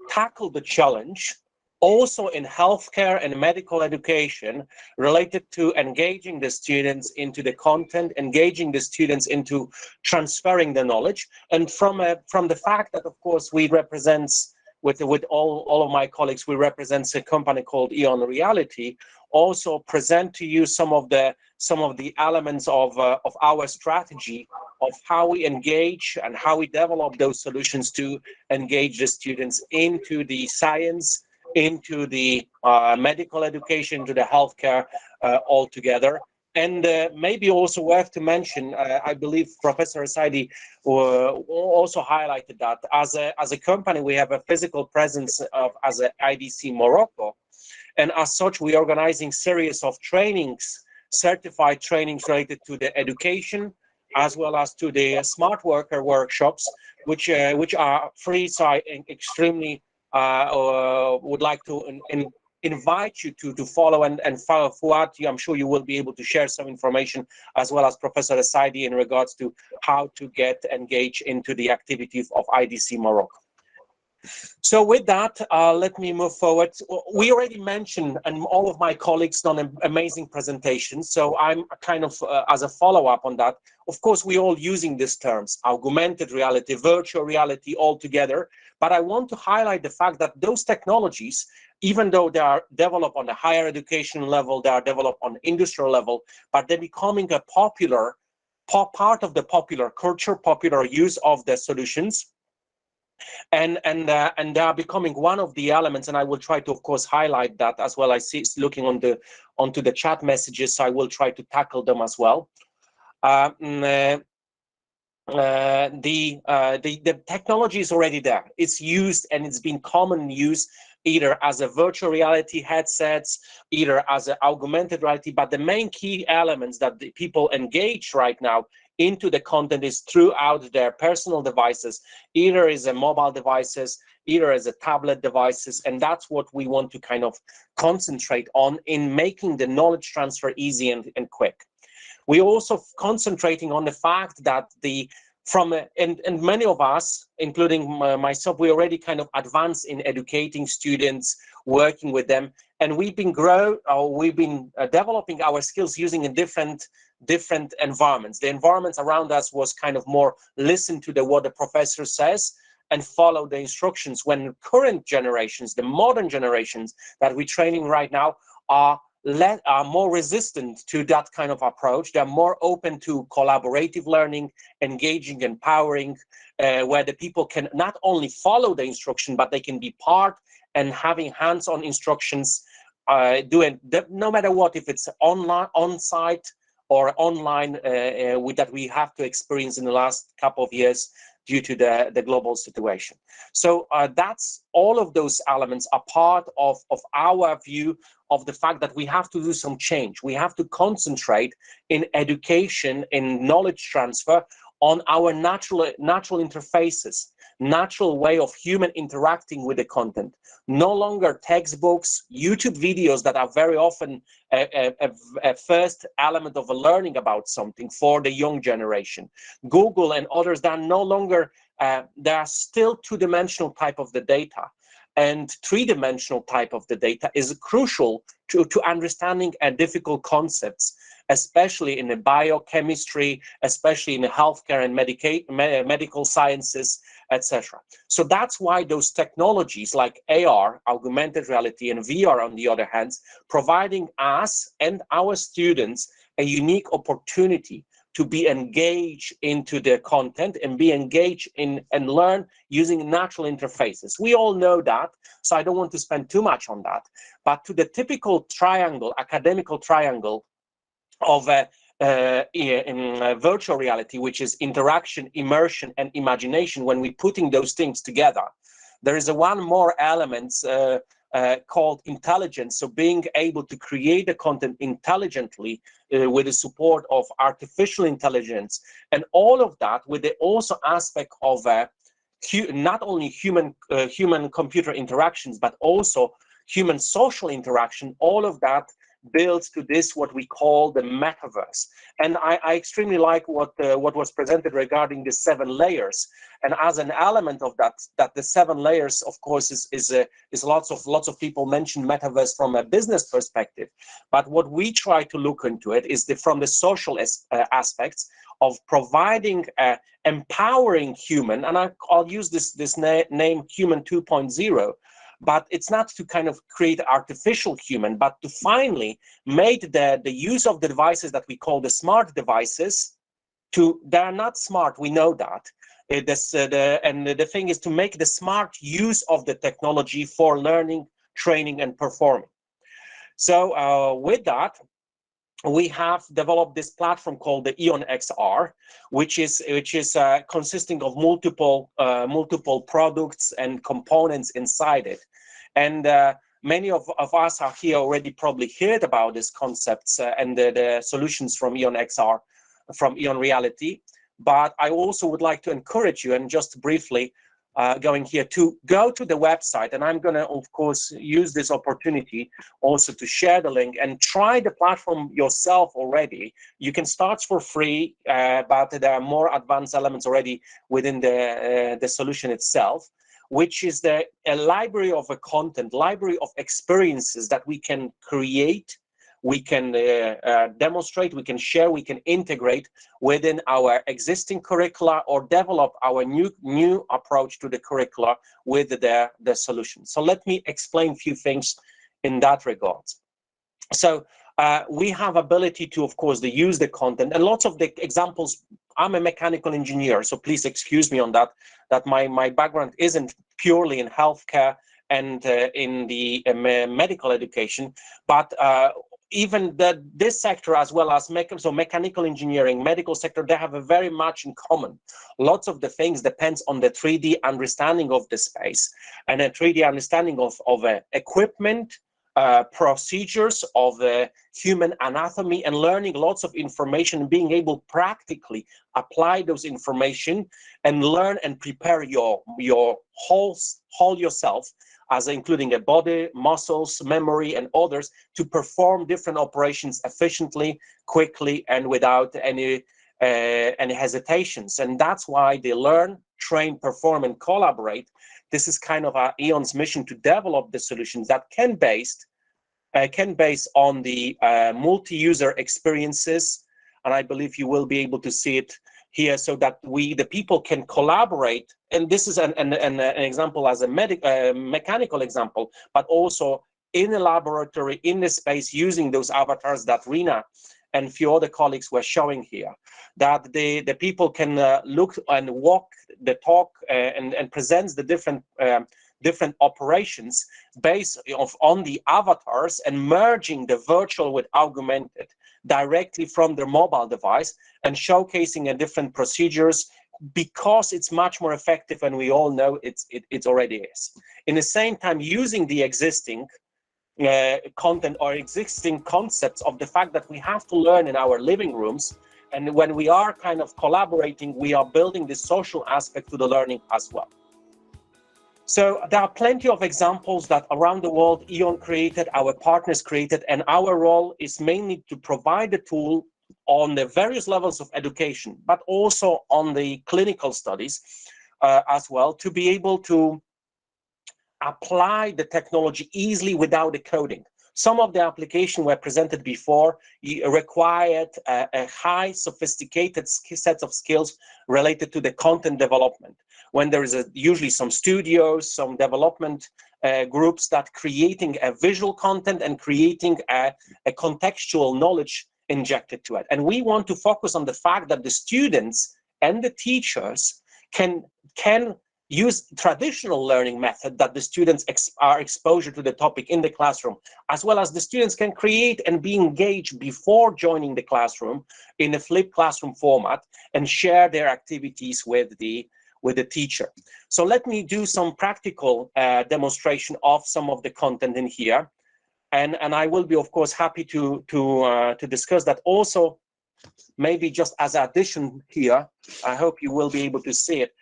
tackle the challenge also in healthcare and medical education related to engaging the students into the content, engaging the students into transferring the knowledge. And from the fact that, of course, we represent, with all of my colleagues, we represent a company called EON Reality, also present to you some of the elements of our strategy of how we engage and how we develop those solutions to engage the students into the science, into the medical education, to the healthcare altogether. And maybe also worth to mention, I believe Professor ESSAAIDI also highlighted that as a company, we have a physical presence as an IDC Morocco. And as such, we are organizing series of trainings, certified trainings related to the education, as well as to the smart worker workshops, which are free. So I extremely would like to invite you to follow and follow Fuad. I'm sure you will be able to share some information, as well as Professor ESSAAIDI, in regards to how to get engaged into the activity of IDC Morocco. So with that, let me move forward. We already mentioned, and all of my colleagues done an amazing presentation. So I'm kind of, as a follow-up on that, of course, we're all using these terms, augmented reality, virtual reality, all together. But I want to highlight the fact that those technologies, even though they are developed on the higher education level, they are developed on industrial level, but they're becoming a popular part of the popular culture, popular use of the solutions. And they are becoming one of the elements, and I will try to, of course, highlight that as well. I see it's looking onto the chat messages, so I will try to tackle them as well. The technology is already there. It's used, and it's been common use either as a virtual reality headsets, either as an augmented reality. But the main key elements that the people engage right now into the content is throughout their personal devices, either as a mobile devices, either as a tablet devices, and that's what we want to kind of concentrate on in making the knowledge transfer easy and quick. We're also concentrating on the fact that and many of us, including myself, we already kind of advanced in educating students, working with them, and we've been developing our skills using in different environments. The environments around us was kind of more listen to what the professor says and follow the instructions, when current generations, the modern generations that we're training right now, are more resistant to that kind of approach. They're more open to collaborative learning, engaging, empowering, where the people can not only follow the instruction, but they can be part and having hands-on instructions, doing no matter what, if it's online, on-site, or online, that we have to experience in the last couple of years due to the global situation. So that's all of those elements are part of our view of the fact that we have to do some change. We have to concentrate in education, in knowledge transfer, on our natural interfaces, natural way of human interacting with the content. No longer textbooks, YouTube videos that are very often a first element of a learning about something for the young generation. Google and others, that are no longer, they are still two-dimensional type of the data. And three-dimensional type of the data is crucial to understanding difficult concepts, especially in the biochemistry, especially in the healthcare and medical sciences, etc. So that's why those technologies like AR, augmented reality, and VR, on the other hand, providing us and our students a unique opportunity to be engaged into the content and be engaged in and learn using natural interfaces. We all know that, so I don't want to spend too much on that. But to the typical triangle, academical triangle of in virtual reality, which is interaction, immersion, and imagination, when we're putting those things together, there is one more element called intelligence. So being able to create the content intelligently with the support of artificial intelligence, and all of that with the also aspect of not only human computer interactions, but also human social interaction. All of that builds to this what we call the metaverse. And I extremely like what was presented regarding the 7 layers. And as an element of that the 7 layers, of course, is lots of people mention metaverse from a business perspective. But what we try to look into it is from the social aspects of providing empowering human, and I'll use this name human 2.0, but it's not to kind of create artificial human, but to finally make the use of the devices that we call the smart devices, they're not smart, we know that. And the thing is to make the smart use of the technology for learning, training, and performing. So with that, we have developed this platform called the EON XR, which is consisting of multiple products and components inside it. And many of us are here already probably heard about these concepts and the solutions from EON XR, from EON Reality. But I also would like to encourage you, and just briefly going here, to go to the website, and I'm going to, of course, use this opportunity also to share the link and try the platform yourself already. You can start for free, but there are more advanced elements already within the solution itself, which is a library of content, library of experiences that we can create, we can demonstrate, we can share, we can integrate within our existing curricula, or develop our new approach to the curricula with the solution. So let me explain a few things in that regard. So we have ability to, of course, use the content, and lots of the examples. I'm a mechanical engineer, so please excuse me on that my background isn't purely in healthcare and in the medical education, but even this sector, as well as mechanical engineering, medical sector, they have a very much in common. Lots of the things depends on the 3D understanding of the space, and a 3D understanding of equipment, procedures, of human anatomy, and learning lots of information, being able practically apply those information and learn and prepare your whole yourself, as including a body, muscles, memory, and others, to perform different operations efficiently, quickly, and without any hesitations. And that's why they learn, train, perform, and collaborate. This is kind of our EON's mission, to develop the solutions that can base on the multi-user experiences, and I believe you will be able to see it here, so that the people can collaborate. And this is an example as a mechanical example, but also in a laboratory, in the space, using those avatars that Renah and a few other colleagues were showing here, that the people can look and walk the talk and presents the different operations based on the avatars, and merging the virtual with augmented directly from their mobile device, and showcasing different procedures, because it's much more effective, and we all know it already is. In the same time, using the existing content or existing concepts of the fact that we have to learn in our living rooms, and when we are kind of collaborating, we are building this social aspect to the learning as well. So there are plenty of examples that around the world EON created, our partners created, and our role is mainly to provide the tool on the various levels of education, but also on the clinical studies as well, to be able to apply the technology easily without the coding. Some of the applications were presented before, required a high sophisticated set of skills related to the content development. When there is usually some studios, some development groups that creating a visual content and creating a contextual knowledge injected to it. And we want to focus on the fact that the students and the teachers can use traditional learning method, that the students are exposure to the topic in the classroom, as well as the students can create and be engaged before joining the classroom in a flipped classroom format, and share their activities with the teacher. So let me do some practical demonstration of some of the content in here, and I will be, of course, happy to discuss that also. Maybe just as addition here, I hope you will be able to see it.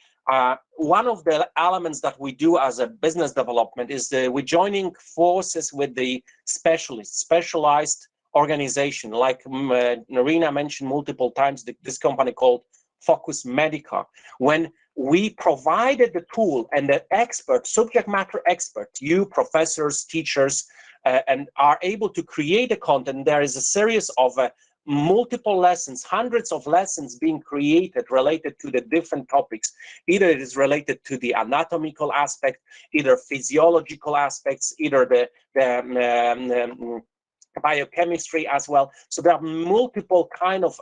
one of the elements that we do as a business development is we're joining forces with the specialized organization, like Irina mentioned multiple times, this company called Focus Medica. When we provided the tool and the expert, subject matter expert, you professors, teachers, and are able to create a content, there is a series of multiple lessons, hundreds of lessons being created related to the different topics. Either it is related to the anatomical aspect, either physiological aspects, either the biochemistry as well. So there are multiple kind of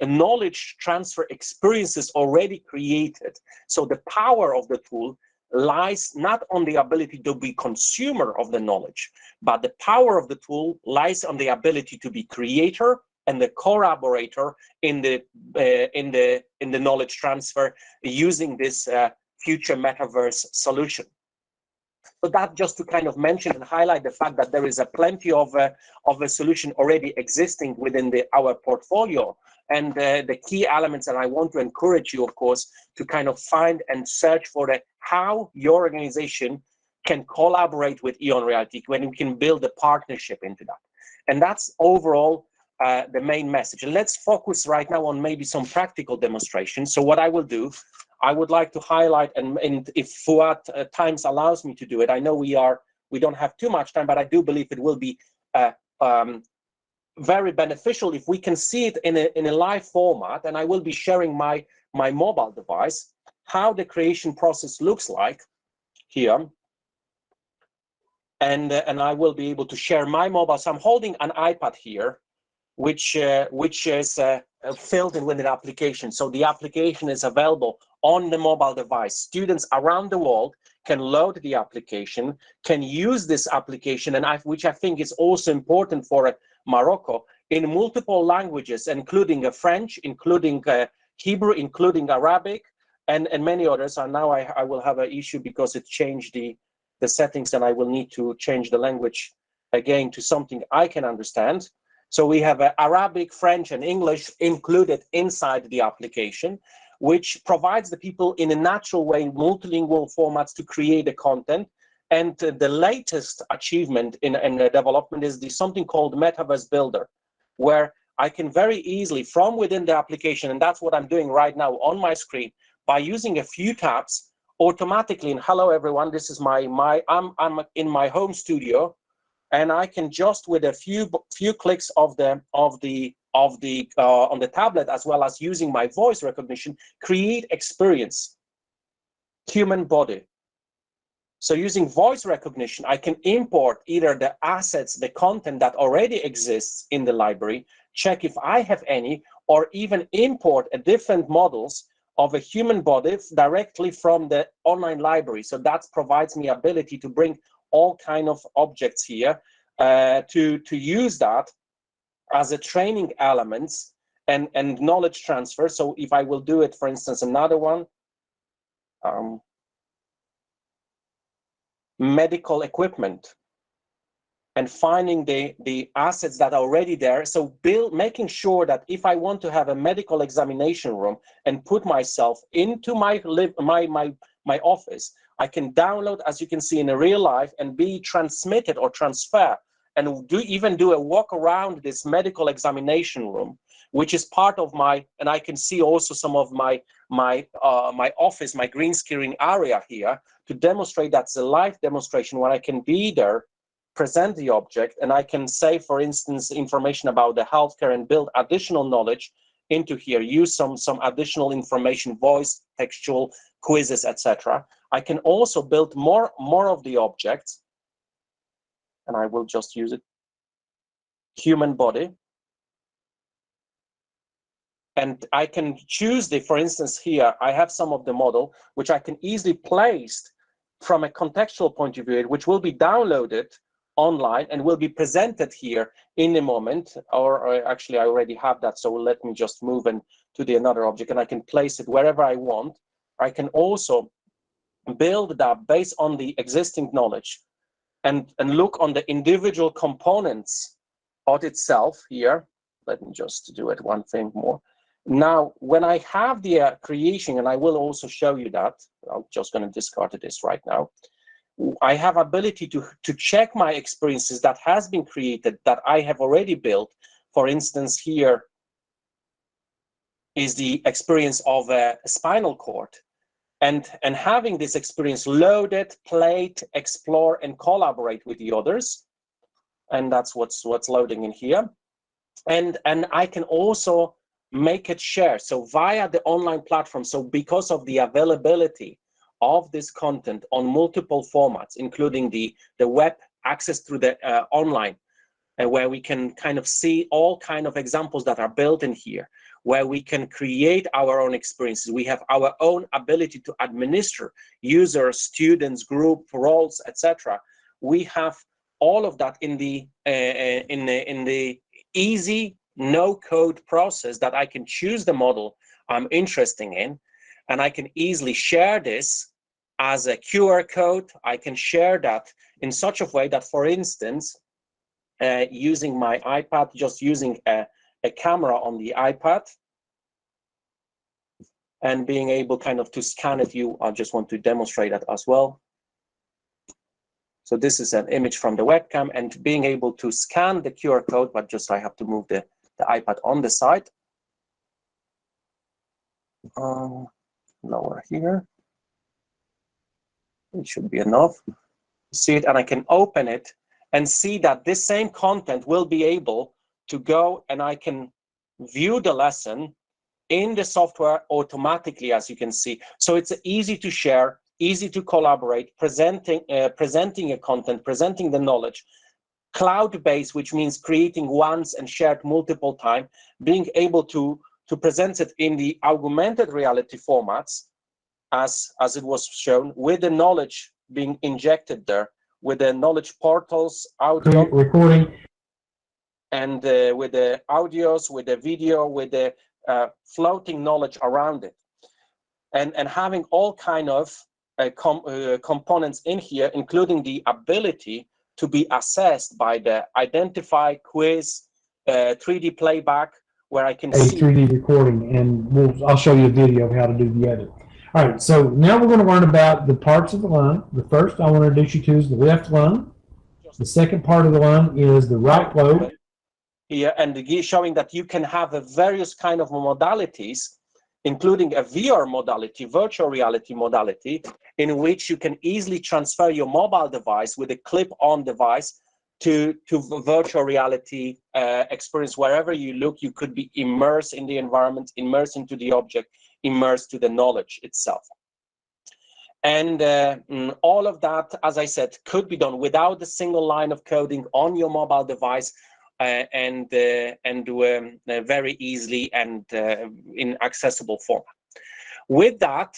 knowledge transfer experiences already created. So the power of the tool lies not on the ability to be consumer of the knowledge, but the power of the tool lies on the ability to be creator and the collaborator in the knowledge transfer using this future metaverse solution. So that just to kind of mention and highlight the fact that there is a plenty of a solution already existing within our portfolio. And the key elements, and I want to encourage you, of course, to kind of find and search for how your organization can collaborate with EON Reality, when we can build a partnership into that. And that's overall the main message. And let's focus right now on maybe some practical demonstrations. So what I will do, I would like to highlight, and if Fuad times allows me to do it, I know we don't have too much time, but I do believe it will be very beneficial if we can see it in a live format. And I will be sharing my mobile device, how the creation process looks like here. And I will be able to share my mobile. So I'm holding an iPad here, which is filled in with an application. So the application is available on the mobile device. Students around the world can load the application, can use this application, and which I think is also important for Morocco, in multiple languages, including French, including Hebrew, including Arabic, and many others. And now I will have an issue because it changed the settings, and I will need to change the language again to something I can understand. So we have Arabic, French, and English included inside the application, which provides the people in a natural way, multilingual formats to create the content. And the latest achievement in the development is something called Metaverse Builder, where I can very easily, from within the application, and that's what I'm doing right now on my screen, by using a few taps, automatically, and hello everyone, this is I'm in my home studio, and I can just with a few clicks on the tablet, as well as using my voice recognition, create experience, human body. So using voice recognition, I can import either the assets, the content that already exists in the library, check if I have any, or even import different models of a human body directly from the online library. So that provides me ability to bring all kind of objects here to use that as a training elements and knowledge transfer. So if I will do it, for instance, another one, medical equipment, and finding the assets that are already there. So making sure that if I want to have a medical examination room and put myself into my office, I can download, as you can see in a real life, and be transmitted or transfer, and even do a walk around this medical examination room, which is part of and I can see also some of my office, my green screen area here, to demonstrate that's a live demonstration where I can be there, present the object, and I can say, for instance, information about the healthcare and build additional knowledge into here, use some additional information, voice, textual, quizzes, etc. I can also build more of the objects, and I will just use it, human body. And I can choose for instance, here, I have some of the model, which I can easily place from a contextual point of view, which will be downloaded online and will be presented here in a moment, or actually I already have that, so let me just move to the another object, and I can place it wherever I want. I can also build that based on the existing knowledge and look on the individual components of itself here. Let me just do it one thing more. Now, when I have the creation, and I will also show you that, I'm just going to discard this right now. I have ability to check my experiences that has been created, that I have already built. For instance, here is the experience of a spinal cord. And having this experience loaded, played, explore, and collaborate with the others. And that's what's loading in here. And I can also make it share. So via the online platform, so because of the availability of this content on multiple formats, including the web access through the online, where we can kind of see all kind of examples that are built in here, where we can create our own experiences. We have our own ability to administer users, students, group, roles, etc. We have all of that in the easy no-code process that I can choose the model I'm interested in, and I can easily share this as a QR code. I can share that in such a way that, for instance, using my iPad, just using a camera on the iPad and being able kind of to scan it. I just want to demonstrate that as well. So this is an image from the webcam, and being able to scan the QR code, but just I have to move the iPad on the side. Lower here. It should be enough. See it, and I can open it and see that this same content will be able to go, and I can view the lesson in the software automatically, as you can see. So it's easy to share, easy to collaborate, presenting a content, presenting the knowledge, cloud-based, which means creating once and shared multiple times, being able to present it in the augmented reality formats, as it was shown, with the knowledge being injected there, with the knowledge portals, audio recording, and with the audios, with the video, with the floating knowledge around it, and having all kind of components in here, including the ability to be assessed by the identify, quiz, 3D playback, where I can see 3D recording, and I'll show you a video of how to do the edit. All right, so now we're going to learn about the parts of the lung. The first I want to introduce you to is the left lung. The second part of the lung is the right lobe. Here, and showing that you can have various kind of modalities, including a VR modality, virtual reality modality, in which you can easily transfer your mobile device with a clip-on device to virtual reality experience. Wherever you look, you could be immersed in the environment, immersed into the object, immersed to the knowledge itself. And all of that, as I said, could be done without a single line of coding on your mobile device, and very easily and in accessible format. With that,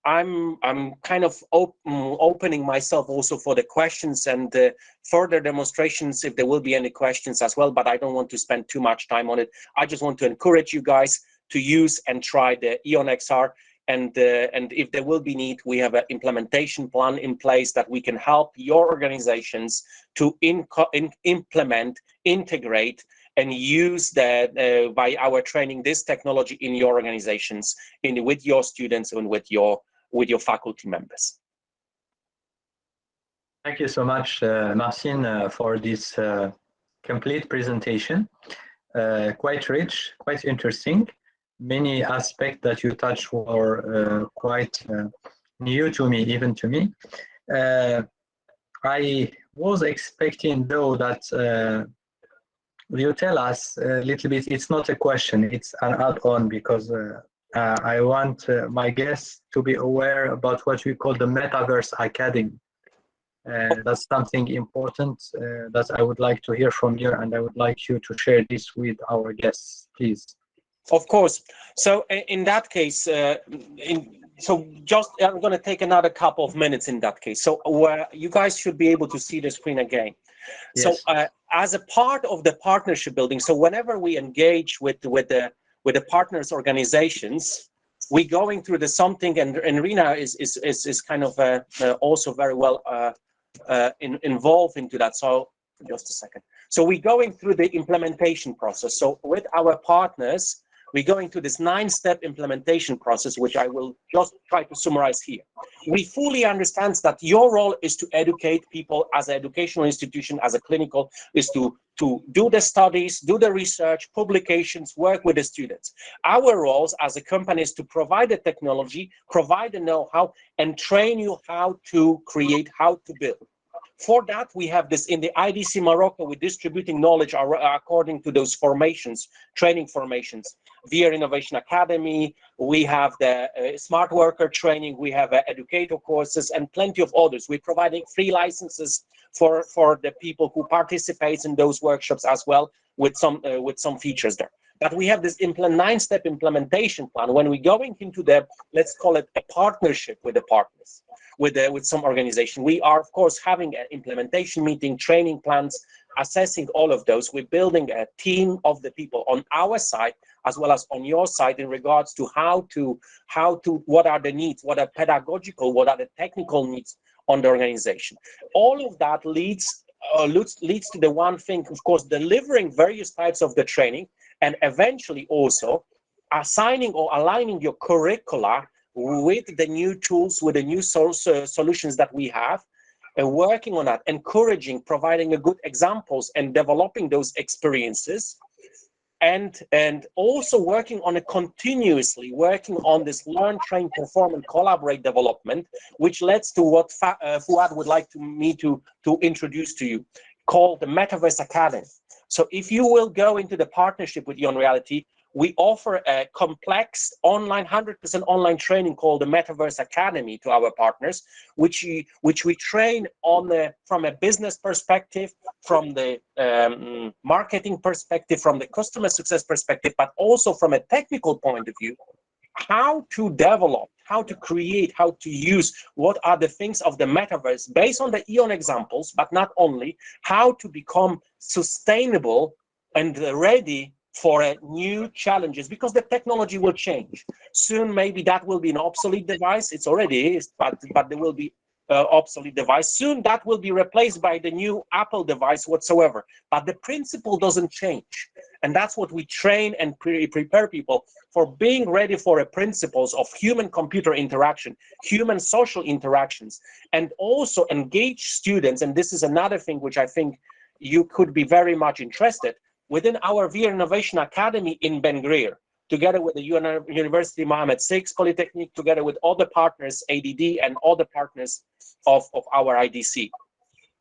I'm kind of opening myself also for the questions and further demonstrations, if there will be any questions as well, but I don't want to spend too much time on it. I just want to encourage you guys to use and try the EON XR, and if there will be need, we have an implementation plan in place that we can help your organizations to implement, integrate, and use that by our training this technology in your organizations, with your students and with your faculty members. Thank you so much, Marcin, for this complete presentation. Quite rich, quite interesting. Many aspects that you touched were quite new to me, even to me. I was expecting, though, that you tell us a little bit. It's not a question, it's an add-on, because I want my guests to be aware about what we call the Metaverse Academy. That's something important that I would like to hear from you, and I would like you to share this with our guests, please. Of course. So in that case, so just I'm going to take another couple of minutes in that case. So you guys should be able to see the screen again. Yes. So as a part of the partnership building, so whenever we engage with the partners organizations, we going through the something, and Irina is kind of also very well involved into that. So just a second. So we're going through the implementation process. So with our partners, We go into this 9-step implementation process, which I will just try to summarize here. We fully understand that your role is to educate people as an educational institution, as a clinical, is to do the studies, do the research, publications, work with the students. Our roles as a company is to provide the technology, provide the know-how, and train you how to create, how to build. For that, we have this in the IDRISSI Morocco, we're distributing knowledge according to those formations, training formations. via Innovation Academy, we have the smart worker training, we have educator courses, and plenty of others. We're providing free licenses for the people who participate in those workshops as well, with some features there. But we have this 9-step implementation plan. When we're going into the, let's call it a partnership with the partners, with some organization, we are of course having an implementation meeting, training plans, assessing all of those. We're building a team of the people on our side as well as on your side in regards to how to what are the needs, what are pedagogical, what are the technical needs on the organization. All of that leads to the one thing, of course, delivering various types of the training, and eventually also assigning or aligning your curricula with the new tools, with the new solutions that we have, and working on that, encouraging, providing a good examples and developing those experiences, and also working on a continuously working on this learn, train, perform, and collaborate development, which leads to what Fouad would like me to introduce to you, called the Metaverse Academy. So if you will go into the partnership with EON Reality, we offer a complex online, 100% online training called the Metaverse Academy to our partners, which we train on from a business perspective, from the marketing perspective, from the customer success perspective, but also from a technical point of view, how to develop, how to create, how to use, what are the things of the metaverse based on the EON examples, but not only, how to become sustainable and ready for new challenges, because the technology will change. Soon, maybe that will be an obsolete device. It's already is, but there will be obsolete device. Soon that will be replaced by the new Apple device whatsoever. But the principle doesn't change. And that's what we train and prepare people for, being ready for the principles of human-computer interaction, human social interactions, and also engage students. And this is another thing which I think you could be very much interested within our via Innovation Academy in Ben Greer, together with the University Mohammed VI Polytechnic, together with all the partners, ADD, and all the partners of our IDC,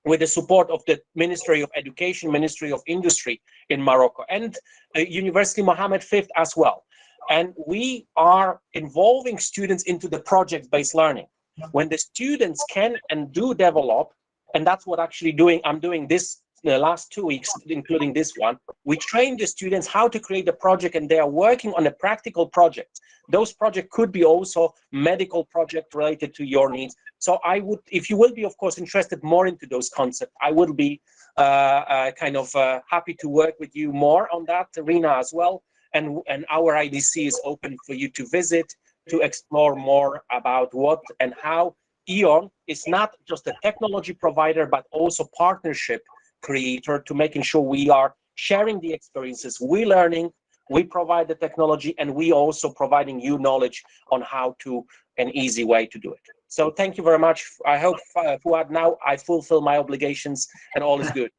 with the support of the Ministry of Education, Ministry of Industry in Morocco, and University Mohammed V as well. And we are involving students into the project-based learning. When the students can and do develop, and that's what actually I'm doing this the last 2 weeks, including this one, we train the students how to create a project, and they are working on a practical project. Those projects could be also medical project related to your needs. So I would, if you will be, of course, interested more into those concepts, I would be happy to work with you more on that arena as well. And our IDC is open for you to visit, to explore more about what and how EON is not just a technology provider, but also partnership creator, to making sure we are sharing the experiences, we learning, we provide the technology, and we also providing you knowledge on how to, an easy way to do it. So thank you very much. I hope, Fouad, now I fulfill my obligations and all is good.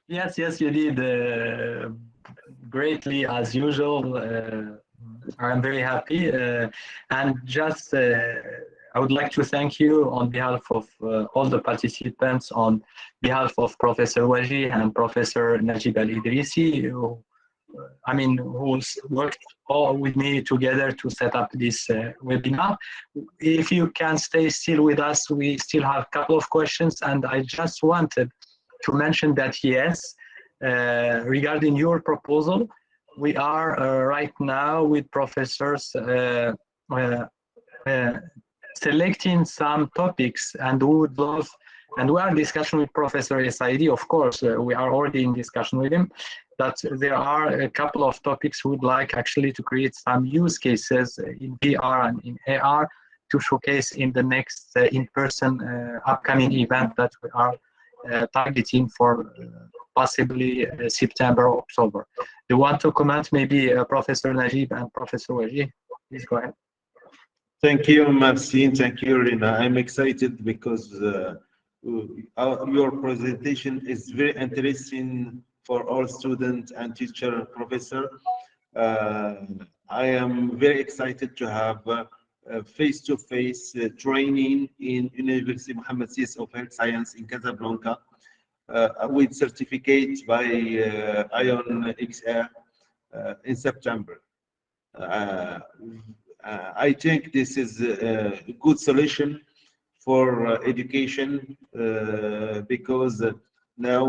Yes, you did greatly as usual. I'm very happy. And just I would like to thank you on behalf of all the participants, on behalf of Professor Wajih and Professor Najib al-Idrissi, who's worked all with me together to set up this webinar. If you can stay still with us, we still have a couple of questions, and I just wanted to mention that, yes, regarding your proposal, we are right now with professors selecting some topics, and we would love, and we are in discussion with Professor ESSAAIDI, of course, we are already in discussion with him, that there are a couple of topics we would like actually to create some use cases in VR and in AR to showcase in the next in-person upcoming event that we are targeting for possibly September or October. Do you want to comment, maybe Professor Najib and Professor Wajih? Please go ahead. Thank you, Marcin. Thank you, Irina. I'm excited because your presentation is very interesting for all students and teacher, professor. I am very excited to have face-to-face training in University Mohammed VI of Health Science in Casablanca with certificate by EON XR in September. I think this is a good solution for education because now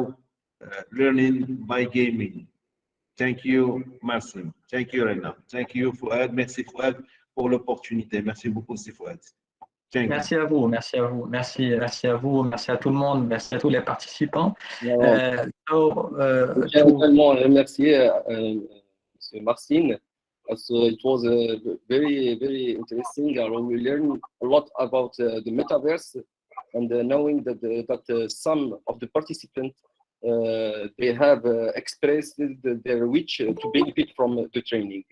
learning by gaming. Thank you, Marcin. Thank you, Renah. Thank you, Fouad. Merci, Fouad, pour l'opportunité. Merci beaucoup, Fouad. Merci à vous, merci à vous, merci à vous, merci à tout le monde, merci à tous les participants. Je tiens également à remercier M. Marcin. So it was very interesting. We learned a lot about the metaverse, and knowing that some of the participants they have expressed their wish to benefit from the training.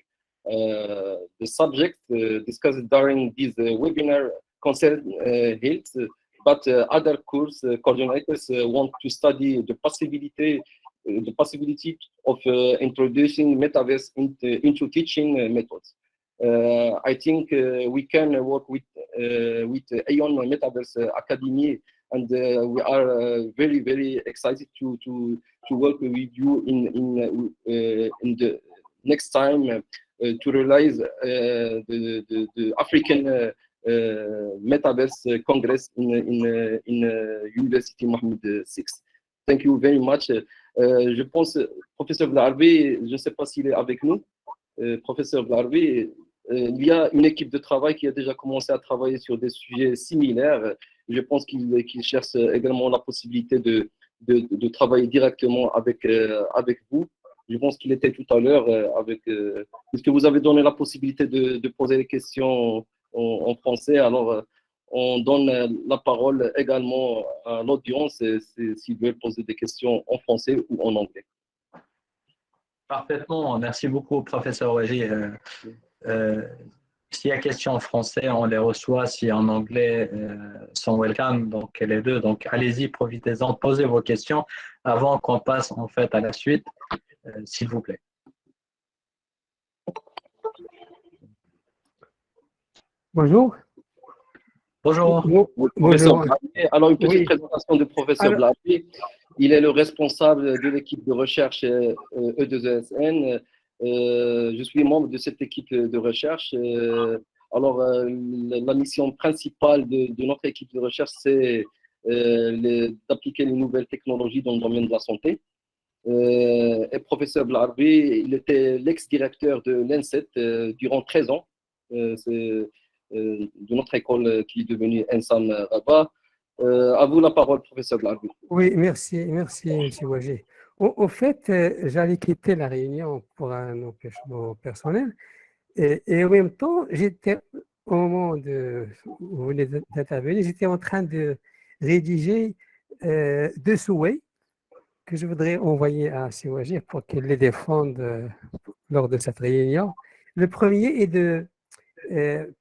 The subject discussed during this webinar concerned health, but other course coordinators want to study the possibility of introducing metaverse into teaching methods. I think we can work with EON Metaverse Academy, and we are very excited to work with you in the next time to realize the African Metaverse Congress in Université Mohammed VI. Thank you very much. Je pense, professeur Blarbi, je ne sais pas s'il est avec nous. Professeur Blarbi, il y a une équipe de travail qui a déjà commencé à travailler sur des sujets similaires. Je pense qu'il cherche également la possibilité de travailler directement avec vous. Je pense qu'il était tout à l'heure puisque vous avez donné la possibilité de poser des questions en français. Alors, on donne la parole également à l'audience s'ils veulent poser des questions en français ou en anglais. Parfaitement, merci beaucoup, professeur Wajih. S'il y a questions en français, on les reçoit. Si en anglais, sont welcome, donc les deux. Donc allez-y, profitez-en, posez vos questions avant qu'on passe en fait à la suite, s'il vous plaît. Bonjour. Bonjour. Professeur Blarbi. Alors, une petite présentation du professeur Blarbi. Il est le responsable de l'équipe de recherche E2ESN. Je suis membre de cette équipe de recherche. Alors, la mission principale de notre équipe de recherche, c'est d'appliquer les nouvelles technologies dans le domaine de la santé. Et professeur Blarbi, il était l'ex-directeur de l'ENSET durant 13 ans. De notre école qui est devenue ENSAM Rabat. À vous la parole, professeur Blarbi. Oui, merci, M. Wajih. Au fait, j'allais quitter la réunion pour un empêchement personnel et en même temps, j'étais, au moment où vous venez d'intervenir, j'étais en train de rédiger 2 souhaits que je voudrais envoyer à M. Wajih pour qu'il les défende lors de cette réunion. Le premier est de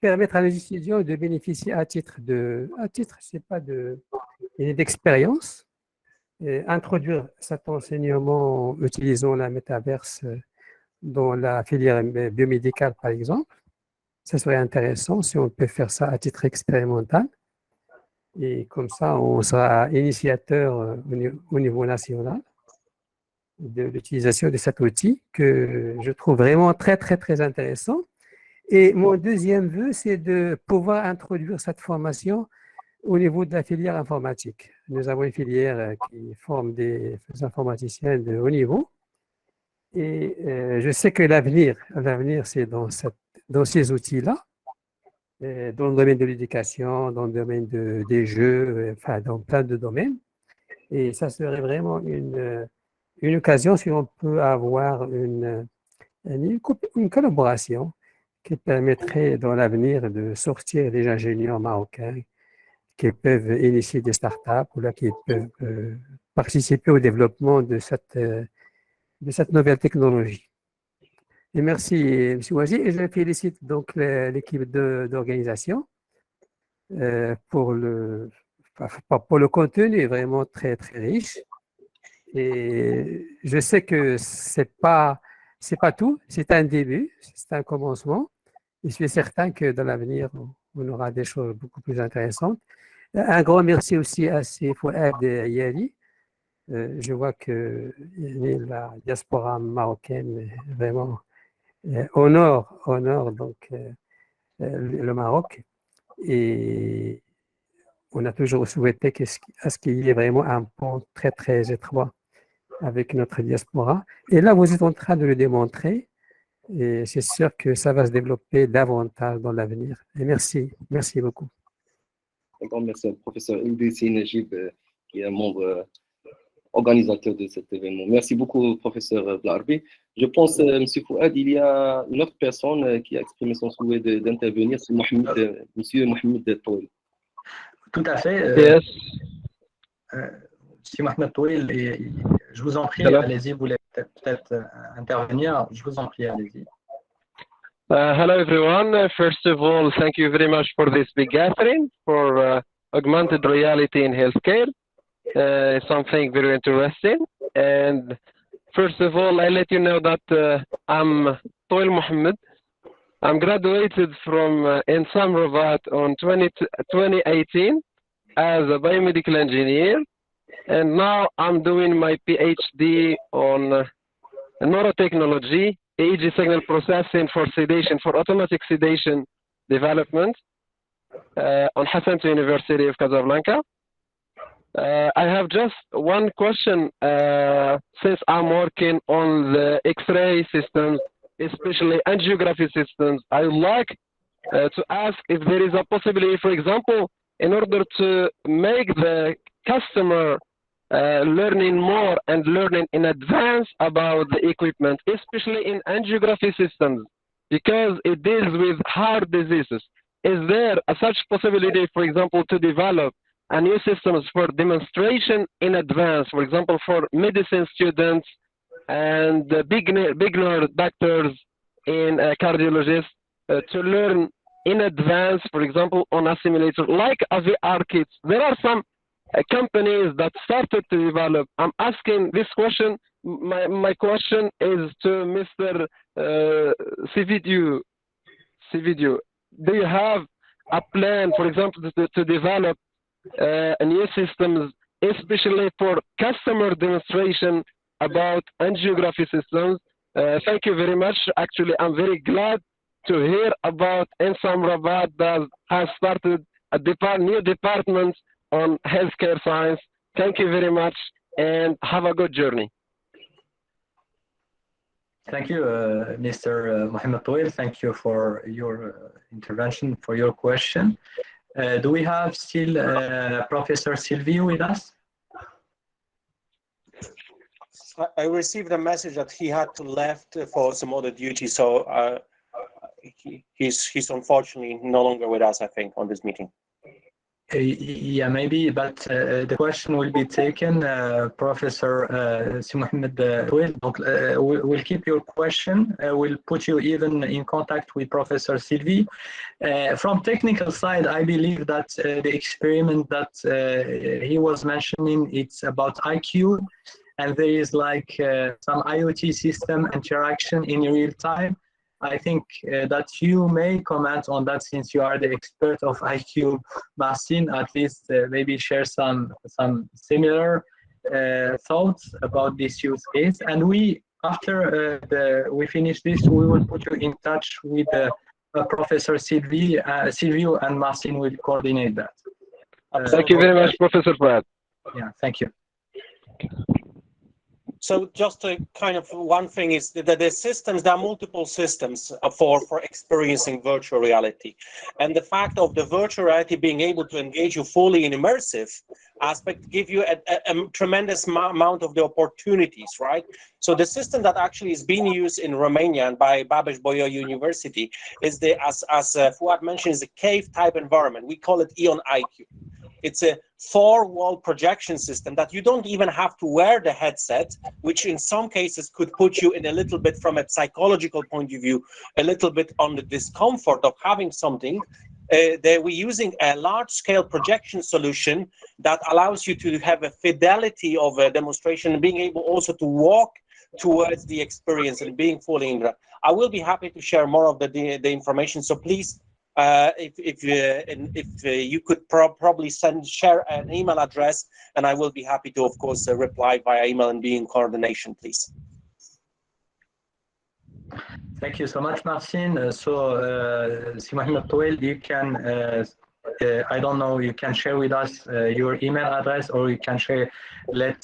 permettre à nos étudiants de bénéficier à titre c'est pas d'expérience, introduire cet enseignement en utilisant la métaverse dans la filière biomédicale par exemple. Ça serait intéressant si on peut faire ça à titre expérimental et comme ça on sera initiateur au niveau national de l'utilisation de cet outil que je trouve vraiment très intéressant. Et mon deuxième vœu, c'est de pouvoir introduire cette formation au niveau de la filière informatique. Nous avons une filière qui forme des informaticiens de haut niveau. Et je sais que l'avenir, c'est dans ces outils-là, dans le domaine de l'éducation, dans le domaine des jeux, enfin, dans plein de domaines. Et ça serait vraiment une occasion si on peut avoir une collaboration qui permettrait dans l'avenir de sortir des ingénieurs marocains qui peuvent initier des startups ou là qui peuvent participer au développement de cette nouvelle technologie. Et merci, M. Wajih, et je félicite donc l'équipe d'organisation pour le contenu vraiment très, très riche. Et je sais que c'est pas tout, c'est un début, c'est un commencement. Je suis certain que dans l'avenir, on aura des choses beaucoup plus intéressantes. Un grand merci aussi à Fouad et Yali. Je vois que la diaspora marocaine vraiment honore donc le Maroc, et on a toujours souhaité à ce qu'il y ait vraiment un pont très très étroit avec notre diaspora. Et là, vous êtes en train de le démontrer, et c'est sûr que ça va se développer davantage dans l'avenir. Et merci beaucoup. Un grand merci au professeur EDC Najib, qui est un membre organisateur de cet événement. Merci beaucoup, professeur Blarbi. Je pense, M. Fouad, il y a une autre personne qui a exprimé son souhait d'intervenir, c'est M. Mohamed Touil. Tout à fait. Yes. M. Mohamed Touil, je vous en prie, allez-y, vous voulez peut-être intervenir, je vous en prie, allez-y. Hello, everyone. First of all, thank you very much for this big gathering, for augmented reality in healthcare. Something very interesting. And first of all, I let you know that I'm Touil Mohammed. I'm graduated from ENSAM Rabat on 2018 as a biomedical engineer. And now I'm doing my PhD on neurotechnology, EEG signal processing for sedation, for automatic sedation development on Hassantou University of Casablanca. I have just one question. Since I'm working on the X-ray systems, especially angiography systems, I would like to ask if there is a possibility, for example, in order to make the customer learning more and learning in advance about the equipment, especially in angiography systems, because it deals with heart diseases. Is there such possibility, for example, to develop a new systems for demonstration in advance, for example, for medicine students and beginner doctors and cardiologists to learn in advance, for example, on a simulator like a VR kits? There are some companies that started to develop. I'm asking this question. My question is to Mr. Silviu. Do you have a plan, for example, to develop new systems, especially for customer demonstration about angiography systems? Thank you very much. Actually, I'm very glad to hear about ENSAM Rabat that has started a new department on healthcare science. Thank you very much and have a good journey. Thank you, Mr. Mohamed Touil. Thank you for your intervention, for your question. Do we have still Professor Silviu with us? I received a message that he had to left for some other duty, so he's unfortunately no longer with us, I think, on this meeting. Yeah, maybe, but the question will be taken, Professor Mohamed Touil. We'll keep your question. We'll put you even in contact with Professor Silviu. From technical side, I believe that the experiment that he was mentioning, it's about IQ, and there is like some IoT system interaction in real time. I think that you may comment on that since you are the expert of IQ, Marcin, at least maybe share some similar thoughts about this use case. And after we finish this, we will put you in touch with Professor Silviu, and Marcin will coordinate that. Thank you very much, Professor Fouad. Yeah, thank you. So just a kind of one thing is that the systems, there are multiple systems for experiencing virtual reality. And the fact of the virtual reality being able to engage you fully in immersive aspect give you a tremendous amount of the opportunities, right? So the system that actually is being used in Romania and by Babeș-Bolyai University is as Fouad mentioned, is a cave type environment. We call it EON IQ. It's a 4-wall projection system that you don't even have to wear the headset, which in some cases could put you in a little bit, from a psychological point of view, a little bit on the discomfort of having something. We're using a large-scale projection solution that allows you to have a fidelity of a demonstration and being able also to walk towards the experience and being fully in. I will be happy to share more of the information. So please, if you could probably share an email address, and I will be happy to, of course, reply via email and be in coordination, please. Thank you so much, Marcin. Si Mohammed Touel, you can, I don't know, you can share with us your email address, or you can share, let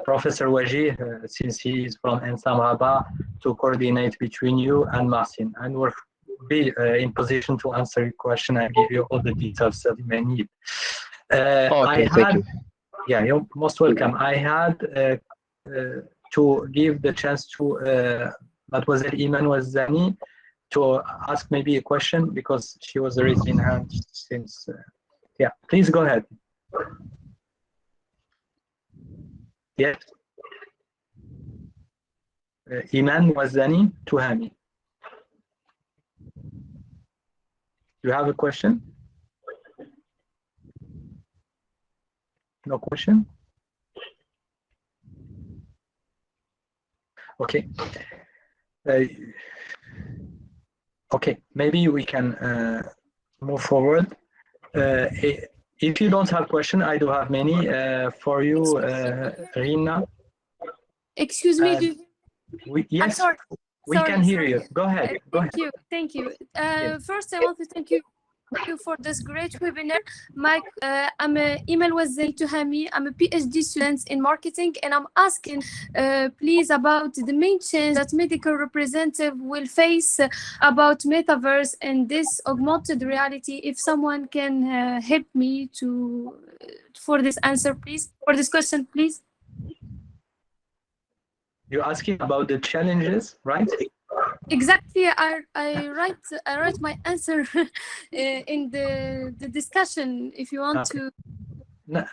Professor Wajih, since he is from ENSAM Rabat, to coordinate between you and Marcin, and we'll be in position to answer your question and give you all the details that you may need. Okay, thank you. Yeah, you're most welcome. I had to give the chance to Mademoiselle Iman WOLZINGER to ask maybe a question, because she was raising her hand since. Yeah, please go ahead. Yes. Iman WOLZINGER Tuhami. You have a question? No question? Okay. Okay, maybe we can move forward. If you don't have question, I do have many for you, Renah. Excuse me, yes, sorry. We can hear you. Go ahead. Thank you. First, I want to thank you for this great webinar. I'm Iman WOLZINGER Tuhami. I'm a PhD student in marketing, and I'm asking, please, about the main change that medical representative will face about metaverse and this augmented reality. If someone can help me for this answer, please, for this question, please. You're asking about the challenges, right? Exactly. I write my answer in the discussion. If you want to.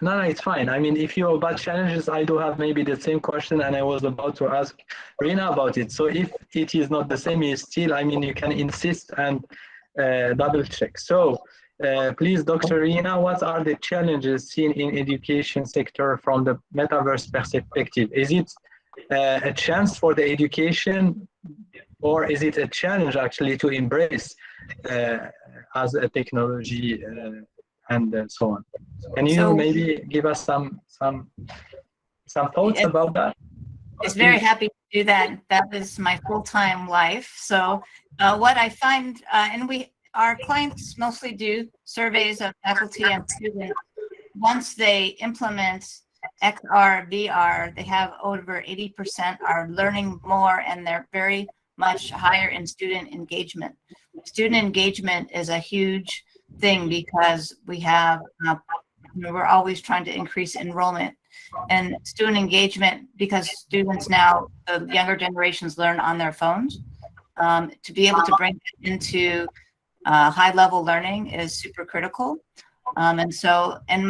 No, it's fine. I mean, if you're about challenges, I do have maybe the same question, and I was about to ask Renah about it. So if it is not the same, you still, I mean, you can insist and double check. So please, Dr. Renah, what are the challenges seen in education sector from the metaverse perspective? Is it a chance for the education, or is it a challenge actually to embrace as a technology and so on? Can you maybe give us some thoughts about that? I'm very happy to do that. That is my full-time life. So what I find, and our clients mostly do surveys of faculty and students. Once they implement XR, VR, they have over 80% are learning more, and they're very much higher in student engagement. Student engagement is a huge thing because we're always trying to increase enrollment, and student engagement, because students now, the younger generations, learn on their phones. To be able to bring it into high-level learning is super critical. And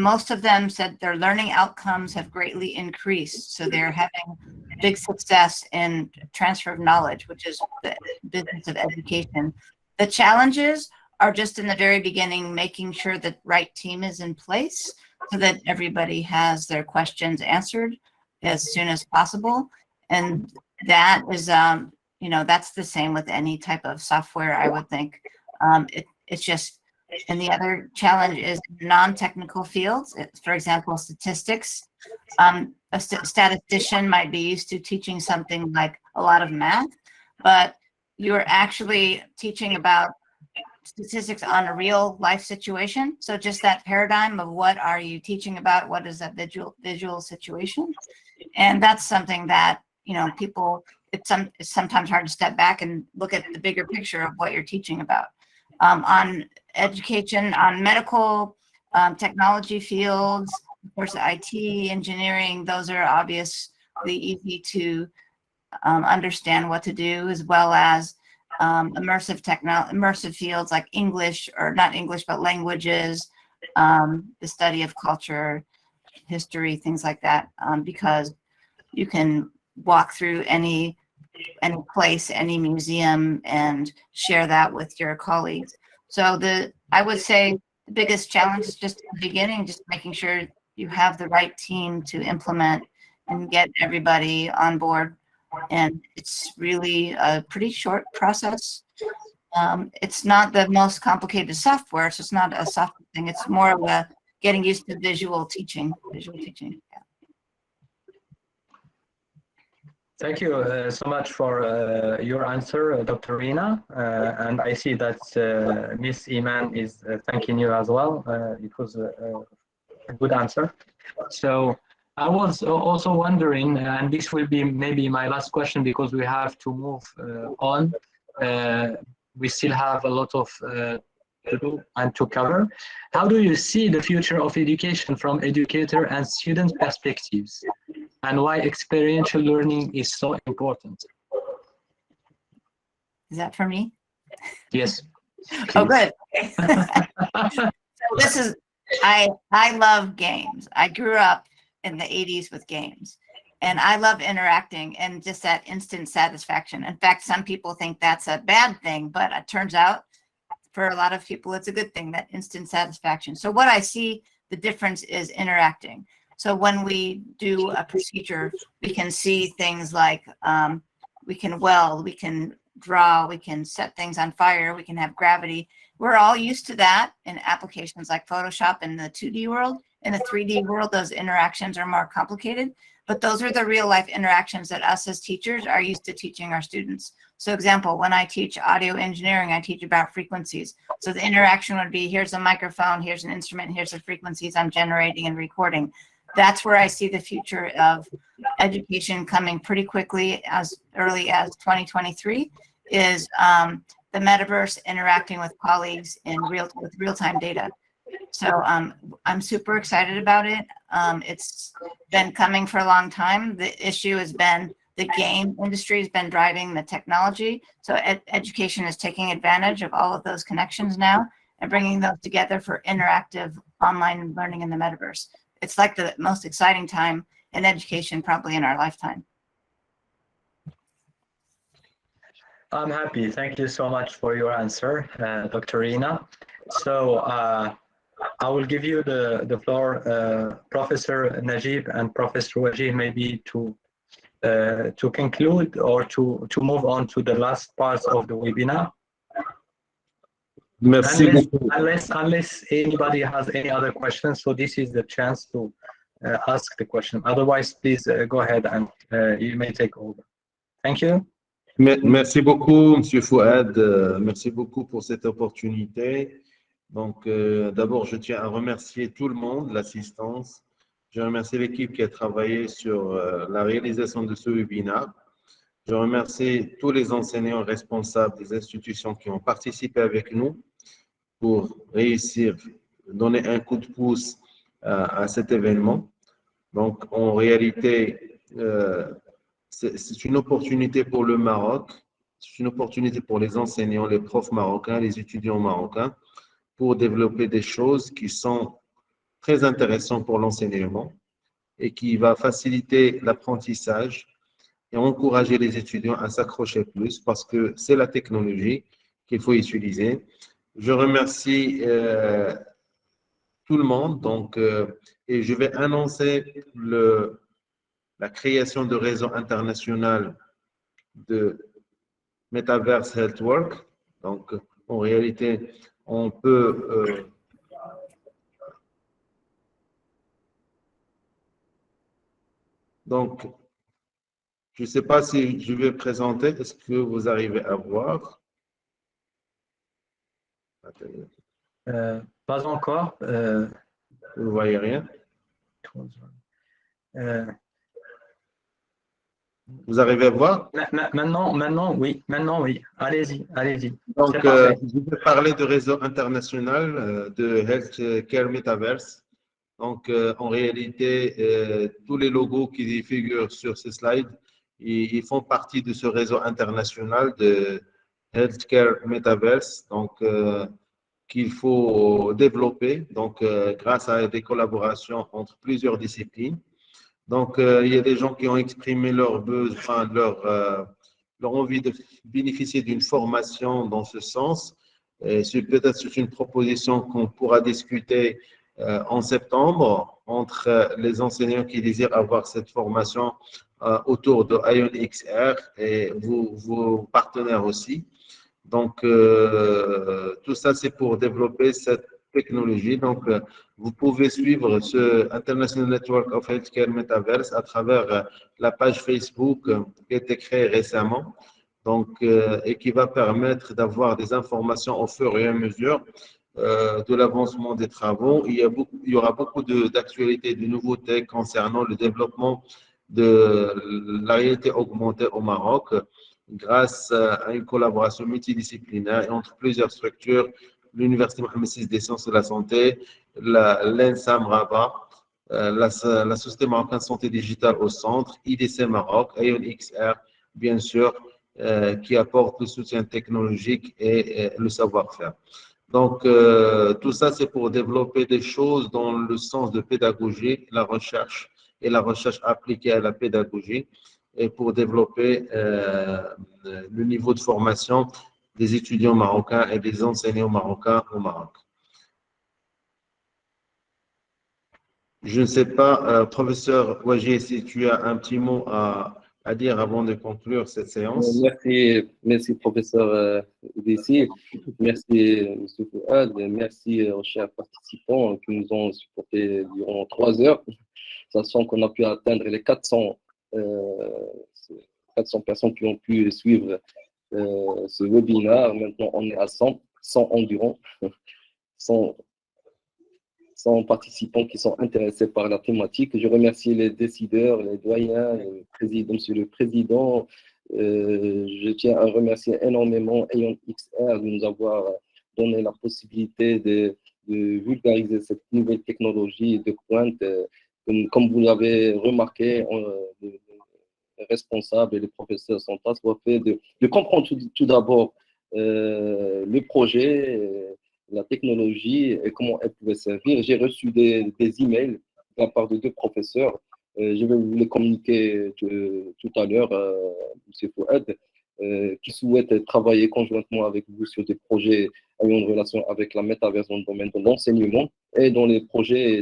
most of them said their learning outcomes have greatly increased. So they're having big success in transfer of knowledge, which is the business of education. The challenges are just in the very beginning, making sure the right team is in place so that everybody has their questions answered as soon as possible. And that is, that's the same with any type of software, I would think. It's just, and the other challenge is non-technical fields. For example, statistics. A statistician might be used to teaching something like a lot of math, but you're actually teaching about statistics on a real life situation. So just that paradigm of what are you teaching about? What is that visual situation? And that's something that, people, it's sometimes hard to step back and look at the bigger picture of what you're teaching about. On education, on medical, technology fields, of course, IT, engineering, those are obviously easy to understand what to do, as well as immersive fields like English, or not English, but languages, the study of culture, history, things like that, because you can walk through any place, any museum, and share that with your colleagues. So I would say the biggest challenge is just at the beginning, just making sure you have the right team to implement and get everybody on board. And it's really a pretty short process. It's not the most complicated software, so it's not a software thing. It's more of a getting used to visual teaching. Yeah. Thank you so much for your answer, Dr. Renah. And I see that Miss Iman is thanking you as well. It was a good answer. So I was also wondering, and this will be maybe my last question because we have to move on. We still have a lot of to do and to cover. How do you see the future of education from educator and student perspectives, and why experiential learning is so important? Is that for me? Yes. Oh, good. So this is, I love games. I grew up in the 80s with games, and I love interacting and just that instant satisfaction. In fact, some people think that's a bad thing, but it turns out for a lot of people, it's a good thing, that instant satisfaction. So what I see the difference is interacting. So when we do a procedure, we can see things like we can weld, we can draw, we can set things on fire, we can have gravity. We're all used to that in applications like Photoshop in the 2D world. In the 3D world, those interactions are more complicated, but those are the real life interactions that us as teachers are used to teaching our students. So example, when I teach audio engineering, I teach about frequencies. So the interaction would be, here's a microphone, here's an instrument, here's the frequencies I'm generating and recording. That's where I see the future of education coming pretty quickly, as early as 2023, is the metaverse interacting with colleagues in with real-time data. So I'm super excited about it. It's been coming for a long time. The issue has been the game industry has been driving the technology. So education is taking advantage of all of those connections now and bringing those together for interactive online learning in the metaverse. It's like the most exciting time in education probably in our lifetime. I'm happy. Thank you so much for your answer, Dr. Renah. So I will give you the floor, Professor Najib and Professor Wajih, maybe to conclude or to move on to the last part of the webinar. Merci unless anybody has any other questions, so this is the chance to ask the question. Otherwise, please go ahead and you may take over. Thank you. Merci beaucoup, Monsieur Fouad. Merci beaucoup pour cette opportunité. Donc, d'abord, je tiens à remercier tout le monde, l'assistance. Je remercie l'équipe qui a travaillé sur la réalisation de ce webinaire. Je remercie tous les enseignants responsables des institutions qui ont participé avec nous pour réussir, donner un coup de pouce à cet événement. Donc, en réalité, c'est une opportunité pour le Maroc, c'est une opportunité pour les enseignants, les profs marocains, les étudiants marocains, pour développer des choses qui sont très intéressantes pour l'enseignement et qui va faciliter l'apprentissage et encourager les étudiants à s'accrocher plus parce que c'est la technologie qu'il faut utiliser. Je remercie tout le monde donc, et je vais annoncer la création de réseau international de Metaverse Health Work. Donc, en réalité, on peut donc, je ne sais pas si je vais présenter. Est-ce que vous arrivez à voir? Pas encore. Vous ne voyez rien? Vous arrivez à voir? Maintenant, oui. Maintenant, oui. Allez-y, allez-y. Donc, je vais parler de réseau international de Healthcare Metaverse. Donc, en réalité, tous les logos qui figurent sur ce slide, ils font partie de ce réseau international de Healthcare Metaverse. Donc, qu'il faut développer, donc grâce à des collaborations entre plusieurs disciplines. Donc, il y a des gens qui ont exprimé leur besoin, leur envie de bénéficier d'une formation dans ce sens. Peut-être c'est une proposition qu'on pourra discuter en septembre entre les enseignants qui désirent avoir cette formation autour de EON XR et vos partenaires aussi. Donc, tout ça, c'est pour développer cette technologie. Donc, vous pouvez suivre ce International Network of Healthcare Metaverse à travers la page Facebook qui a été créée récemment, donc, et qui va permettre d'avoir des informations au fur et à mesure de l'avancement des travaux. Il y aura beaucoup d'actualités, de nouveautés concernant le développement de la réalité augmentée au Maroc grâce à une collaboration multidisciplinaire entre plusieurs structures, l'Université Mohammed VI des sciences de la santé, l'ENSAM Rabat, la Société marocaine de santé digitale au centre, IDC Maroc, EON XR, bien sûr, qui apporte le soutien technologique et le savoir-faire. Donc, tout ça, c'est pour développer des choses dans le sens de pédagogie, la recherche et la recherche appliquée à la pédagogie, et pour développer le niveau de formation des étudiants marocains et des enseignants marocains au Maroc. Je ne sais pas, professeur Wajih, si tu as un petit mot à dire avant de conclure cette séance. Merci professeur EZZIYYANI, merci M. Fouad, merci aux chers participants qui nous ont supportés durant 3 heures, sachant qu'on a pu atteindre les 400 personnes qui ont pu suivre ce webinaire. Maintenant, on est à 100 environ, 100 participants qui sont intéressés par la thématique. Je remercie les décideurs, les doyens, Monsieur le Président. Je tiens à remercier énormément EON XR de nous avoir donné la possibilité de vulgariser cette nouvelle technologie de pointe. Comme vous l'avez remarqué, les responsables et les professeurs sont assoiffés de comprendre tout d'abord le projet, la technologie et comment elle pouvait servir. J'ai reçu des emails de la part de 2 professeurs. Je vais vous les communiquer tout à l'heure, M. Fouad, qui souhaitent travailler conjointement avec vous sur des projets ayant une relation avec la métaverse dans le domaine de l'enseignement et dans des projets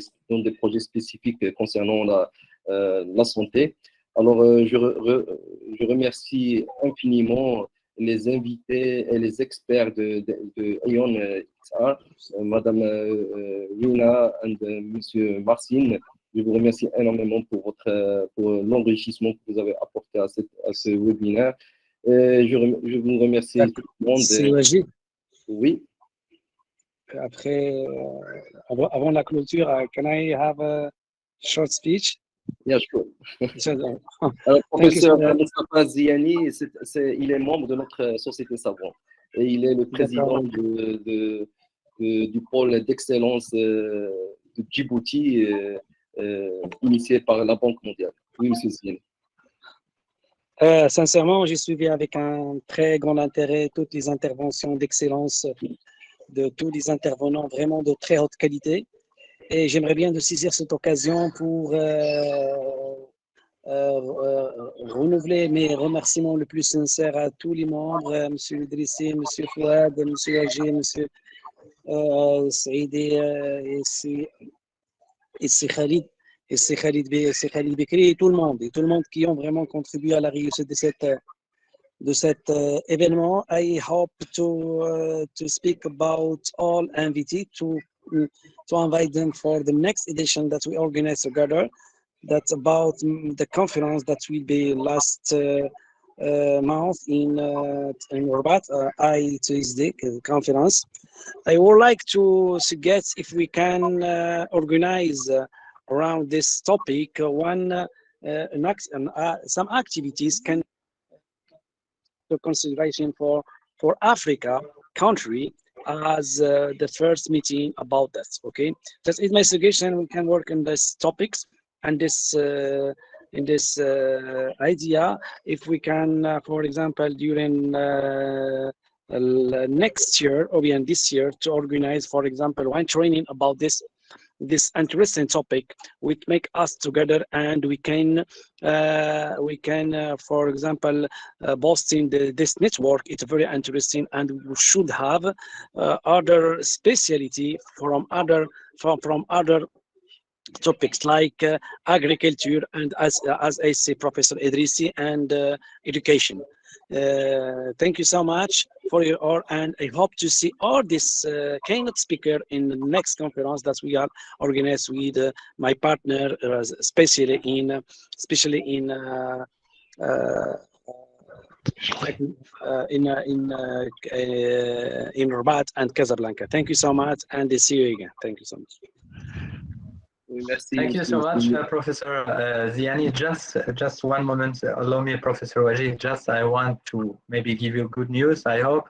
spécifiques concernant la santé. Alors, je remercie infiniment les invités et les experts de EON XR, Madame Renah et Monsieur Marcin. Je vous remercie énormément pour l'enrichissement que vous avez apporté à ce webinaire. Et je vous remercie tout le monde. C'est Wajih. Oui. Après, avant la clôture, can I have a short speech? Bien sûr. Alors, professeur Mostafa EZZIYYANI, il est membre de notre société savante et il est le président du pôle d'excellence de Djibouti, initié par la Banque mondiale. Oui, monsieur EZZIYYANI. Sincèrement, j'ai suivi avec un très grand intérêt toutes les interventions d'excellence de tous les intervenants vraiment de très haute qualité. Et j'aimerais bien de saisir cette occasion pour renouveler mes remerciements les plus sincères à tous les membres, M. Idrissi, M. Fouad, M. Wajih, M. Saïdi et c'est Khalid, BIKRI et tout le monde qui ont vraiment contribué à la réussite de cet événement. I hope to speak about all invités to invite them for the next edition that we organize together. That's about the conference that will be last month in Rabat, IDRISSI conference. I would like to suggest if we can organize around this topic some activities can consideration for Africa country as the first meeting about that. Okay, that is my suggestion. We can work on these topics and this in this idea. If we can, for example, during next year or even this year to organize, for example, one training about this interesting topic, which make us together, and we can for example, boosting this network. It's very interesting, and we should have other specialty from other topics like agriculture, and as I say, Professor Idrissi, and education. Thank you so much for your all, and I hope to see all this keynote speaker in the next conference that we are organized with my partner, especially in Rabat and Casablanca. Thank you so much, and see you again. Thank you so much. Thank you so much, Professor Ziani. Just one moment, allow me, Professor Wajih. I want to maybe give you good news, I hope,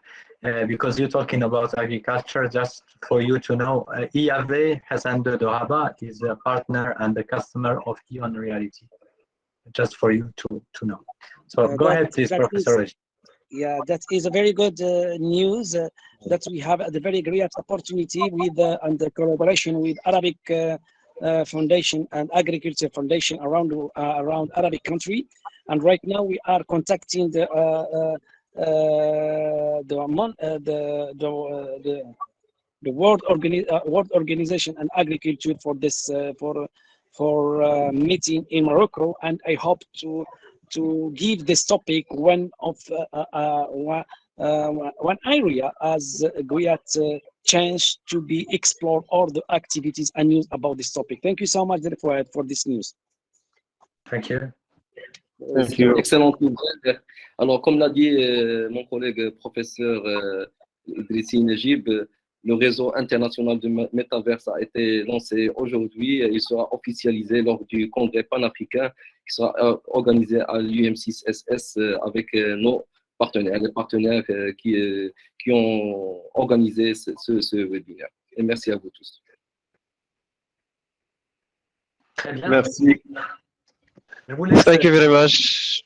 because you're talking about agriculture. Just for you to know, EAV Hassan de Rabat is a partner and a customer of EON Reality. Just for you to know. So go ahead, please, Professor Wajih. Yeah, that is a very good news that we have a very great opportunity with and the collaboration with Arabic Foundation and Agriculture Foundation around Arabic country, and right now we are contacting the World Organization and Agriculture for this for meeting in Morocco, and I hope to give this topic one area as a great chance to be explored all the activities and news about this topic. Thank you so much for this news. Thank you. Thank you. Excellente nouvelle. Alors, comme l'a dit mon collègue professeur Idrissi Najib, le réseau international de Metaverse a été lancé aujourd'hui. Il sera officialisé lors du congrès panafricain qui sera organisé à l'UM6SS avec nos partenaires, les partenaires qui ont organisé ce webinaire. Et merci à vous tous. Très bien. Merci. Je vous laisse, Thank you very much.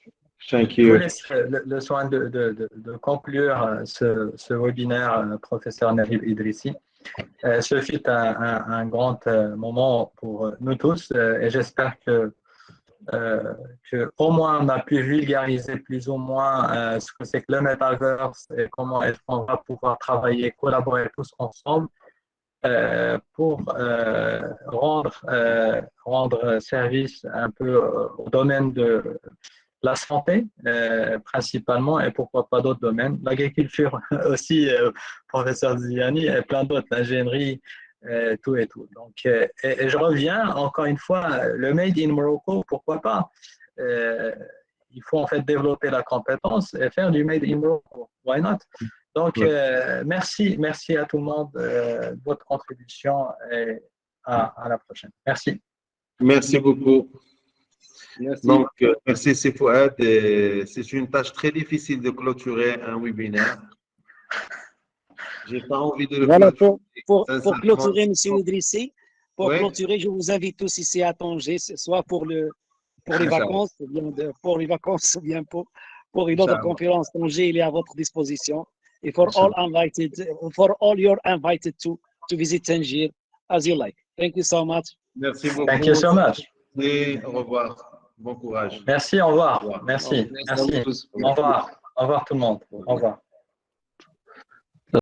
Thank you. Je vous laisse le soin de conclure ce webinaire, professeur Najib Idrissi. Ce fut un grand moment pour nous tous, et j'espère que au moins on a pu vulgariser plus ou moins ce que c'est que le Metaverse et comment est-ce qu'on va pouvoir travailler, collaborer tous ensemble pour rendre service un peu au domaine de la santé principalement, et pourquoi pas d'autres domaines, l'agriculture aussi, professeur Ziani, et plein d'autres, l'ingénierie, tout et tout. Donc, et je reviens encore une fois, le Made in Morocco, pourquoi pas, il faut en fait développer la compétence et faire du Made in Morocco, why not? Donc, merci à tout le monde de votre contribution, et à la prochaine. Merci. Merci beaucoup. Merci. Donc, merci Fouad. C'est une tâche très difficile de clôturer un webinaire. J'ai pas envie de le clôturer. Pour clôturer, M. Idrissi, clôturer, je vous invite tous ici à Tanger, soit pour les vacances, ou bien pour une autre conférence. Tanger, il est à votre disposition. Et for all you're invited to visit Tangier as you like. Thank you so much. Merci beaucoup. Thank you so much. Et au revoir. Bon courage. Merci, au revoir. Merci. Au revoir. Au revoir tout le monde. Au revoir.